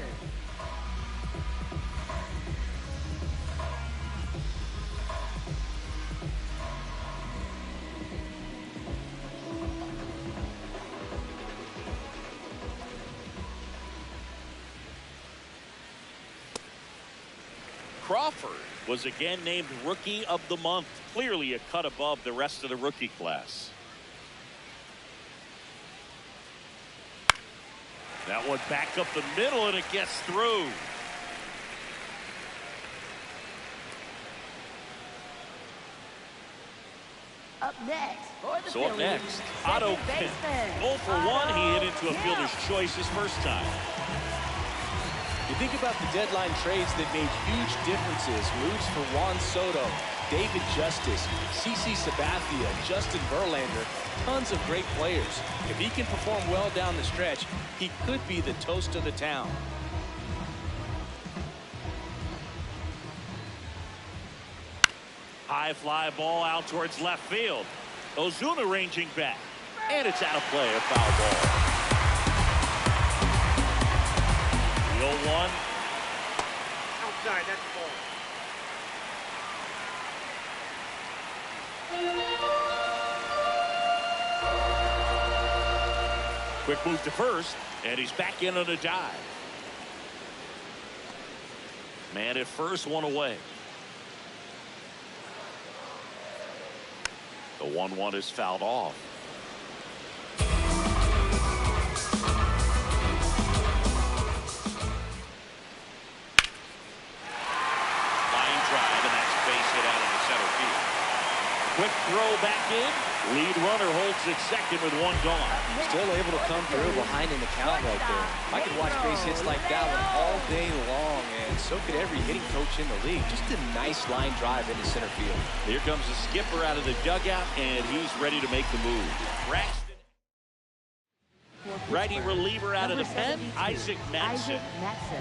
Crawford was again named Rookie of the Month. Clearly a cut above the rest of the rookie class. That one back up the middle, and it gets through. Up next for the So up Phillies, next, Otto Kemp. 0 for 1. He hit into a fielder's choice his first time. You think about the deadline trades that made huge differences. Moves for Juan Soto, David Justice, CC Sabathia, Justin Verlander. Tons of great players. If he can perform well down the stretch, he could be the toast of the town. High fly ball out towards left field. Ozuna ranging back. And it's out of play, a foul ball. The 0-1. Outside, that's the ball. Quick move to first, and he's back in on a dive. Man at first, one away. The 1-1 is fouled off. Line drive, and that's base hit out into center field. Quick throw back in. Lead runner holds at second with one gone. Still able to come through behind an account right there. I could watch base hits like that one all day long, and so could every hitting coach in the league. Just a nice line drive into center field. Here comes the skipper out of the dugout, and he's ready to make the move. Braxton. Righty reliever out of the pen, Isaac Matson.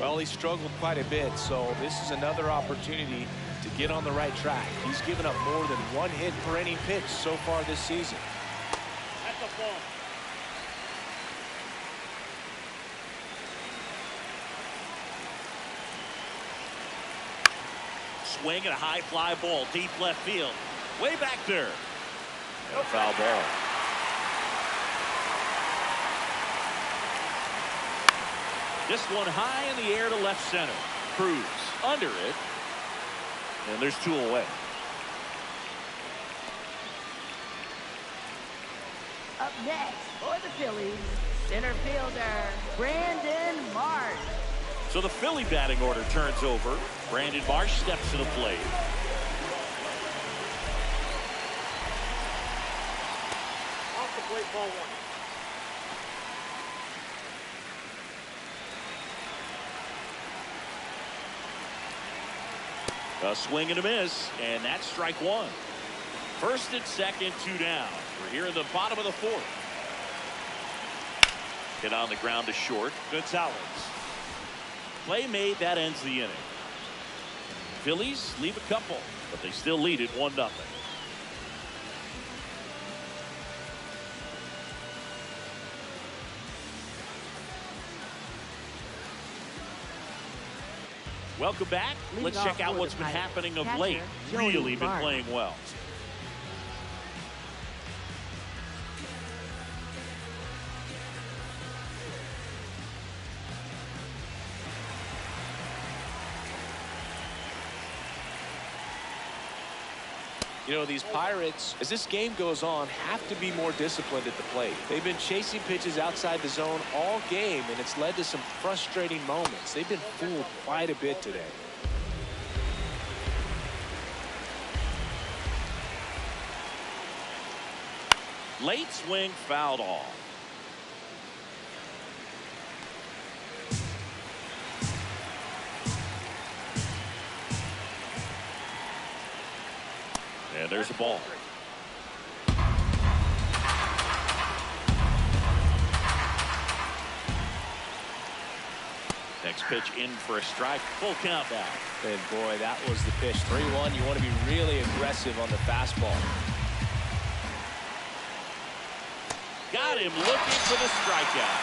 Well, he struggled quite a bit, so this is another opportunity to get on the right track. He's given up more than one hit per inning pitch so far this season. That's a ball. Swing and a high fly ball, deep left field. Way back there. And a foul ball. This one high in the air to left center. Cruz under it. And there's 2 away. Up next for the Phillies, center fielder Brandon Marsh. So the Philly batting order turns over. Brandon Marsh steps to the plate. Off the plate, ball 1. A swing and a miss, and that's strike 1. First and second, 2 down. We're here in the bottom of the 4th. Hit on the ground to short. Gonzalez. Play made, that ends the inning. Phillies leave a couple, but they still lead it 1-0. Welcome back. Let's check out what's been happening of late. Really been playing well. You know, these Pirates, as this game goes on, have to be more disciplined at the plate. They've been chasing pitches outside the zone all game, and it's led to some frustrating moments. They've been fooled quite a bit today. Late swing fouled off. And there's a ball. Next pitch in for a strike. Full count now. And boy, that was the pitch. 3-1. You want to be really aggressive on the fastball. Got him looking for the strikeout.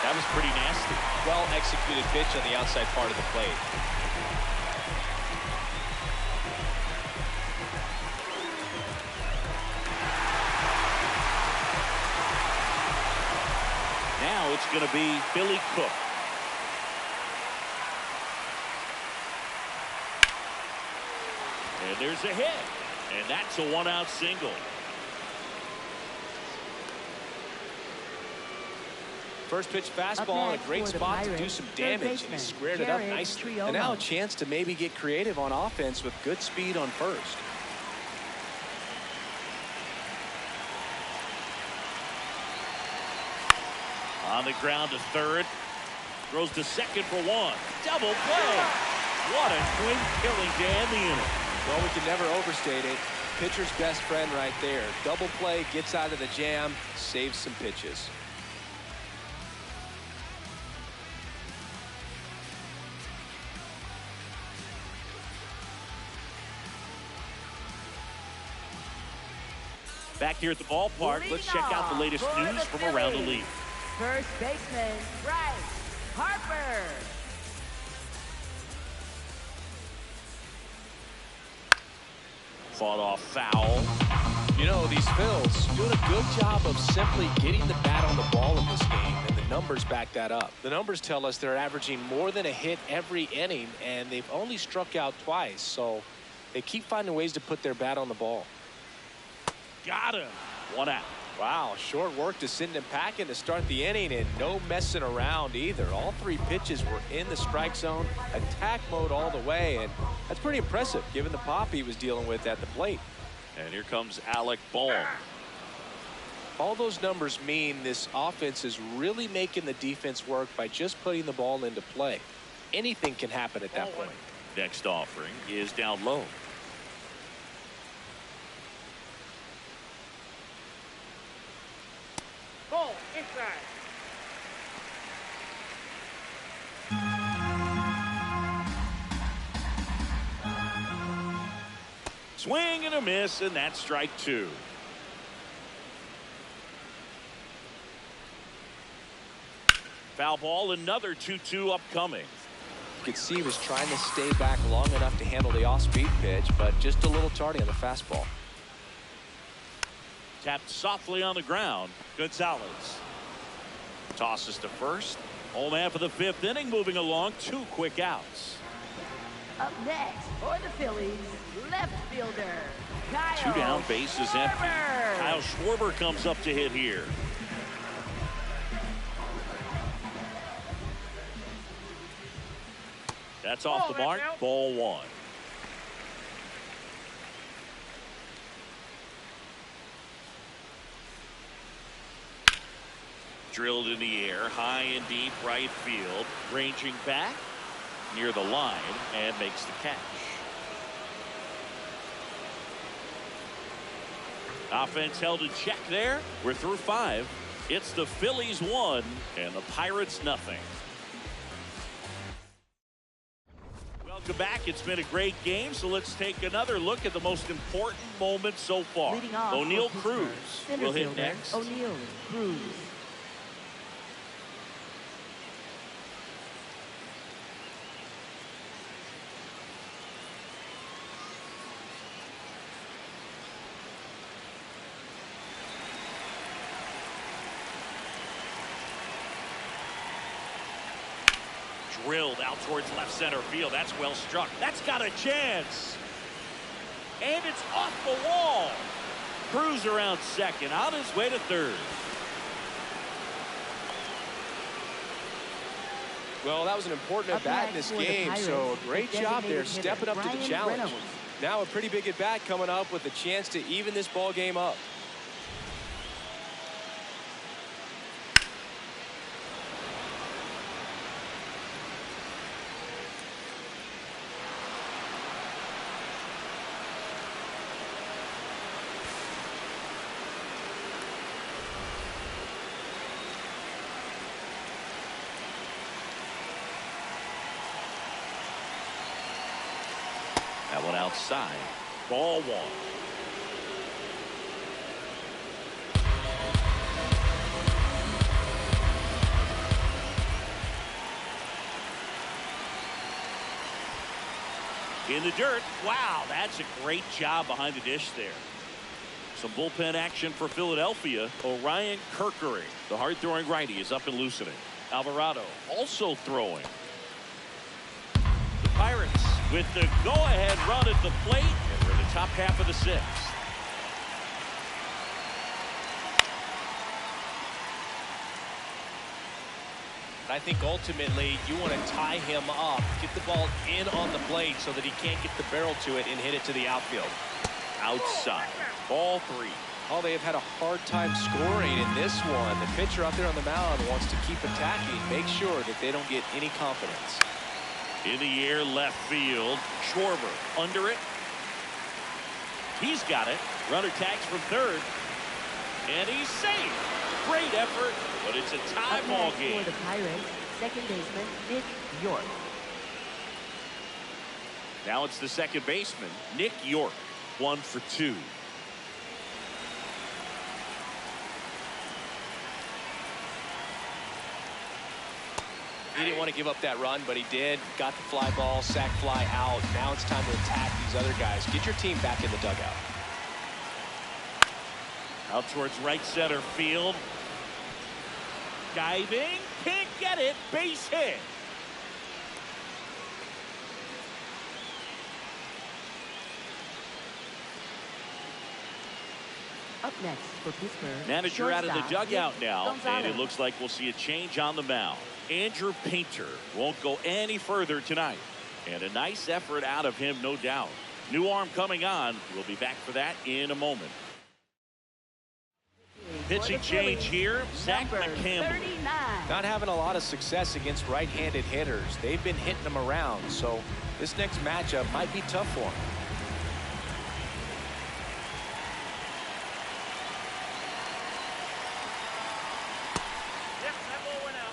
That was pretty nasty. Well executed pitch on the outside part of the plate. Now it's going to be Billy Cook. And there's a hit. And that's a 1-out single. First pitch fastball in a great spot to do some damage, and he squared it up nicely. And now a chance to maybe get creative on offense with good speed on first. On the ground to third. Throws to second for 1. Double play. What a twin killing to end the inning. Well, we can never overstate it. Pitcher's best friend right there. Double play, gets out of the jam, saves some pitches. Back here at the ballpark, let's check out the latest news from around the league. First baseman Bryce Harper. Fought off foul. You know, these Phils doing a good job of simply getting the bat on the ball in this game, and the numbers back that up. The numbers tell us they're averaging more than a hit every inning, and they've only struck out twice, so they keep finding ways to put their bat on the ball. Got him. 1 out. Wow, short work to send him packing to start the inning, and no messing around either. All 3 pitches were in the strike zone, attack mode all the way, and that's pretty impressive given the pop he was dealing with at the plate. And here comes Alec Bohm. All those numbers mean this offense is really making the defense work by just putting the ball into play. Anything can happen at that point. Next offering is down low. Ball inside. Swing and a miss, and that's strike 2. Foul ball, another 2-2 upcoming. You could see he was trying to stay back long enough to handle the off-speed pitch, but just a little tardy on the fastball. Tapped softly on the ground. Gonzalez tosses to first. Home half of the 5th inning moving along. 2 quick outs. Up next for the Phillies, left fielder, Kyle 2 down, bases empty. Schwarber. Kyle Schwarber comes up to hit here. That's off the mark. Ball 1. Drilled in the air, high and deep right field, ranging back near the line and makes the catch. Offense held in check there. We're through 5. It's the Phillies 1 and the Pirates nothing. Welcome back. It's been a great game, so let's take another look at the most important moment so far. Leading off O'Neal for Cruz Pittsburgh, will hit center fielder, next. O'Neal Cruz. Drilled out towards left center field. That's well struck. That's got a chance. And it's off the wall. Cruz around second, on his way to third. Well, that was an important at-bat in this game, so a great job there stepping up to the challenge. Now a pretty big at-bat coming up with a chance to even this ball game up. That one outside. Ball 1. In the dirt. Wow, that's a great job behind the dish there. Some bullpen action for Philadelphia. Orion Kirkery, the hard-throwing righty, is up and loosening. Alvarado also throwing. The Pirates with the go-ahead run at the plate, and we're in the top half of the 6th. I think ultimately you want to tie him up, get the ball in on the plate so that he can't get the barrel to it and hit it to the outfield. Outside. Ball 3. Oh, they have had a hard time scoring in this one. The pitcher out there on the mound wants to keep attacking, make sure that they don't get any confidence. In the air, left field. Schwarber under it. He's got it. Runner tags from third. And he's safe. Great effort, but it's a tie ball game. For the Pirates, second baseman Nick York. Now it's the second baseman, Nick York. 1 for 2. He didn't want to give up that run, but he did. Got the fly ball, sac fly out. Now it's time to attack these other guys. Get your team back in the dugout. Out towards right center field. Diving. Can't get it. Base hit. Up next for Pittsburgh, Manager out of the shortstop dugout Nick now, and Gonzalez. it looks like we'll see a change on the mound. Andrew Painter won't go any further tonight, and a nice effort out of him, no doubt. New arm coming on. We'll be back for that in a moment. Pitching change here, Zach Number McCampbell. 39. Not having a lot of success against right-handed hitters. They've been hitting them around, so this next matchup might be tough for them. Yep, that ball went out.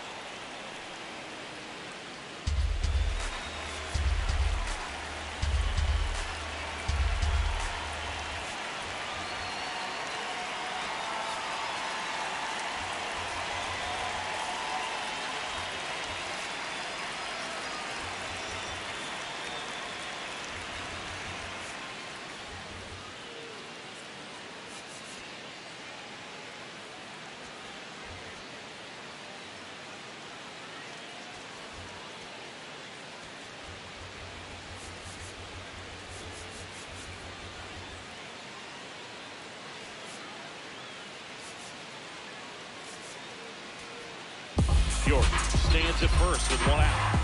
York stands at first with one out.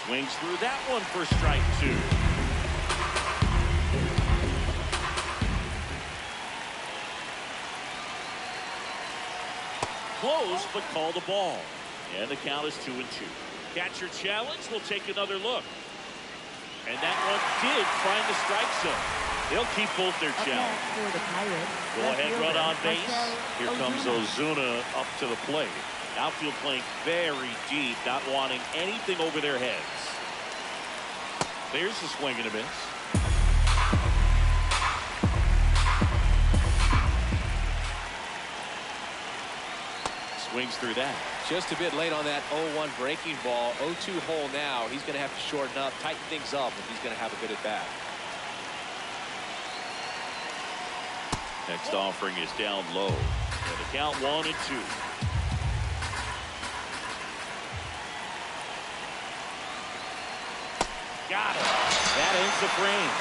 Swings through that one for strike 2. Close, but called a ball. And the count is 2-2. Catcher challenge. We'll take another look. And that one did find the strike zone. They'll keep both their challenge. Go ahead, run on base. Here comes Ozuna up to the plate. Outfield playing very deep, not wanting anything over their heads. There's the swing and a miss. Swings through that. Just a bit late on that 0-1 breaking ball. 0-2 hole now. He's going to have to shorten up, tighten things up if he's going to have a good at bat. Next offering is down low. And the count 1-2. Got it. That ends the frame.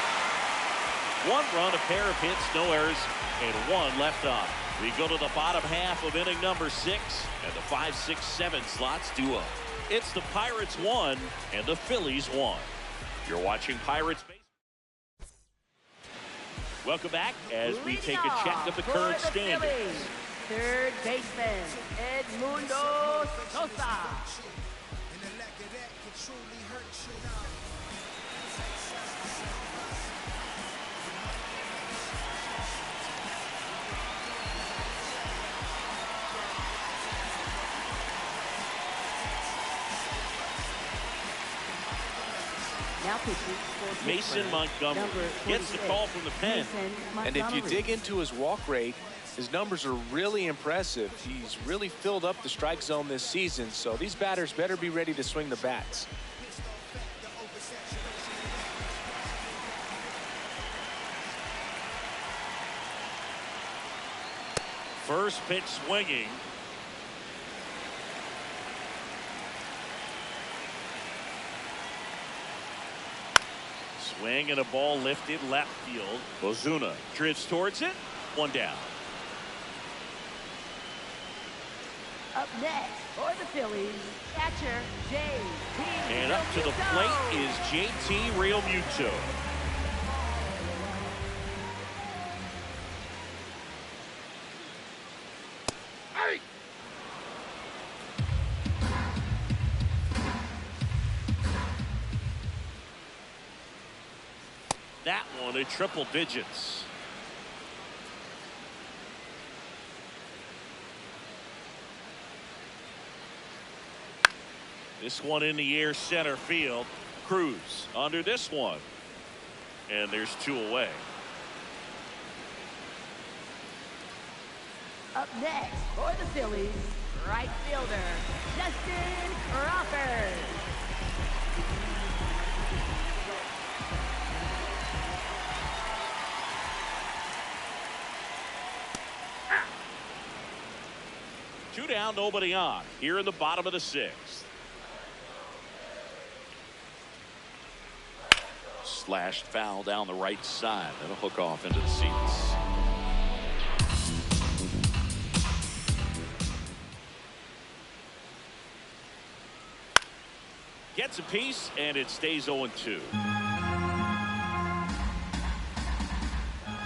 1 run, a pair of hits, no errors, and 1 left on. We go to the bottom half of inning number 6, and the 5, 6, 7 slots do up. It's the Pirates 1 and the Phillies 1. You're watching Pirates Baseball. Welcome back as we take a check of the current standings. Third baseman, Edmundo Sosa. Mason Montgomery gets the call from the pen. And if you dig into his walk rate, his numbers are really impressive. He's really filled up the strike zone this season, so these batters better be ready to swing the bats. First pitch swinging. Swing and a ball lifted left field. Ozuna drifts towards it. 1 down. Up next for the Phillies, catcher J.T. And up to the plate is J.T. Realmuto. That one in triple digits. This one in the air center field. Cruz under this one. And there's 2 away. Up next for the Phillies, right fielder Justin Crawford. Two down, nobody on. Here in the bottom of the 6th. Slashed foul down the right side. That'll hook off into the seats. Gets a piece, and it stays 0-2.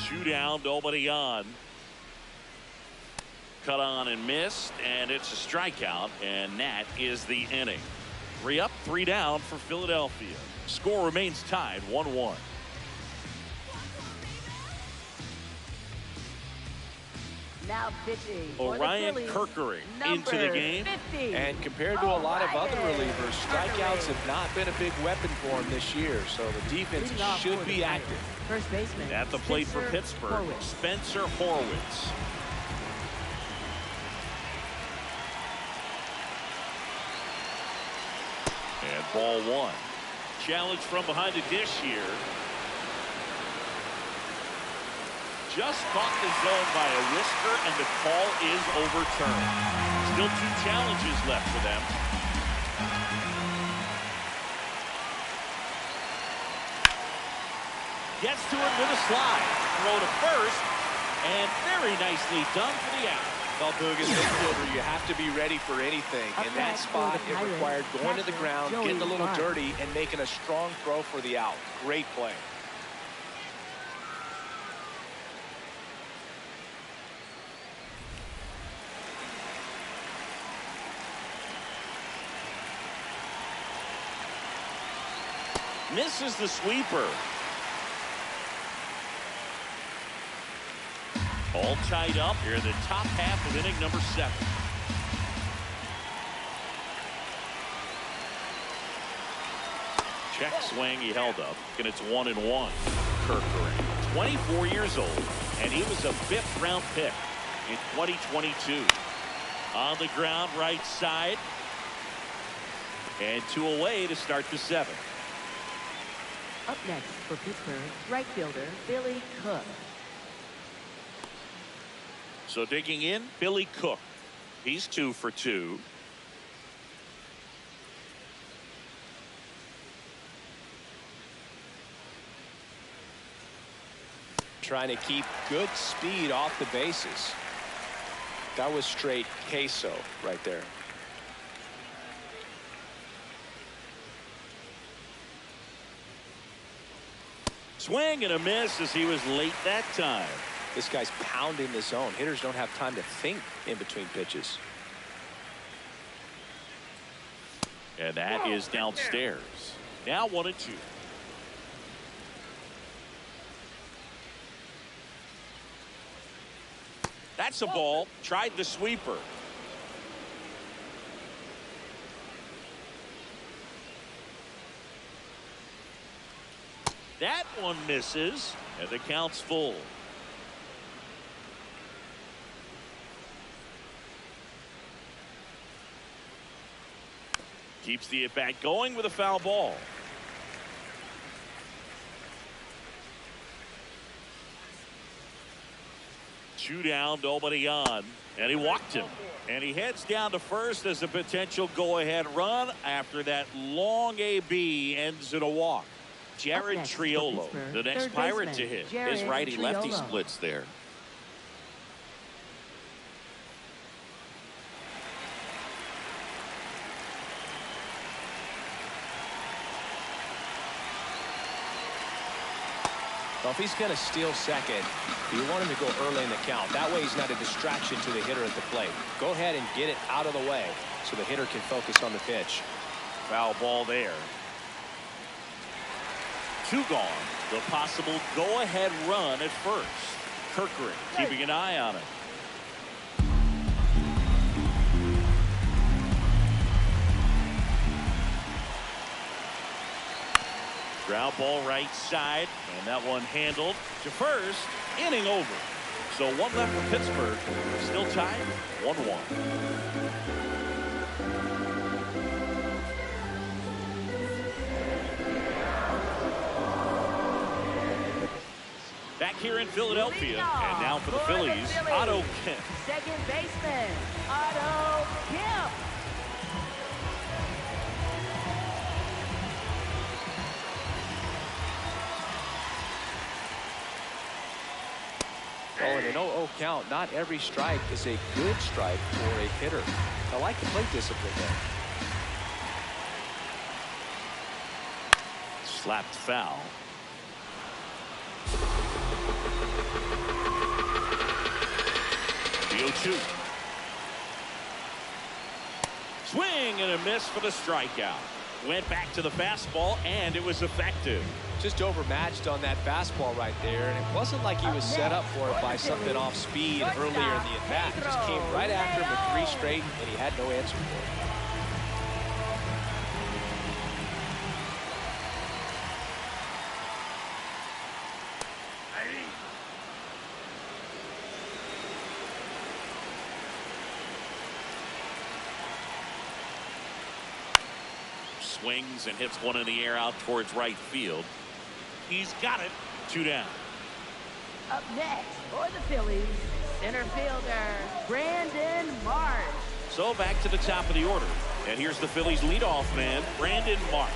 2 down, nobody on. Cut on and missed, and it's a strikeout, and that is the inning. 3 up, 3 down for Philadelphia. Score remains tied 1-1. Now pitching Orion Kirkering into the game. 50. And compared to a lot of other relievers, strikeouts have not been a big weapon for him this year, so the defense should be active. First baseman At the plate for Pittsburgh, Spencer Horwitz. And ball 1. Challenge from behind the dish here. Just caught the zone by a whisker, and the call is overturned. Still 2 challenges left for them. Gets to it with a slide. Throw to first, and very nicely done for the out. Well, Boog, as an infielder, you have to be ready for anything. In that spot, it required going to the ground, getting a little dirty, and making a strong throw for the out. Great play. Misses the sweeper. All tied up here in the top half of inning number 7. Check swing, he held up, and it's 1-1. Kerkering, 24 years old, and he was a 5th-round pick in 2022. On the ground, right side, and 2 away to start the 7th. Up next for Pittsburgh, right fielder Billy Cook. So digging in, Billy Cook. He's 2 for 2. Trying to keep good speed off the bases. That was straight queso right there. Swing and a miss as he was late that time. This guy's pounding the zone. Hitters don't have time to think in between pitches. And that is downstairs. Now 1-2. That's a ball. Tried the sweeper. That one misses, and the count's full. Keeps the at-bat going with a foul ball. Two down, nobody on, and he walked him. And he heads down to first as a potential go-ahead run after that long AB ends in a walk. Jared Triolo, the next Pirate to hit. His righty-lefty splits there. Well, if he's going to steal second, you want him to go early in the count. That way he's not a distraction to the hitter at the plate. Go ahead and get it out of the way so the hitter can focus on the pitch. Foul ball there. 2 gone. The possible go-ahead run at first. Kerkering keeping an eye on it. Ground ball right side, and that one handled to first. Inning over. So 1 left for Pittsburgh. Still tied 1-1. Back here in Philadelphia, and now for the Phillies, Otto Kemp. Second baseman, Otto Kemp. Oh, in an 0-0 count, not every strike is a good strike for a hitter. I like the plate discipline there. Slapped foul. The 0-2. Swing and a miss for the strikeout. Went back to the fastball, and it was effective. Just overmatched on that fastball right there, and it wasn't like he was set up for it by something off speed earlier in the at-bat. Just came right after him with 3 straight, and he had no answer for it. Swings and hits one in the air out towards right field. He's got it. 2 down. Up next, For the Phillies, center fielder, Brandon Marsh. So back to the top of the order. And here's the Phillies leadoff man, Brandon Marsh.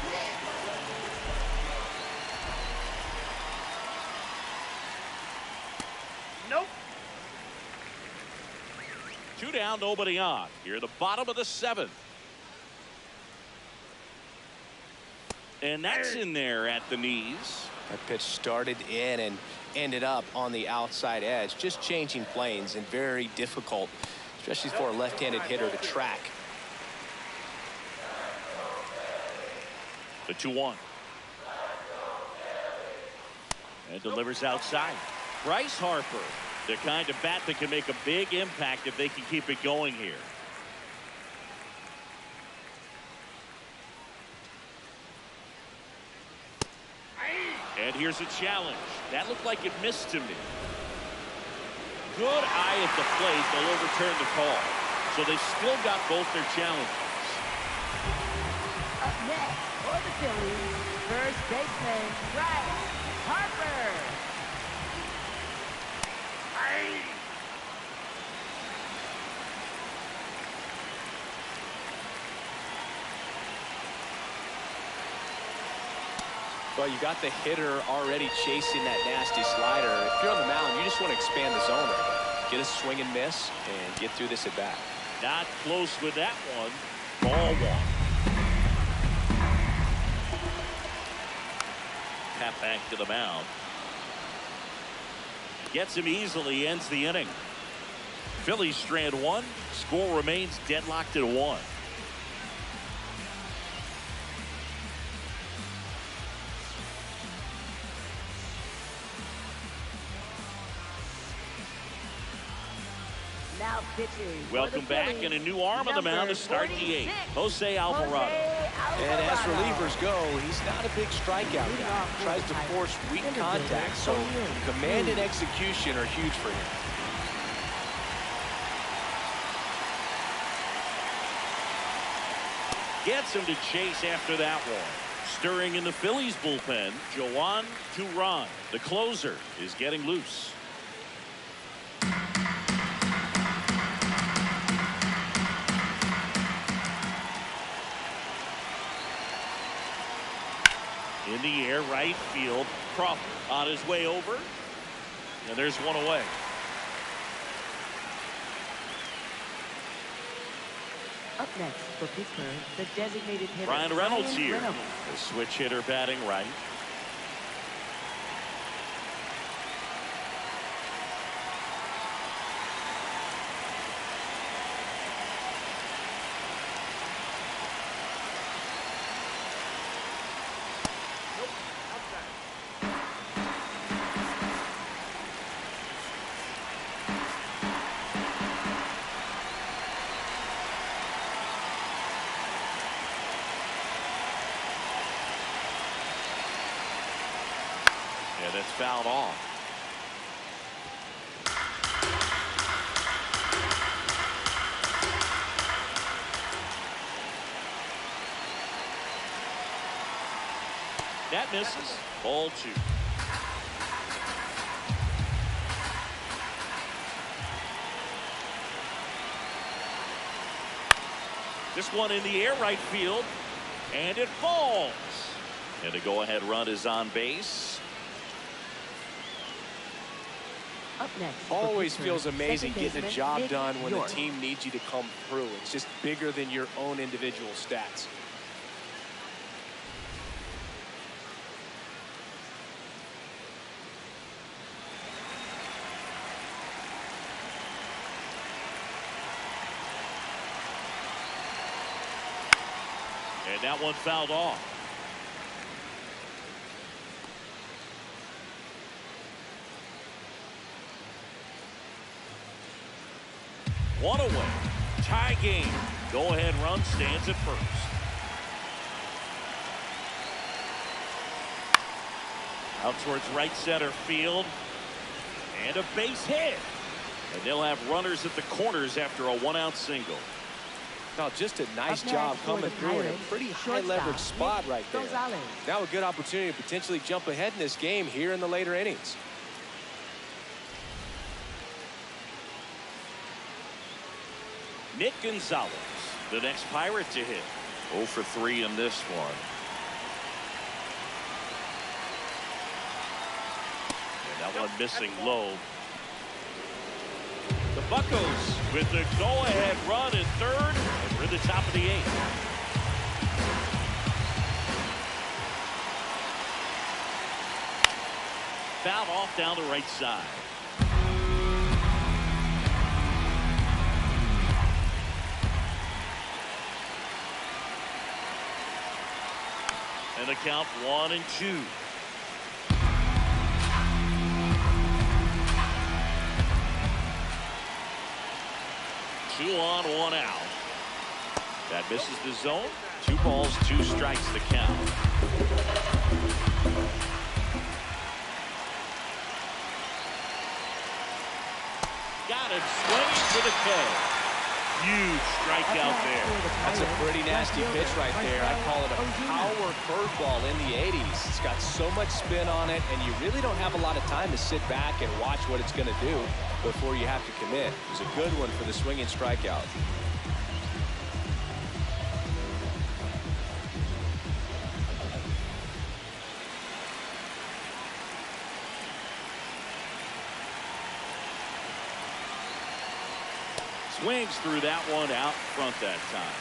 Nope. 2 down, nobody on. Here, the bottom of the 7th. And that's in there at the knees. That pitch started in and ended up on the outside edge, just changing planes, and very difficult, especially for a left-handed hitter, to track. The 2-1. And delivers outside. Bryce Harper, the kind of bat that can make a big impact if they can keep it going here. And here's a challenge. That looked like it missed to me. Good eye at the plate. They'll overturn the call. So they still got both their challenges. Up next, for the Phillies, first baseman, Bryce Harper. Well, you got the hitter already chasing that nasty slider. If you're on the mound, you just want to expand the zone. Get a swing and miss and get through this at bat. Not close with that one. Ball 1. Tap back to the mound. Gets him easily, ends the inning. Phillies strand 1. Score remains deadlocked at 1. Now pitching. Welcome back, and a new arm on the mound to start the 8th. Jose Alvarado. And as relievers go, he's not a big strikeout guy. Tries to force weak contact, so command and execution are huge for him. Gets him to chase after that one. Stirring in the Phillies bullpen, Joan Duran. The closer is getting loose. In the air, right field. Crawford on his way over. And there's one away. Up next for Pittsburgh, the designated hitter, Ryan Reynolds here. Reynolds. The switch hitter batting right. Yeah, that's fouled off. That misses. Ball 2. This one in the air, right field, and it falls. And the go-ahead run is on base. Up next. Always feels amazing getting a job Nick done when York. the team needs you to come through. It's just bigger than your own individual stats. And that one fouled off. One away. Tie game. Go ahead run stands at first. Out towards right center field. And a base hit. And they'll have runners at the corners after a 1-out single. Now, just a nice job coming through in a pretty high leverage spot right there. Now a good opportunity to potentially jump ahead in this game here in the later innings. Nick Gonzalez, the next Pirate to hit. 0 for 3 in this one. And that one missing low. The Buccos with the go-ahead run at third, and we're in the top of the 8th. Fouled off down the right side. And the count 1-2. 2 on, 1 out. That misses the zone. 2 balls, 2 strikes the count. Got him swinging for the K. Huge strikeout there. That's a pretty nasty pitch right there. I call it a power curveball in the 80s. It's got so much spin on it, and you really don't have a lot of time to sit back and watch what it's going to do before you have to commit. It was a good one for the swinging strikeout. Swings through that one out front that time.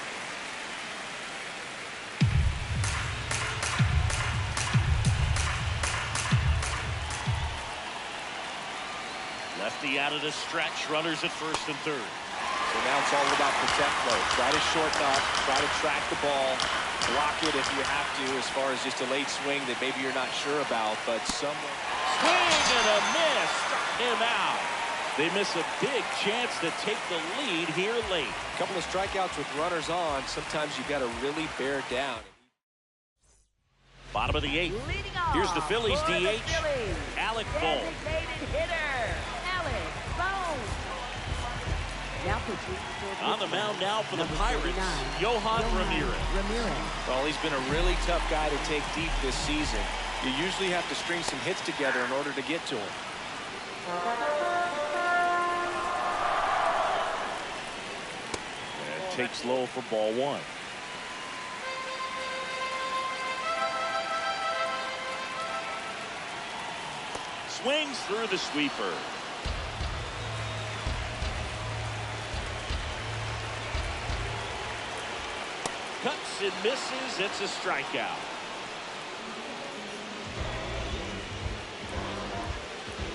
Lefty out of the stretch. Runners at first and third. So now it's all about protect mode. Try to shorten up. Try to track the ball. Block it if you have to, as far as just a late swing that maybe you're not sure about. But someone. Swing and a miss. Struck him out. They miss a big chance to take the lead here late. A couple of strikeouts with runners on. Sometimes you've got to really bear down. Bottom of the 8th. Here's the Phillies DH, Alec Bohm. Designated hitter, Alec Bohm. Now pitching for On the mound now for the Pirates, Johan Ramirez. Well, he's been a really tough guy to take deep this season. You usually have to string some hits together in order to get to him. Takes low for ball 1. Swings through the sweeper. Cuts and misses. It's a strikeout.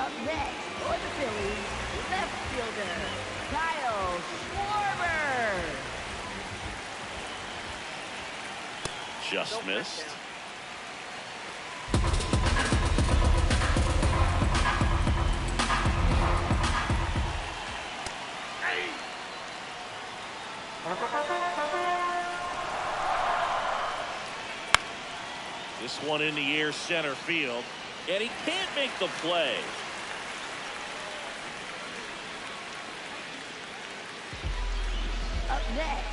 Up next for the Phillies, left fielder, Kyle Schwarber. Just missed. This one in the air center field, and he can't make the play.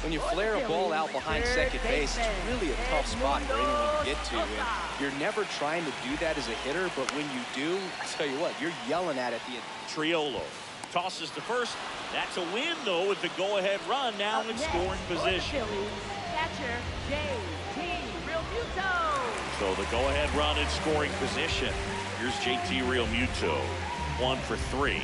When you flare a ball out behind second base, it's really a tough spot for anyone to get to. And you're never trying to do that as a hitter, but when you do, I'll tell you what, you're yelling at it. Triolo tosses to first. That's a win, though, with the go-ahead run now in scoring position. Catcher, J.T. Realmuto. So the go-ahead run in scoring position. Here's J.T. Realmuto, 1 for 3.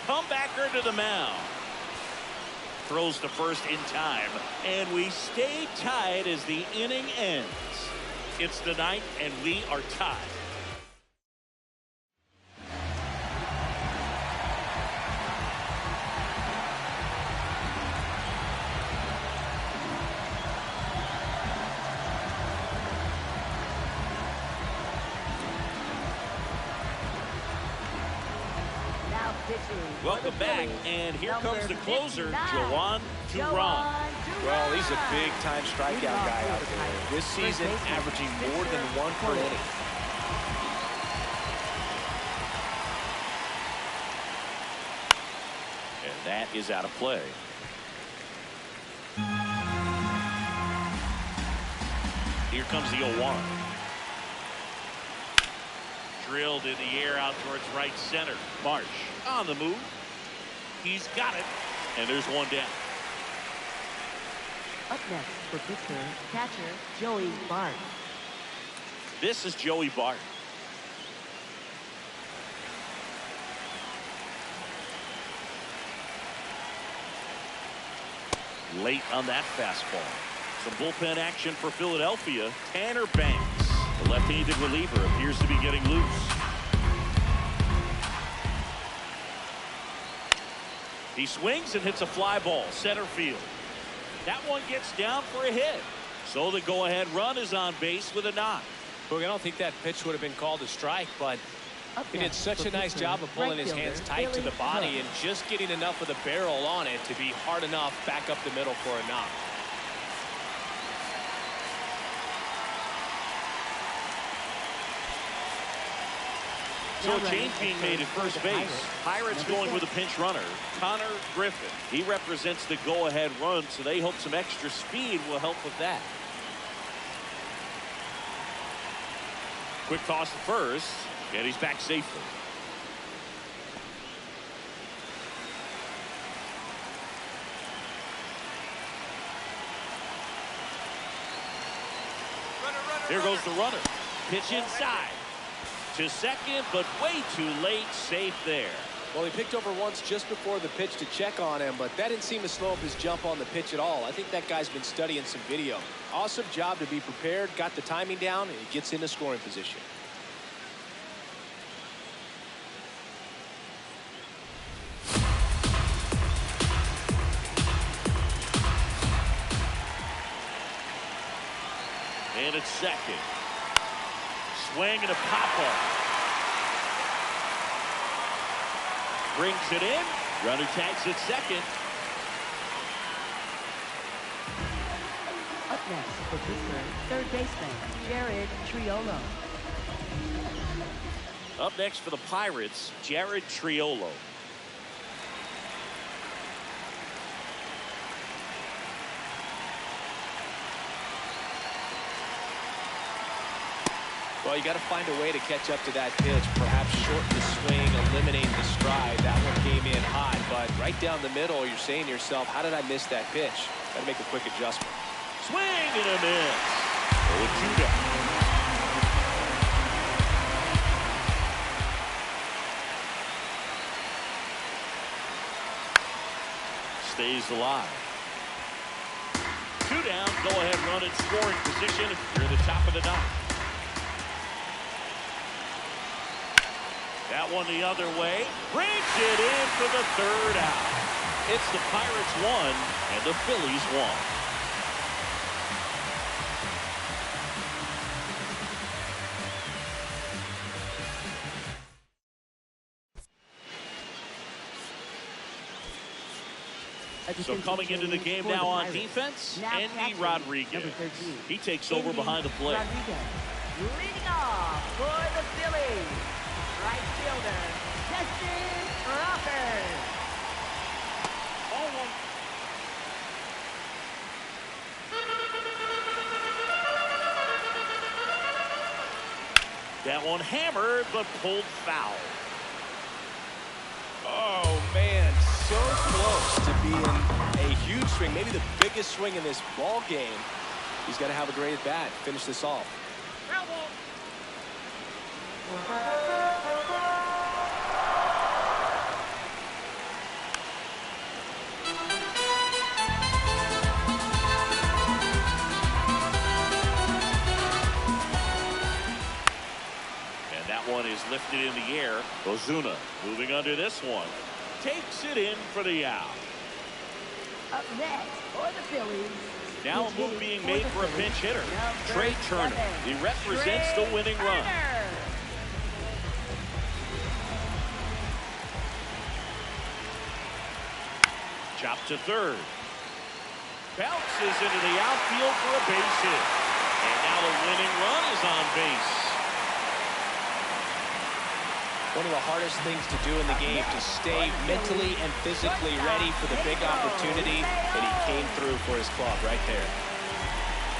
Comebacker to the mound. Throws to first in time, and we stay tied as the inning ends. It's the 9th, and we are tied. Welcome back, and here comes the closer, Joan Duran. Well, he's a big-time strikeout guy out there. This season, averaging more than 1 per inning. And that is out of play. Here comes the 0-1. Drilled in the air out towards right center. Marsh on the move. He's got it. And there's one down. Up next for Pittsburgh, catcher Joey Bart. This is Joey Bart. Late on that fastball. Some bullpen action for Philadelphia. Tanner Banks, the left-handed reliever, appears to be getting loose. He swings and hits a fly ball center field. That one gets down for a hit. So the go-ahead run is on base with a knock. Look, I don't think that pitch would have been called a strike, but he did such a nice job of pulling his hands tight to the body and just getting enough of the barrel on it to be hard enough back up the middle for a knock. So a change being made at first base. Pirates going with a pinch runner, Connor Griffin. He represents the go-ahead run, so they hope some extra speed will help with that. Quick toss to first, and he's back safely. Here goes the runner. Pitch inside. To second, but way too late. Safe there. Well, he picked over once just before the pitch to check on him, but that didn't seem to slow up his jump on the pitch at all. I think that guy's been studying some video. Awesome job to be prepared, got the timing down, and he gets into scoring position. And it's second. Swing and a pop-up. Brings it in. Runner tags at second. Up next for Pittsburgh, third baseman Jared Triolo. Up next for the Pirates, Jared Triolo. Well, you got to find a way to catch up to that pitch. Perhaps shorten the swing, eliminate the stride. That one came in hot, but right down the middle, you're saying to yourself, how did I miss that pitch? Got to make a quick adjustment. Swing and a miss. 0-2 down. Stays alive. 2 down. Go ahead, run in scoring position. You're the top of the ninth. That one the other way. Brings it in for the third out. It's the Pirates 1 and the Phillies 1. So coming into the game now on defense, Andy Rodriguez. He takes over behind the plate. Leading off for the Phillies, right fielder, Justin Rocker. That one hammered, but pulled foul. Oh, man, so close to being a huge swing, maybe the biggest swing in this ball game. He's got to have a great at-bat, finish this off. And that one is lifted in the air. Ozuna moving under this one. Takes it in for the out. Up next for the Phillies. Now a move being made for a pinch hitter. Trey Turner. He represents the winning run. Chop to third. Bounces into the outfield for a base hit. And now the winning run is on base. One of the hardest things to do in the game, to stay mentally and physically ready for the big opportunity, and he came through for his club right there.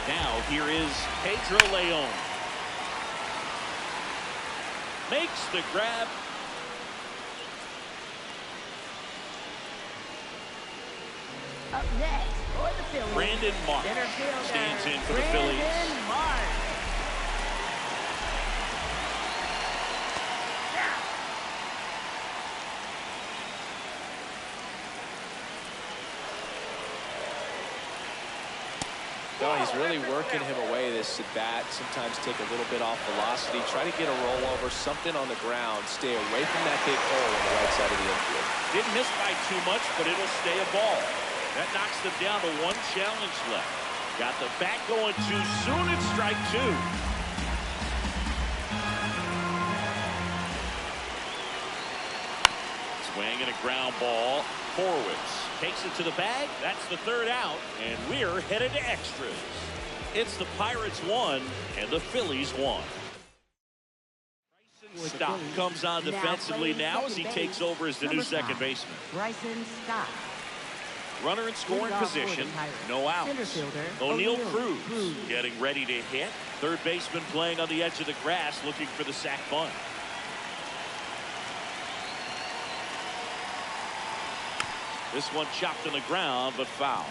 Now here is Pedro Leon. Makes the grab. Up next for the Phillies, Brandon Marsh center fielder, stands in for the Phillies. Brandon Marsh. No, he's really working him away this at bat. Sometimes take a little bit off velocity. Try to get a rollover, something on the ground. Stay away from that big hole on the right side of the infield. Didn't miss by too much, but it'll stay a ball. That knocks them down to one challenge left. Got the bat going too soon. It's strike two. Swing and a ground ball. Horwitz takes it to the bag. That's the third out, and we're headed to extras. It's the Pirates 1 and the Phillies 1. Bryson Stott comes on defensively now as he takes over as the new second baseman. Bryson Stott. Runner in scoring position, no outs. O'Neal Cruz getting ready to hit. Third baseman playing on the edge of the grass looking for the sac bunt. This one chopped on the ground, but foul.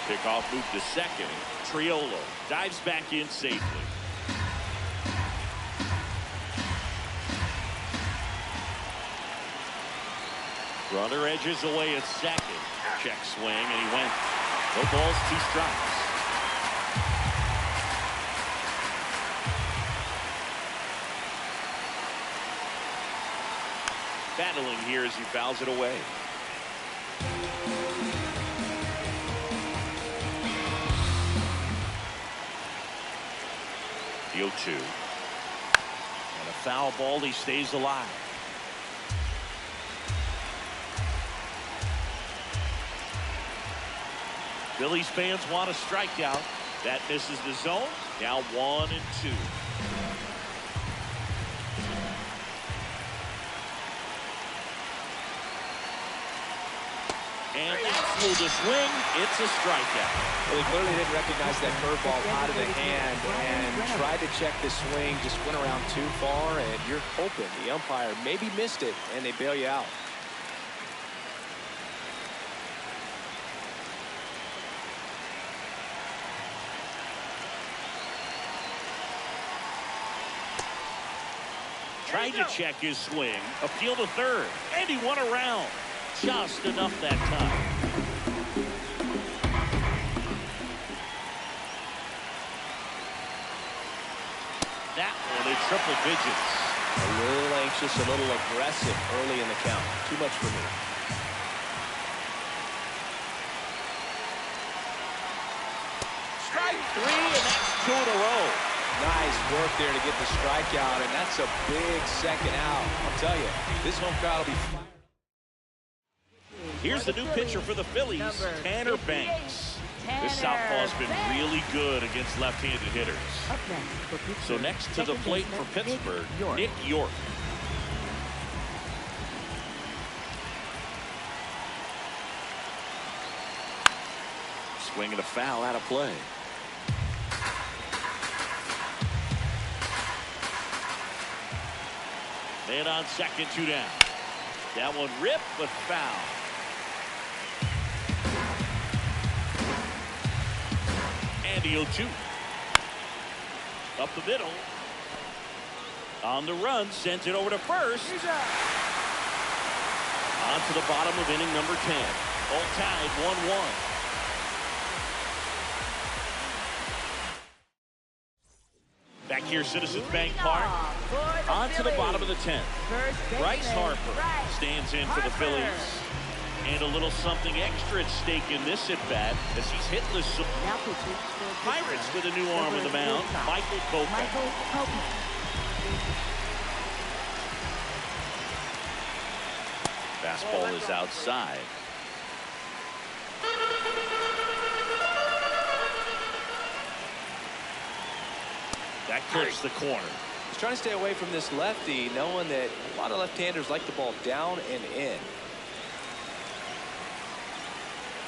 Pickoff moved to second. Triolo dives back in safely. Runner edges away at second. Check swing, and he went. No balls, 2 strikes. Battling here as he fouls it away. The 0-2. And a foul ball, he stays alive. Phillies fans want a strikeout. That misses the zone. Now 1-2. And that's through the swing. It's a strikeout. Well, he clearly didn't recognize that curveball out of the hand and tried to check the swing. Just went around too far, and you're hoping the umpire maybe missed it, and they bail you out. Trying to check his swing. Appeal to third. And he won around. Just enough that time. That one in triple digits. A little anxious, a little aggressive early in the count. Too much for me. Strike 3, and that's 2 in a row. Nice work there to get the strikeout, and that's a big second out. I'll tell you, this home crowd will be fired. Here's the new pitcher for the Phillies, Tanner Banks. This southpaw's been really good against left-handed hitters. So next to the plate for Pittsburgh, Nick York. Swing and a foul out of play. Man on second, 2 down. That one ripped, but foul. And the 0-2. Up the middle. On the run, sends it over to first. On to the bottom of inning number 10. All tied 1-1. Back here, Citizens Bank Park. On to the bottom of the 10th. Bryce Harper stands in for the Phillies. And a little something extra at stake in this at-bat as he's hitless. Pirates with a new arm in the mound, Michael Kopech. Fastball is outside. That clears the corner. He's trying to stay away from this lefty, knowing that a lot of left-handers like the ball down and in.